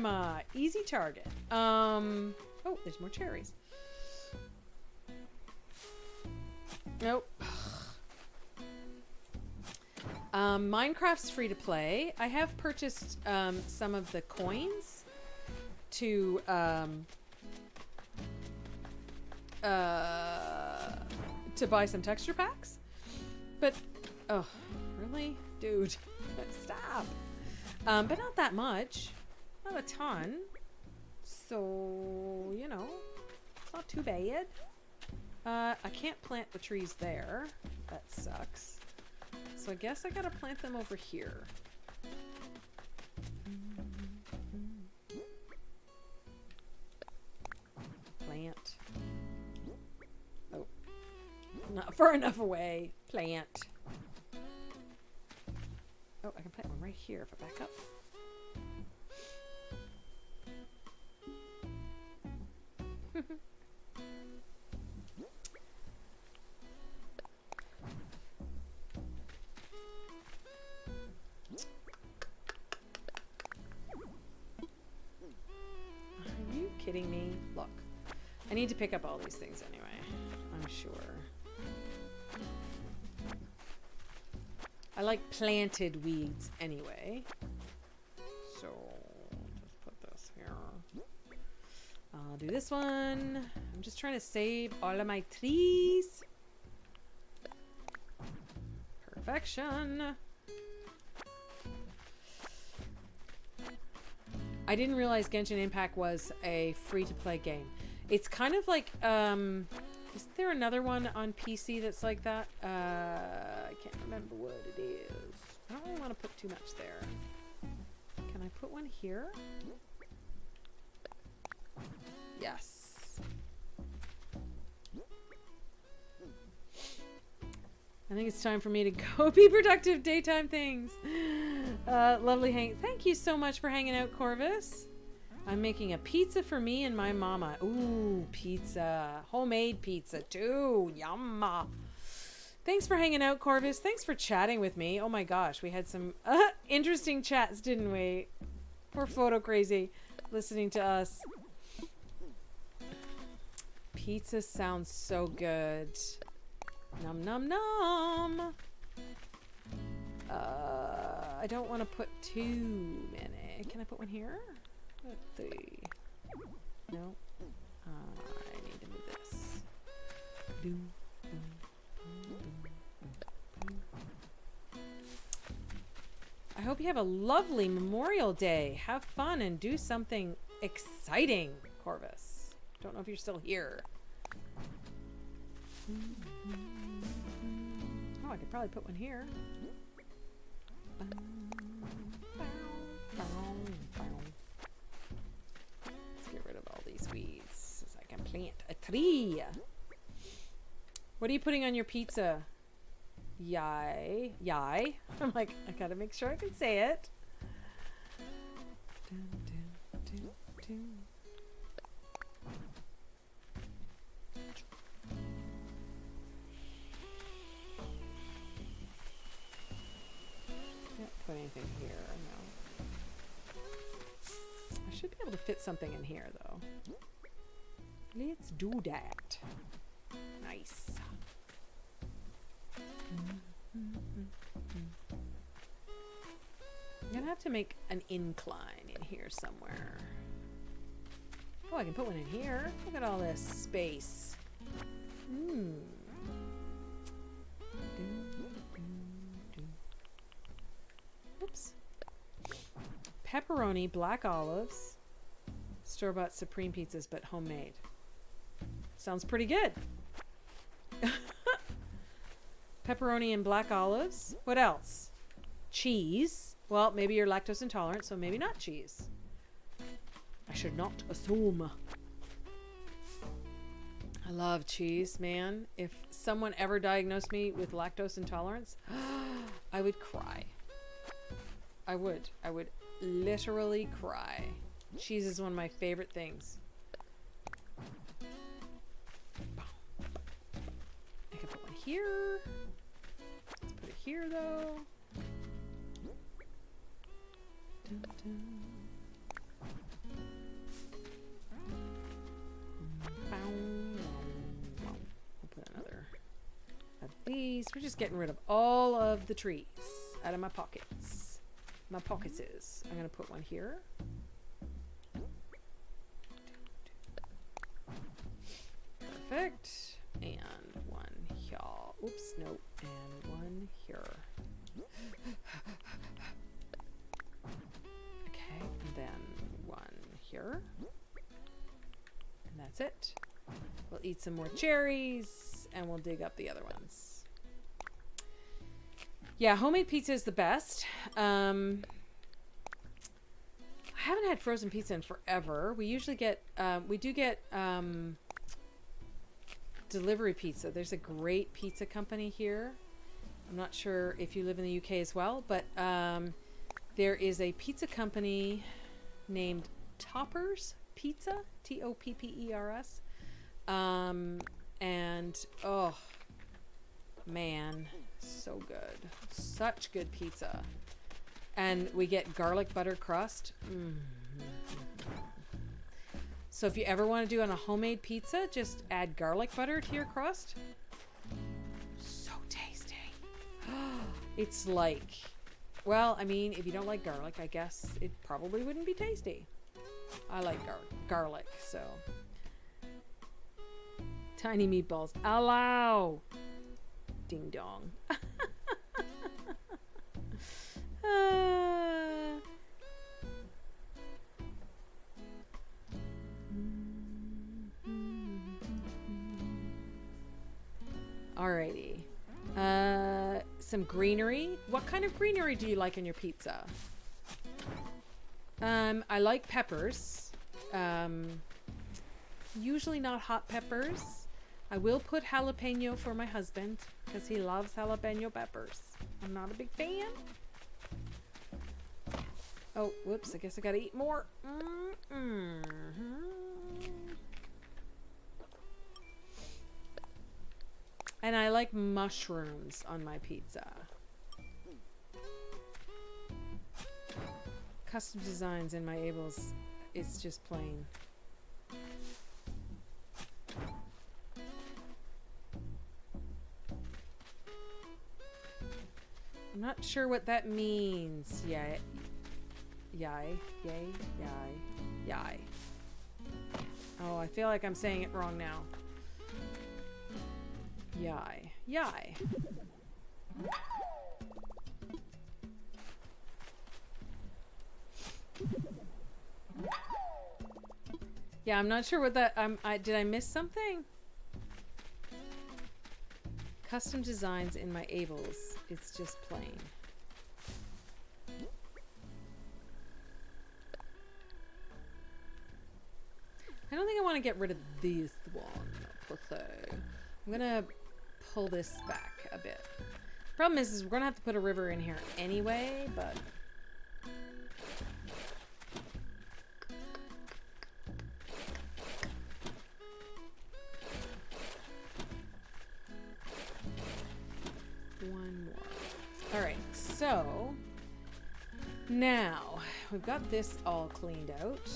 a easy target. Oh, there's more cherries. Nope. Minecraft's free to play. I have purchased some of the coins to buy some texture packs. But oh, really? Dude, stop. But not that much. Not a ton. So, you know, it's not too bad. I can't plant the trees there. That sucks. So I guess I gotta plant them over here. Plant. Oh. Not far enough away. Plant. Oh, I can plant one right here if I back up. Are you kidding me? Look, I need to pick up all these things anyway, I'm sure. I like planted weeds anyway. So, just put this here. I'll do this one. I'm just trying to save all of my trees. Perfection. I didn't realize Genshin Impact was a free-to-play game. It's kind of like, isn't there another one on PC that's like that? I can't remember what it is. I don't really want to put too much there. Can I put one here? Yes. I think it's time for me to go be productive daytime things. Lovely hang. Thank you so much for hanging out, Corvus. I'm making a pizza for me and my mama. Ooh, pizza. Homemade pizza too. Yum. Thanks for hanging out, Corvus. Thanks for chatting with me. Oh my gosh, we had some interesting chats, didn't we? We're photo crazy listening to us. Pizza sounds so good. Nom nom nom. I don't want to put too many. Can I put one here? Let's see. No. I need to move this. I hope you have a lovely Memorial Day. Have fun and do something exciting, Corvus. Don't know if you're still here. Oh, I could probably put one here. Let's get rid of all these weeds so I can plant a tree. What are you putting on your pizza? Yai. Yai. I'm like, I gotta make sure I can say it. Dun, dun, dun, dun. Can't put anything here, no. I should be able to fit something in here, though. Let's do that. Nice. I'm gonna have to make an incline in here somewhere. Oh, I can put one in here. Look at all this space. Oops. Pepperoni, black olives, store-bought supreme pizzas, but homemade. Sounds pretty good. Pepperoni and black olives. What else? Cheese. Well, maybe you're lactose intolerant, so maybe not cheese. I should not assume. I love cheese, man. If someone ever diagnosed me with lactose intolerance, I would cry. I would literally cry. Cheese is one of my favorite things. I can put one here. Let's put it here, though. Dun, dun. I'll put another of these. We're just getting rid of all of the trees out of my pockets. My pockets is. I'm going to put one here. Perfect. And one here. Oops, nope. And one here. Okay, and then one here. And that's it. We'll eat some more cherries and we'll dig up the other ones. Yeah, homemade pizza is the best. I haven't had frozen pizza in forever. We usually get, we do get delivery pizza. There's a great pizza company here I'm not sure if you live in the UK as well, but there is a pizza company named Toppers Pizza, Toppers. And oh man, so good. Such good pizza. And we get garlic butter crust. So if you ever want to do on a homemade pizza, just add garlic butter to your crust. So tasty. It's like, well, I mean, if you don't like garlic, I guess it probably wouldn't be tasty. I like garlic, so. Tiny meatballs. Allow. Ding dong. Alrighty. Some greenery. What kind of greenery do you like on your pizza? I like peppers. Usually not hot peppers. I will put jalapeno for my husband because he loves jalapeno peppers. I'm not a big fan. Oh, whoops. I guess I gotta eat more. And I like mushrooms on my pizza. Custom designs in my Abels. It's just plain. I'm not sure what that means. Yay. Oh, I feel like I'm saying it wrong now. Yay. Yeah, I'm not sure what that. Did I miss something? Custom designs in my Abels. It's just plain. I don't think I want to get rid of this one. I'm gonna pull this back a bit. Problem is we're gonna have to put a river in here anyway, but one more. Alright, so now we've got this all cleaned out.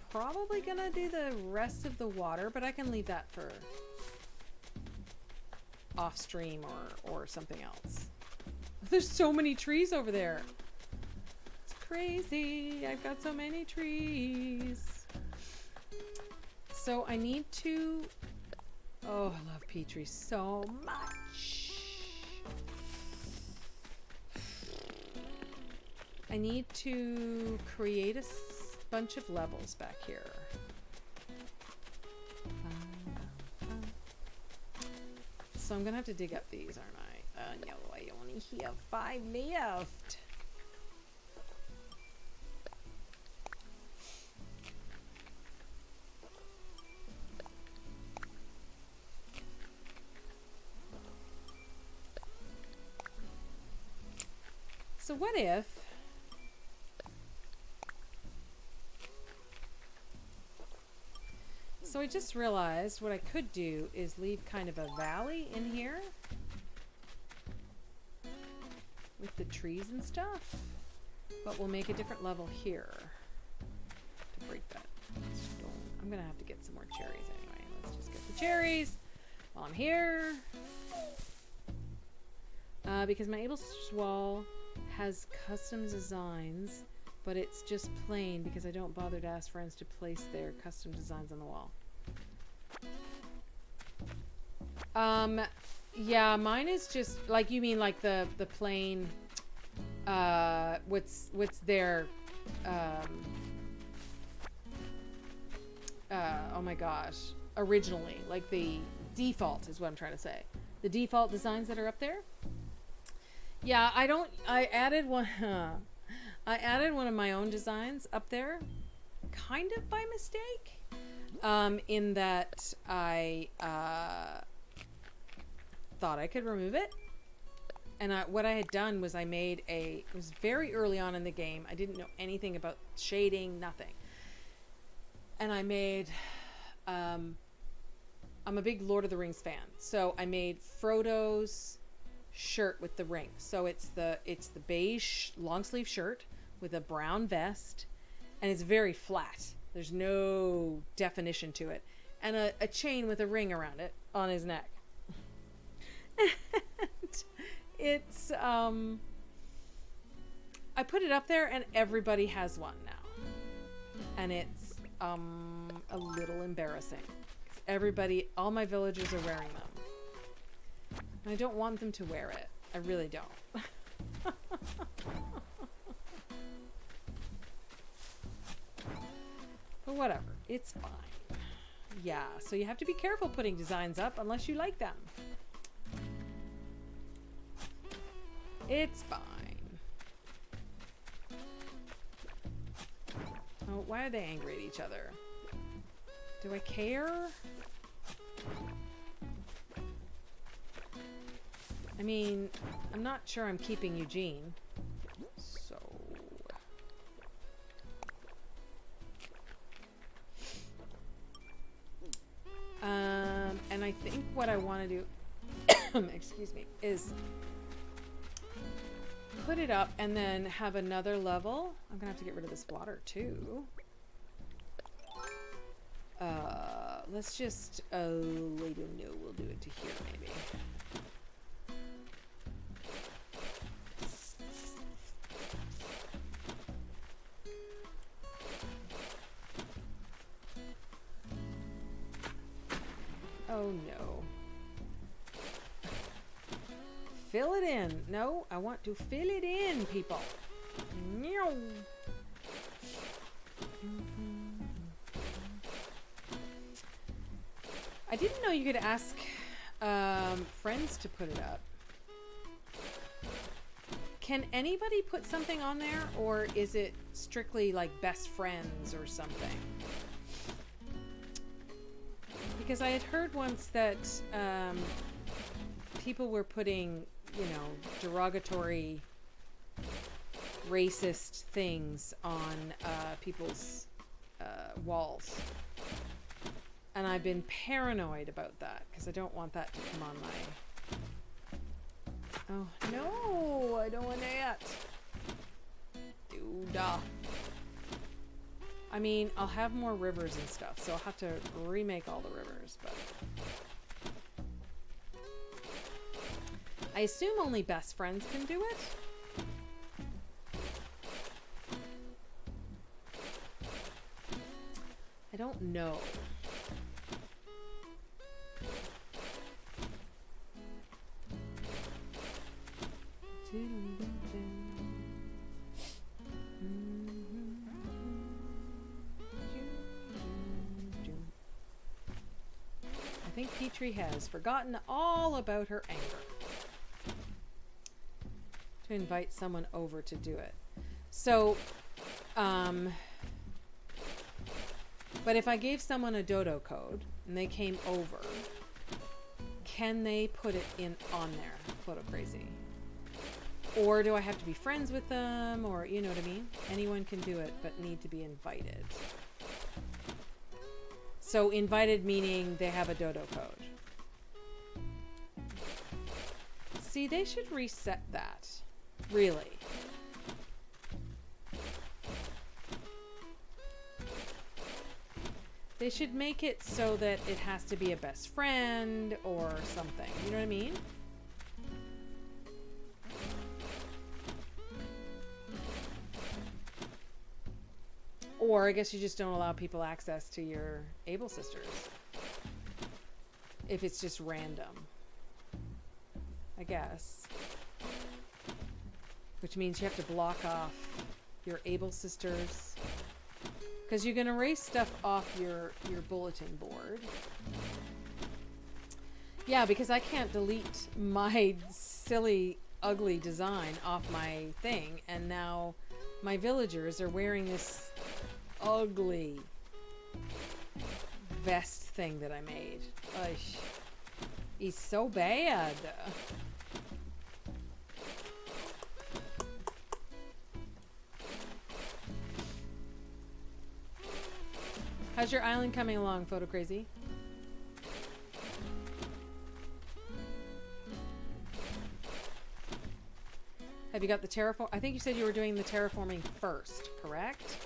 Probably gonna do the rest of the water, but I can leave that for off stream or something else. There's so many trees over there. It's crazy. I've got so many trees. So I need to... Oh, I love Petrie so much. I need to create a bunch of levels back here. So I'm gonna have to dig up these, aren't I? No, I only have 5 left. So what if so I just realized what I could do is leave kind of a valley in here with the trees and stuff, but we'll make a different level here to break that stone. I'm gonna have to get some more cherries anyway. Let's just get the cherries while I'm here. Because my Able Sisters wall has custom designs, but it's just plain because I don't bother to ask friends to place their custom designs on the wall. Yeah, mine is just like, you mean like the plain, what's their, oh my gosh, originally, like the default is what I'm trying to say. The default designs that are up there. Yeah, I added one, I added one of my own designs up there, kind of by mistake, in that I thought I could remove it. And what I had done was I made it was very early on in the game. I didn't know anything about shading, nothing. And I made, I'm a big Lord of the Rings fan. So I made Frodo's shirt with the ring. So it's the beige long sleeve shirt with a brown vest, and it's very flat. There's no definition to it. And a chain with a ring around it on his neck. And it's, I put it up there and everybody has one now. And it's, a little embarrassing. Everybody, all my villagers are wearing them. And I don't want them to wear it. I really don't. But whatever, it's fine. Yeah, so you have to be careful putting designs up unless you like them. It's fine. Oh, why are they angry at each other? Do I care? I mean, I'm not sure I'm keeping Eugene. So... and I think what I want to do, excuse me, is put it up and then have another level. I'm gonna have to get rid of this water too. Let's just, I don't know, we'll do it to here maybe. Oh no. Fill it in. No, I want to fill it in, people. Meow. I didn't know you could ask friends to put it up. Can anybody put something on there, or is it strictly like best friends or something? Because I had heard once that people were putting, you know, derogatory, racist things on people's walls. And I've been paranoid about that because I don't want that to come on my... Oh, no! I don't want that! Dude. I mean, I'll have more rivers and stuff, so I'll have to remake all the rivers, but... I assume only best friends can do it? I don't know. I think Petrie has forgotten all about her anger. To invite someone over to do it. So, but if I gave someone a dodo code and they came over, can they put it in on there, Photo Crazy? Or do I have to be friends with them? Or, you know what I mean? Anyone can do it, but need to be invited. So invited meaning they have a dodo code. See, they should reset that. Really. They should make it so that it has to be a best friend or something. You know what I mean? Or I guess you just don't allow people access to your Able Sisters. If it's just random. I guess. Which means you have to block off your Able Sisters. Because you can erase stuff off your bulletin board. Yeah, because I can't delete my silly, ugly design off my thing. And now my villagers are wearing this ugly vest thing that I made. He's so bad. How's your island coming along, Photo Crazy? Have you got the terraform? I think you said you were doing the terraforming first, correct?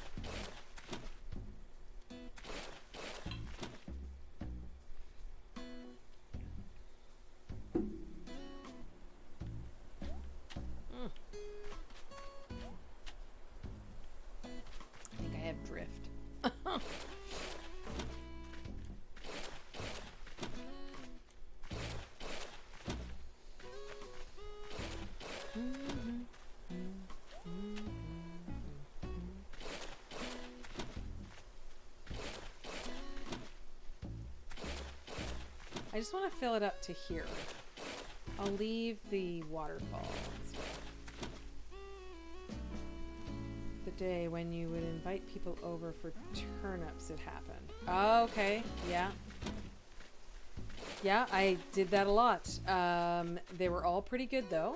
I think I have drift. I just want to fill it up to here. I'll leave the waterfall and stuff. The day when you would invite people over for turnips, it happened. Oh, okay. Yeah. Yeah, I did that a lot. They were all pretty good, though.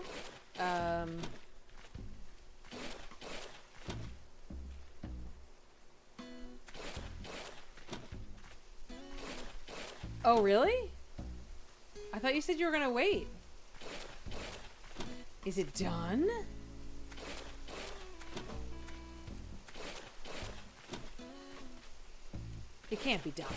Oh, really? I thought you said you were going to wait. Is it done? It can't be done.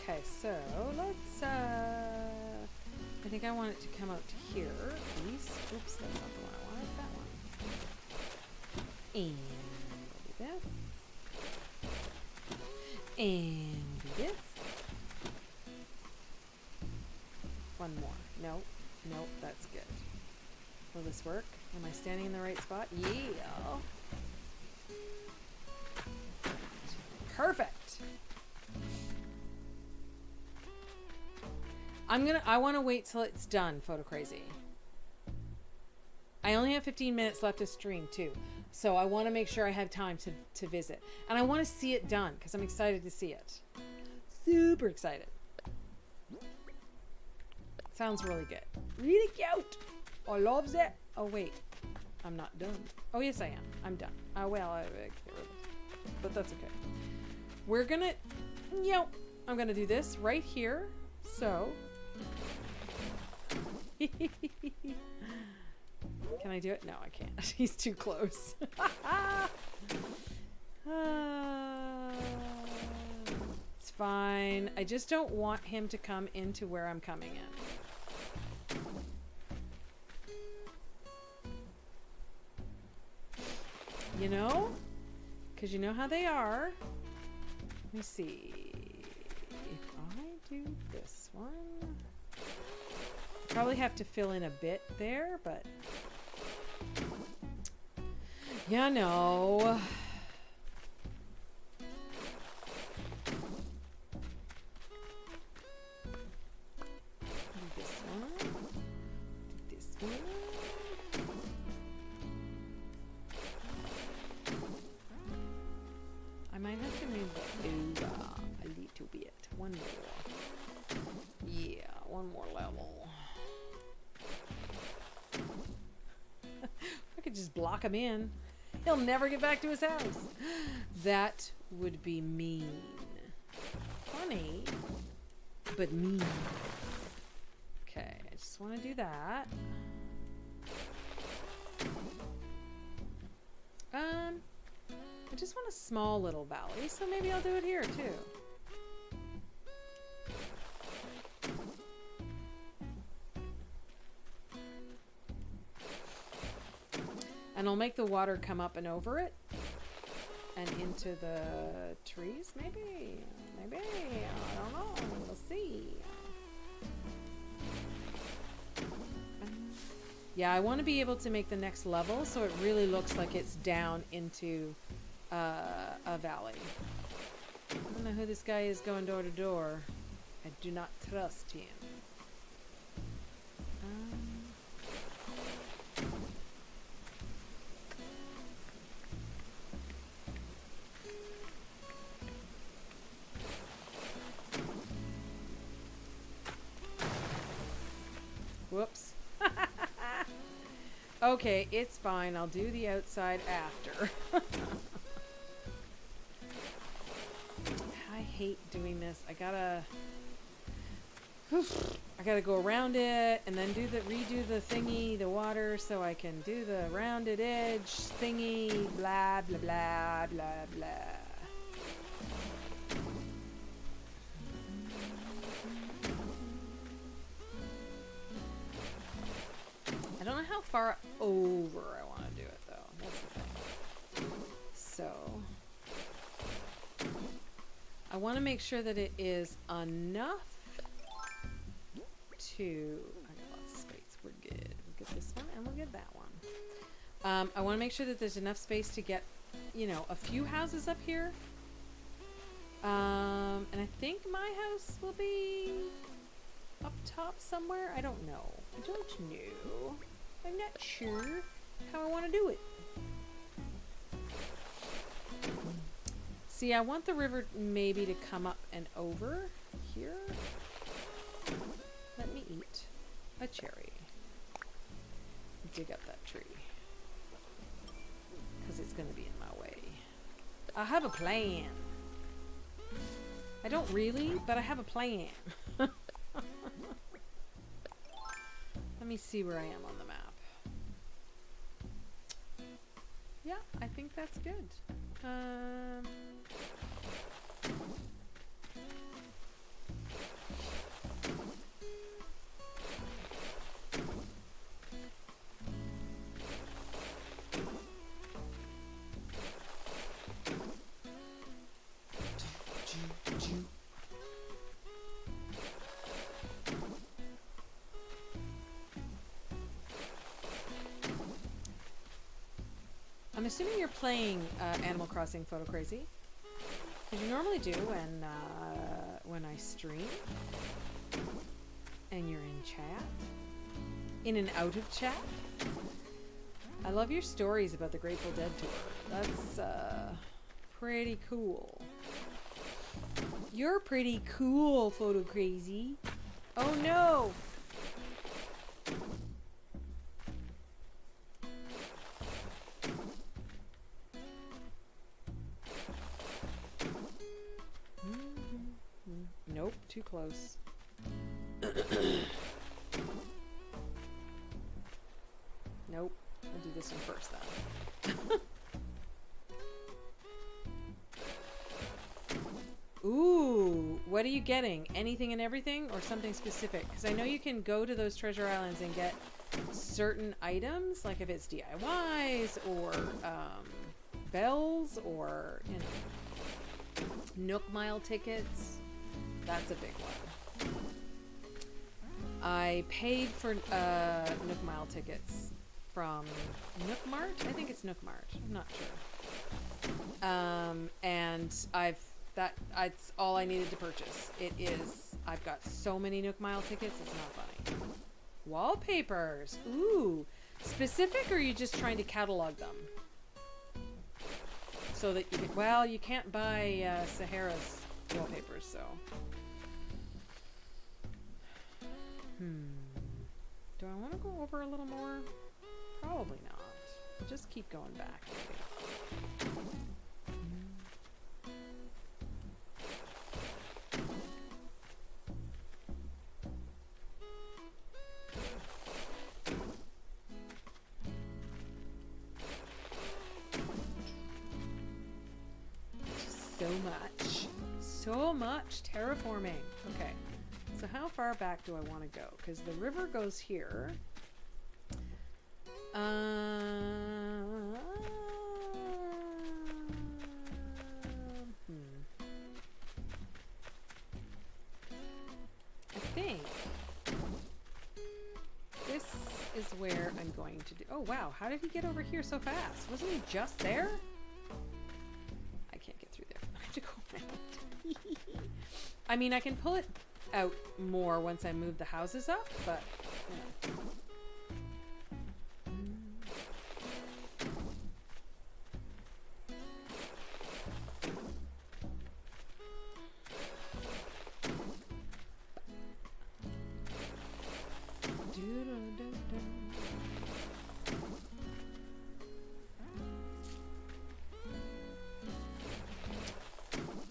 Okay, so let's, I think I want it to come out to here, at least. Oops, that's not the one I wanted, that one. And we'll do this. And do this. One more. Nope, nope, that's good. Will this work? Am I standing in the right spot? Yeah. Perfect. I want to wait till it's done, Photo Crazy. I only have 15 minutes left to stream too. So I want to make sure I have time to visit. And I want to see it done because I'm excited to see it. Super excited. Sounds really good. Really cute. I love it. Oh, wait. I'm not done. Oh, yes, I am. I'm done. Oh, well, I get rid of this. But that's okay. We're going to... Yep. I'm going to do this right here. So... Can I do it? No, I can't. He's too close. It's fine. I just don't want him to come into where I'm coming in. You know? Because you know how they are. Let me see. If I do this one... Probably have to fill in a bit there, but... Yeah, no. This one. This one. I might have to move the over a little bit. One more. Yeah, one more level. I could just block him in. He'll never get back to his house. That would be mean. Funny, but mean. Okay, I just want to do that. I just want a small little valley, so maybe I'll do it here too. And I'll make the water come up and over it and into the trees, maybe, I don't know, we'll see. Yeah, I want to be able to make the next level so it really looks like it's down into a valley. I don't know who this guy is going door to door. I do not trust him. Whoops. Okay, it's fine. I'll do the outside after. I hate doing this. I gotta go around it and then redo the thingy, the water, so I can do the rounded edge thingy, blah, blah, blah, blah, blah. I don't know how far over I want to do it, though. That's the thing. So, I want to make sure that it is enough to... I got lots of space. We're good. We'll get this one, and we'll get that one. I want to make sure that there's enough space to get, you know, a few houses up here. And I think my house will be up top somewhere. I don't know. I don't know. I'm not sure how I want to do it. See, I want the river maybe to come up and over here. Let me eat a cherry. Dig up that tree. Because it's going to be in my way. I have a plan. I don't really, but I have a plan. Let me see where I am on the map. Yeah, I think that's good. I'm assuming you're playing Animal Crossing Photo Crazy, because you normally do when I stream, and you're in chat, in and out of chat. I love your stories about the Grateful Dead tour. That's pretty cool. You're pretty cool, Photo Crazy. Oh no! Nope, too close. Nope, I'll do this one first then. Ooh, what are you getting? Anything and everything or something specific? Because I know you can go to those treasure islands and get certain items, like if it's DIYs or bells or, you know, Nook Mile tickets. That's a big one. I paid for Nook Mile tickets from Nook Mart. I think it's Nook Mart. I'm not sure. And that's all I needed to purchase. I've got so many Nook Mile tickets. It's not funny. Wallpapers. Ooh, specific, or are you just trying to catalog them? So that you can, well, you can't buy Sahara's wallpapers, so. Do I want to go over a little more? Probably not. I'll just keep going back, maybe. So much terraforming. Okay, so how far back do I want to go? Because the river goes here. I think this is where I'm going to do. Oh wow, how did he get over here so fast? Wasn't he just there? I can't get through there. I have to go I mean, I can pull it out more once I move the houses up, but you know.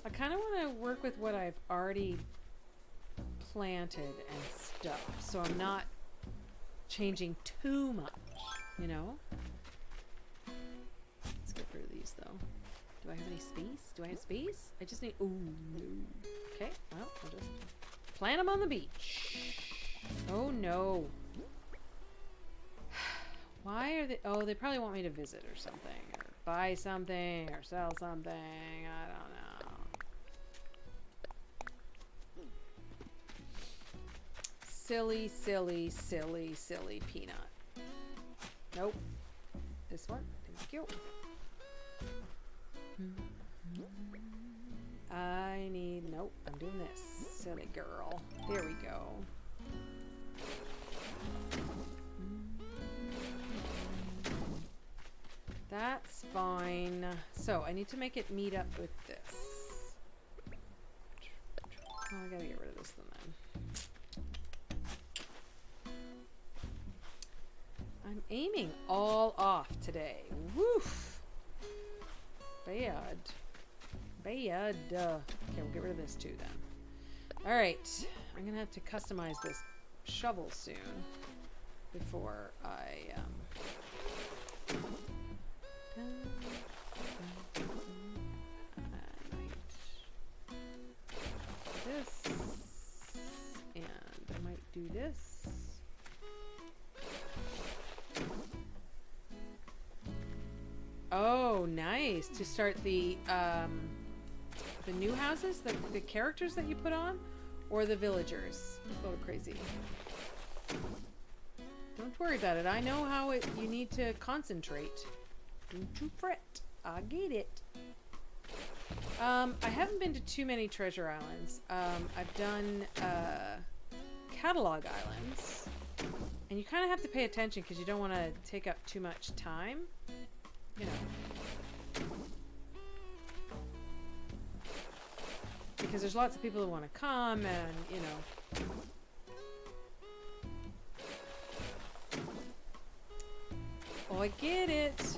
I kind of want to work with what I've already planted and stuff, so I'm not changing too much, you know? Let's get rid of these though. Do I have any space? Do I have space? I just need, ooh, no. Okay, well, I'll just plant them on the beach. Oh no. Why are they, oh, they probably want me to visit or something, or buy something, or sell something, I don't know. Silly, silly, silly, silly peanut. Nope. This one. Thank you. I need... Nope. I'm doing this. Silly girl. There we go. That's fine. So, I need to make it meet up with this. Oh, I gotta get rid of this one then. I'm aiming all off today. Woof. Bad. Bad. Okay, we'll get rid of this too then. Alright. I'm gonna have to customize this shovel soon before I this, and I might do this. Oh, nice. To start the new houses, the characters that you put on, or the villagers. Go crazy. Don't worry about it. I know how you need to concentrate. Don't you fret. I get it. I haven't been to too many treasure islands. I've done catalog islands, and you kind of have to pay attention because you don't want to take up too much time. You know, because there's lots of people who want to come, and you know. Oh, I get it.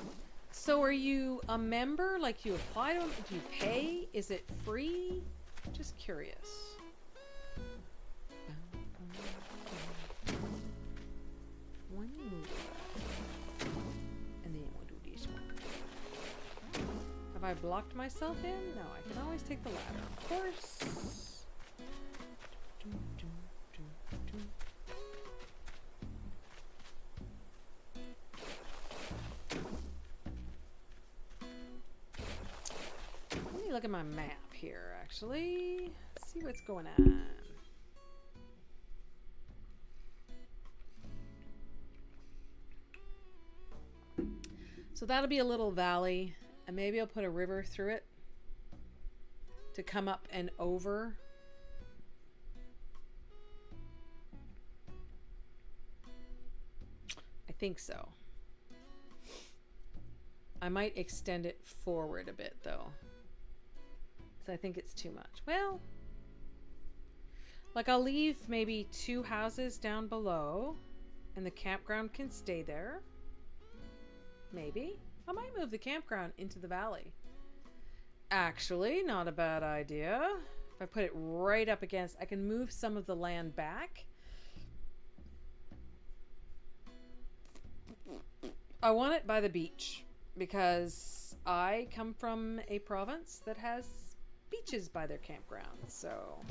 So are you a member? Like you apply to them? Do you pay? Is it free? Just curious. And then we'll do this one. Have I blocked myself in? No, I can always take the ladder. Of course. Let me look at my map here, actually. See what's going on. So that'll be a little valley, and maybe I'll put a river through it to come up and over. I think so. I might extend it forward a bit though, because I think it's too much. Well, like I'll leave maybe 2 houses down below and the campground can stay there. Maybe. I might move the campground into the valley. Actually, not a bad idea. If I put it right up against, I can move some of the land back. I want it by the beach because I come from a province that has beaches by their campgrounds. So,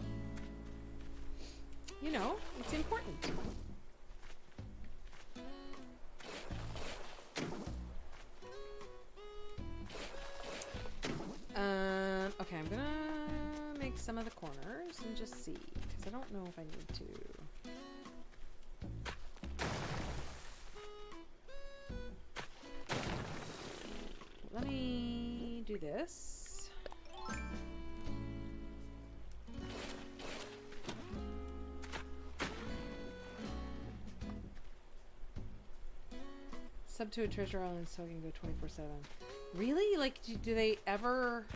you know, it's important. Okay, I'm gonna make some of the corners and just see, because I don't know if I need to. Let me do this. Sub to a treasure island so I can go 24/7. Really? Like, do they ever...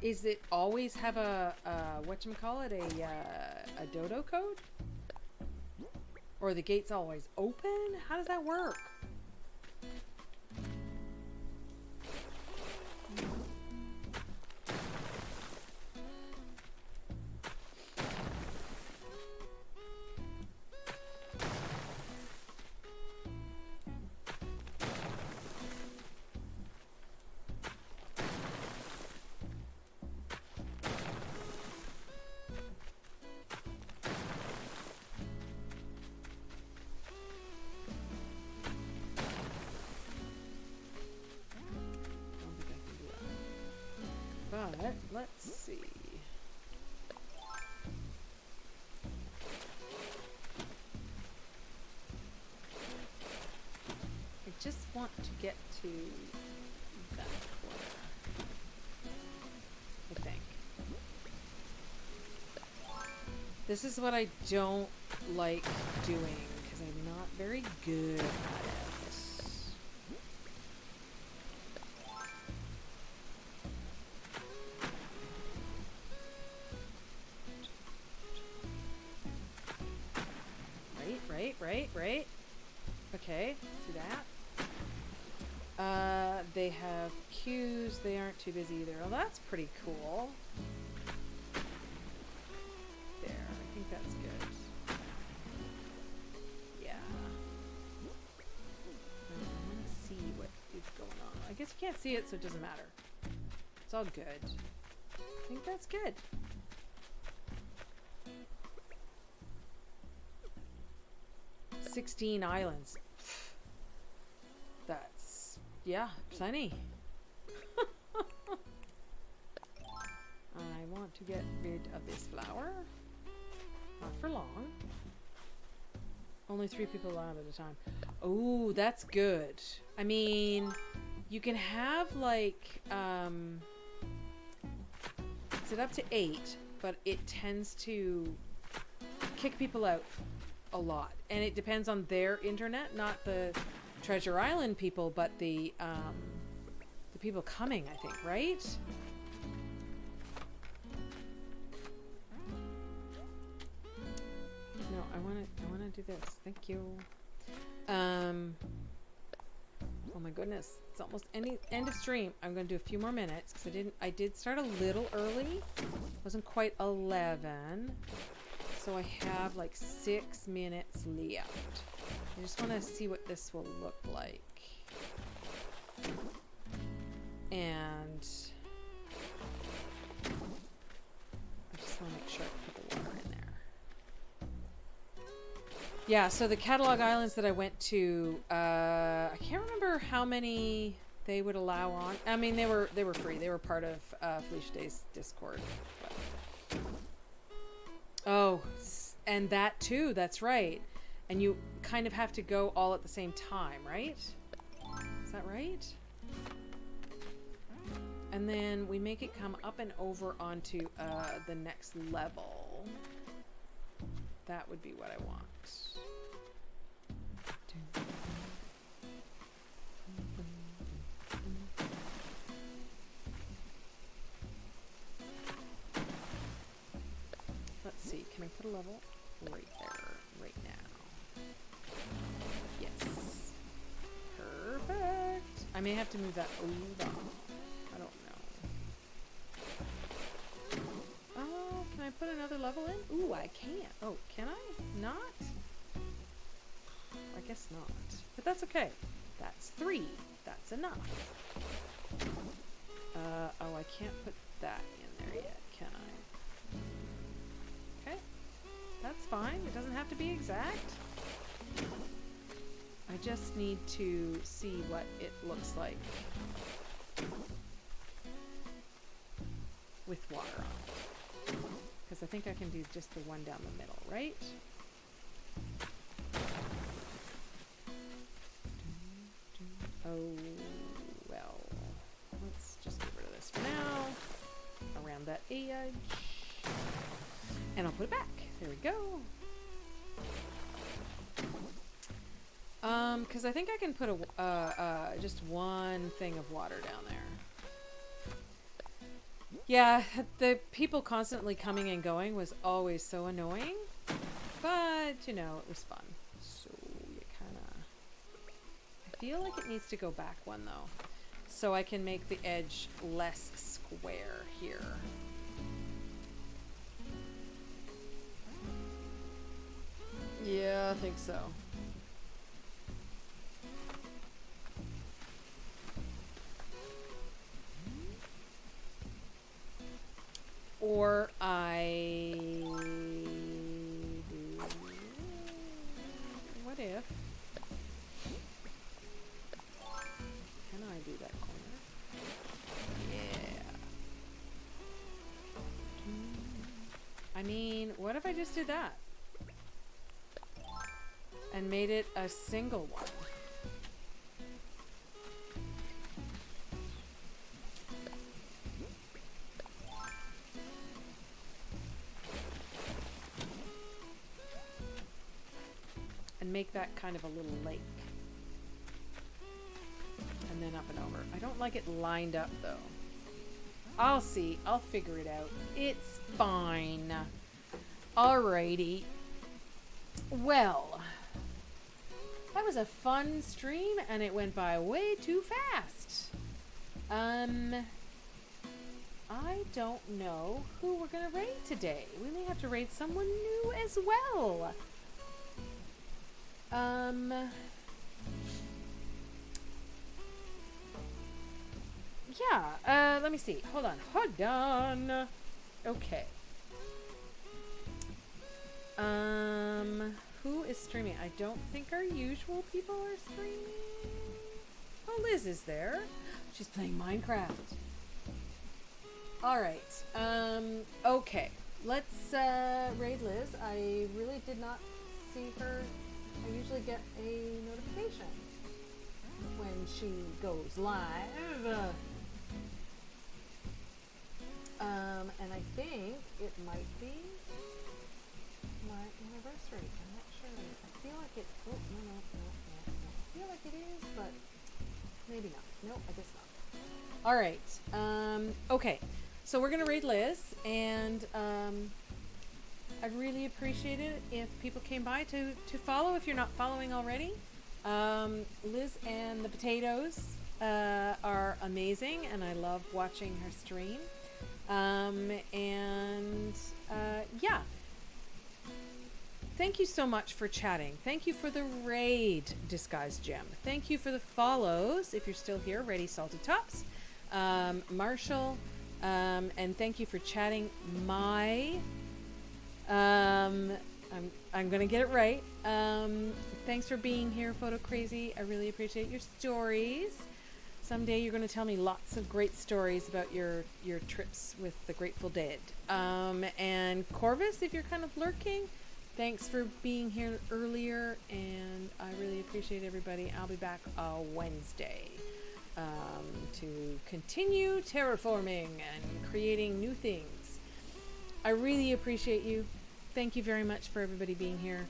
Is it always have a whatchamacallit, a dodo code? Or the gate's always open? How does that work? But let's see. I just want to get to that corner, I think. This is what I don't like doing because I'm not very good at it. Right. Okay, see that? They have queues. They aren't too busy either. Well, that's pretty cool. There, I think that's good. Yeah. I want to see what is going on. I guess you can't see it, so it doesn't matter. It's all good. I think that's good. $16 islands. That's, yeah, plenty. I want to get rid of this flower. Not for long. Only 3 people allowed at a time. Oh, that's good. I mean, you can have like, is it up to 8, but it tends to kick people out a lot, and it depends on their internet, not the Treasure Island people, but the people coming, I think, right? No, I want to do this. Thank you. Oh my goodness, it's almost end of stream. I'm going to do a few more minutes because I did start a little early. Wasn't quite 11. So I have like 6 minutes left. I just want to see what this will look like. And I just want to make sure I put the water in there. Yeah, so the catalog islands that I went to, I can't remember how many they would allow on. I mean, they were free. They were part of Felicia Day's Discord. But. Oh, and that too, that's right. And you kind of have to go all at the same time, right? Is that right? And then we make it come up and over onto the next level. That would be what I want. Let's see, can I put a level right there, right now? Yes. Perfect. I may have to move that over. I don't know. Oh, can I put another level in? Ooh, I can't. Oh, can I? Not? I guess not. But that's okay. That's 3. That's enough. Oh, I can't put that in there yet, can I? Okay. That's fine. It doesn't have to be exact. I just need to see what it looks like with water on it. Because I think I can do just the one down the middle, right? Oh, well, let's just get rid of this for now. Around that edge. And I'll put it back. There we go. Because I think I can put a just one thing of water down there. Yeah, the people constantly coming and going was always so annoying, but you know, it was fun. So you kind of, I feel like it needs to go back one though, so I can make the edge less square here. Yeah, I think so. Or what if, can I do that corner? Yeah. I mean, what if I just did that? And made it a single one? And make that kind of a little lake. And then up and over. I don't like it lined up though. I'll see. I'll figure it out. It's fine. Alrighty. Well, that was a fun stream and it went by way too fast. I don't know who we're gonna raid today. We may have to raid someone new as well. Yeah, let me see. Hold on. Okay. Who is streaming? I don't think our usual people are streaming. Oh, Liz is there. She's playing Minecraft. Alright, okay. Let's, raid Liz. I really did not see her. I usually get a notification when she goes live. And I think it might be my anniversary. I'm not sure. I feel like it. Oh, no. I feel like it is, but maybe not. No, I guess not. All right. Okay. So we're gonna raid Liz, and I'd really appreciate it if people came by to follow if you're not following already. Liz and the Potatoes are amazing, and I love watching her stream. Yeah. Thank you so much for chatting. Thank you for the raid, Disguised Gem. Thank you for the follows, if you're still here, Ready Salted Tops. Marshall, and thank you for chatting my... I'm gonna get it right. Thanks for being here, Photo Crazy. I really appreciate your stories. Someday you're going to tell me lots of great stories about your trips with the Grateful Dead. And Corvus, if you're kind of lurking, thanks for being here earlier, and I really appreciate everybody. I'll be back Wednesday to continue terraforming and creating new things. I really appreciate you. Thank you very much for everybody being here,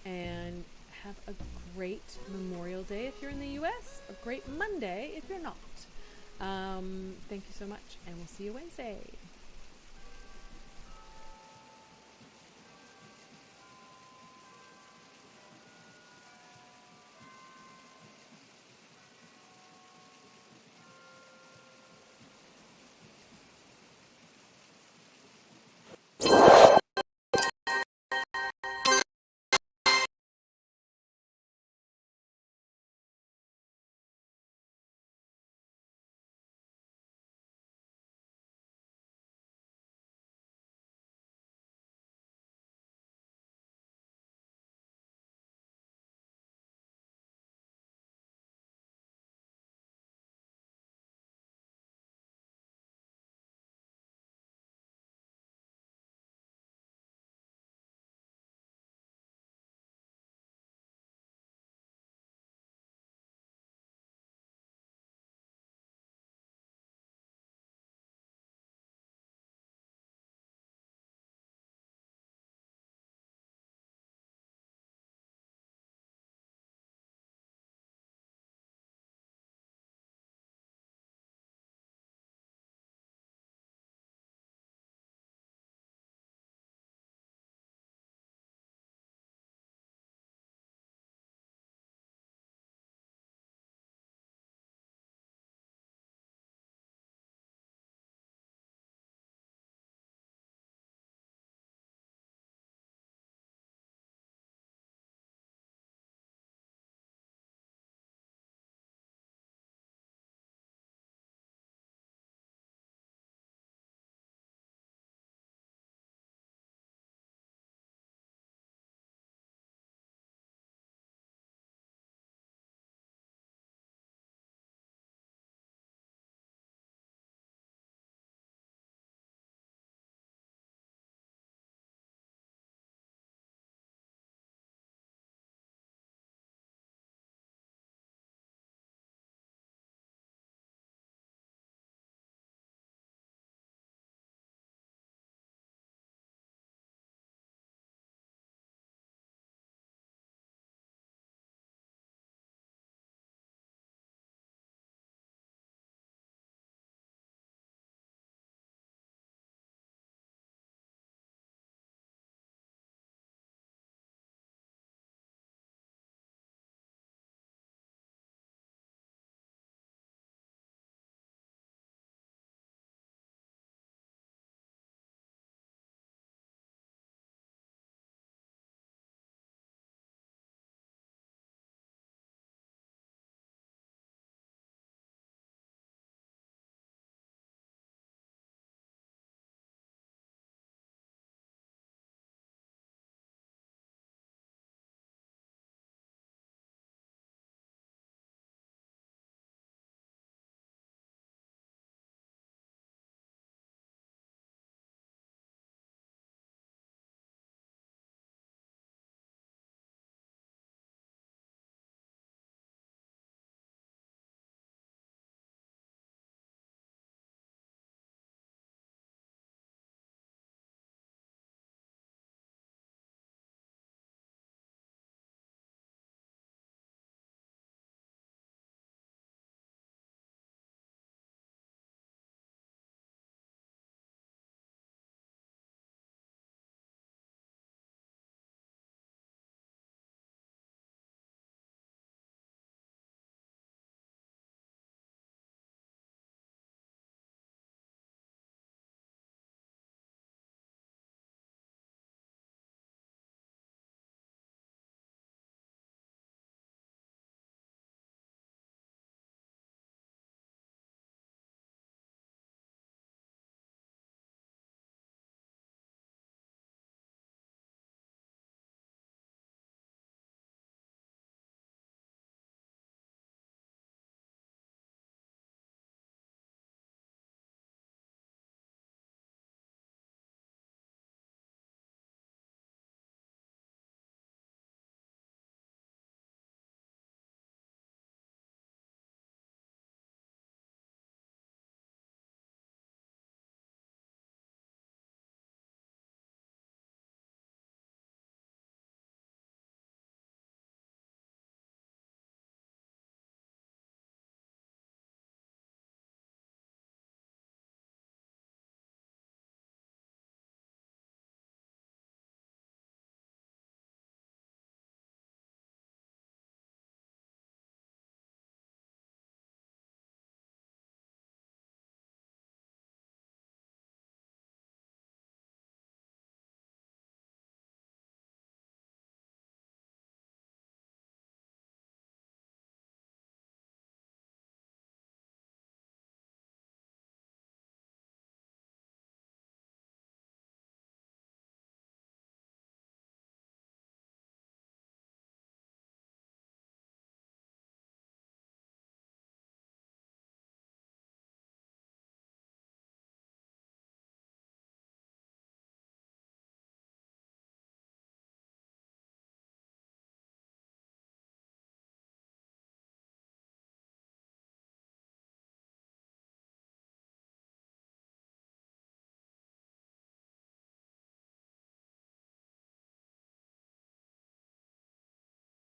and have a great Memorial Day if you're in the US, a great Monday if you're not. Thank you so much, and we'll see you Wednesday.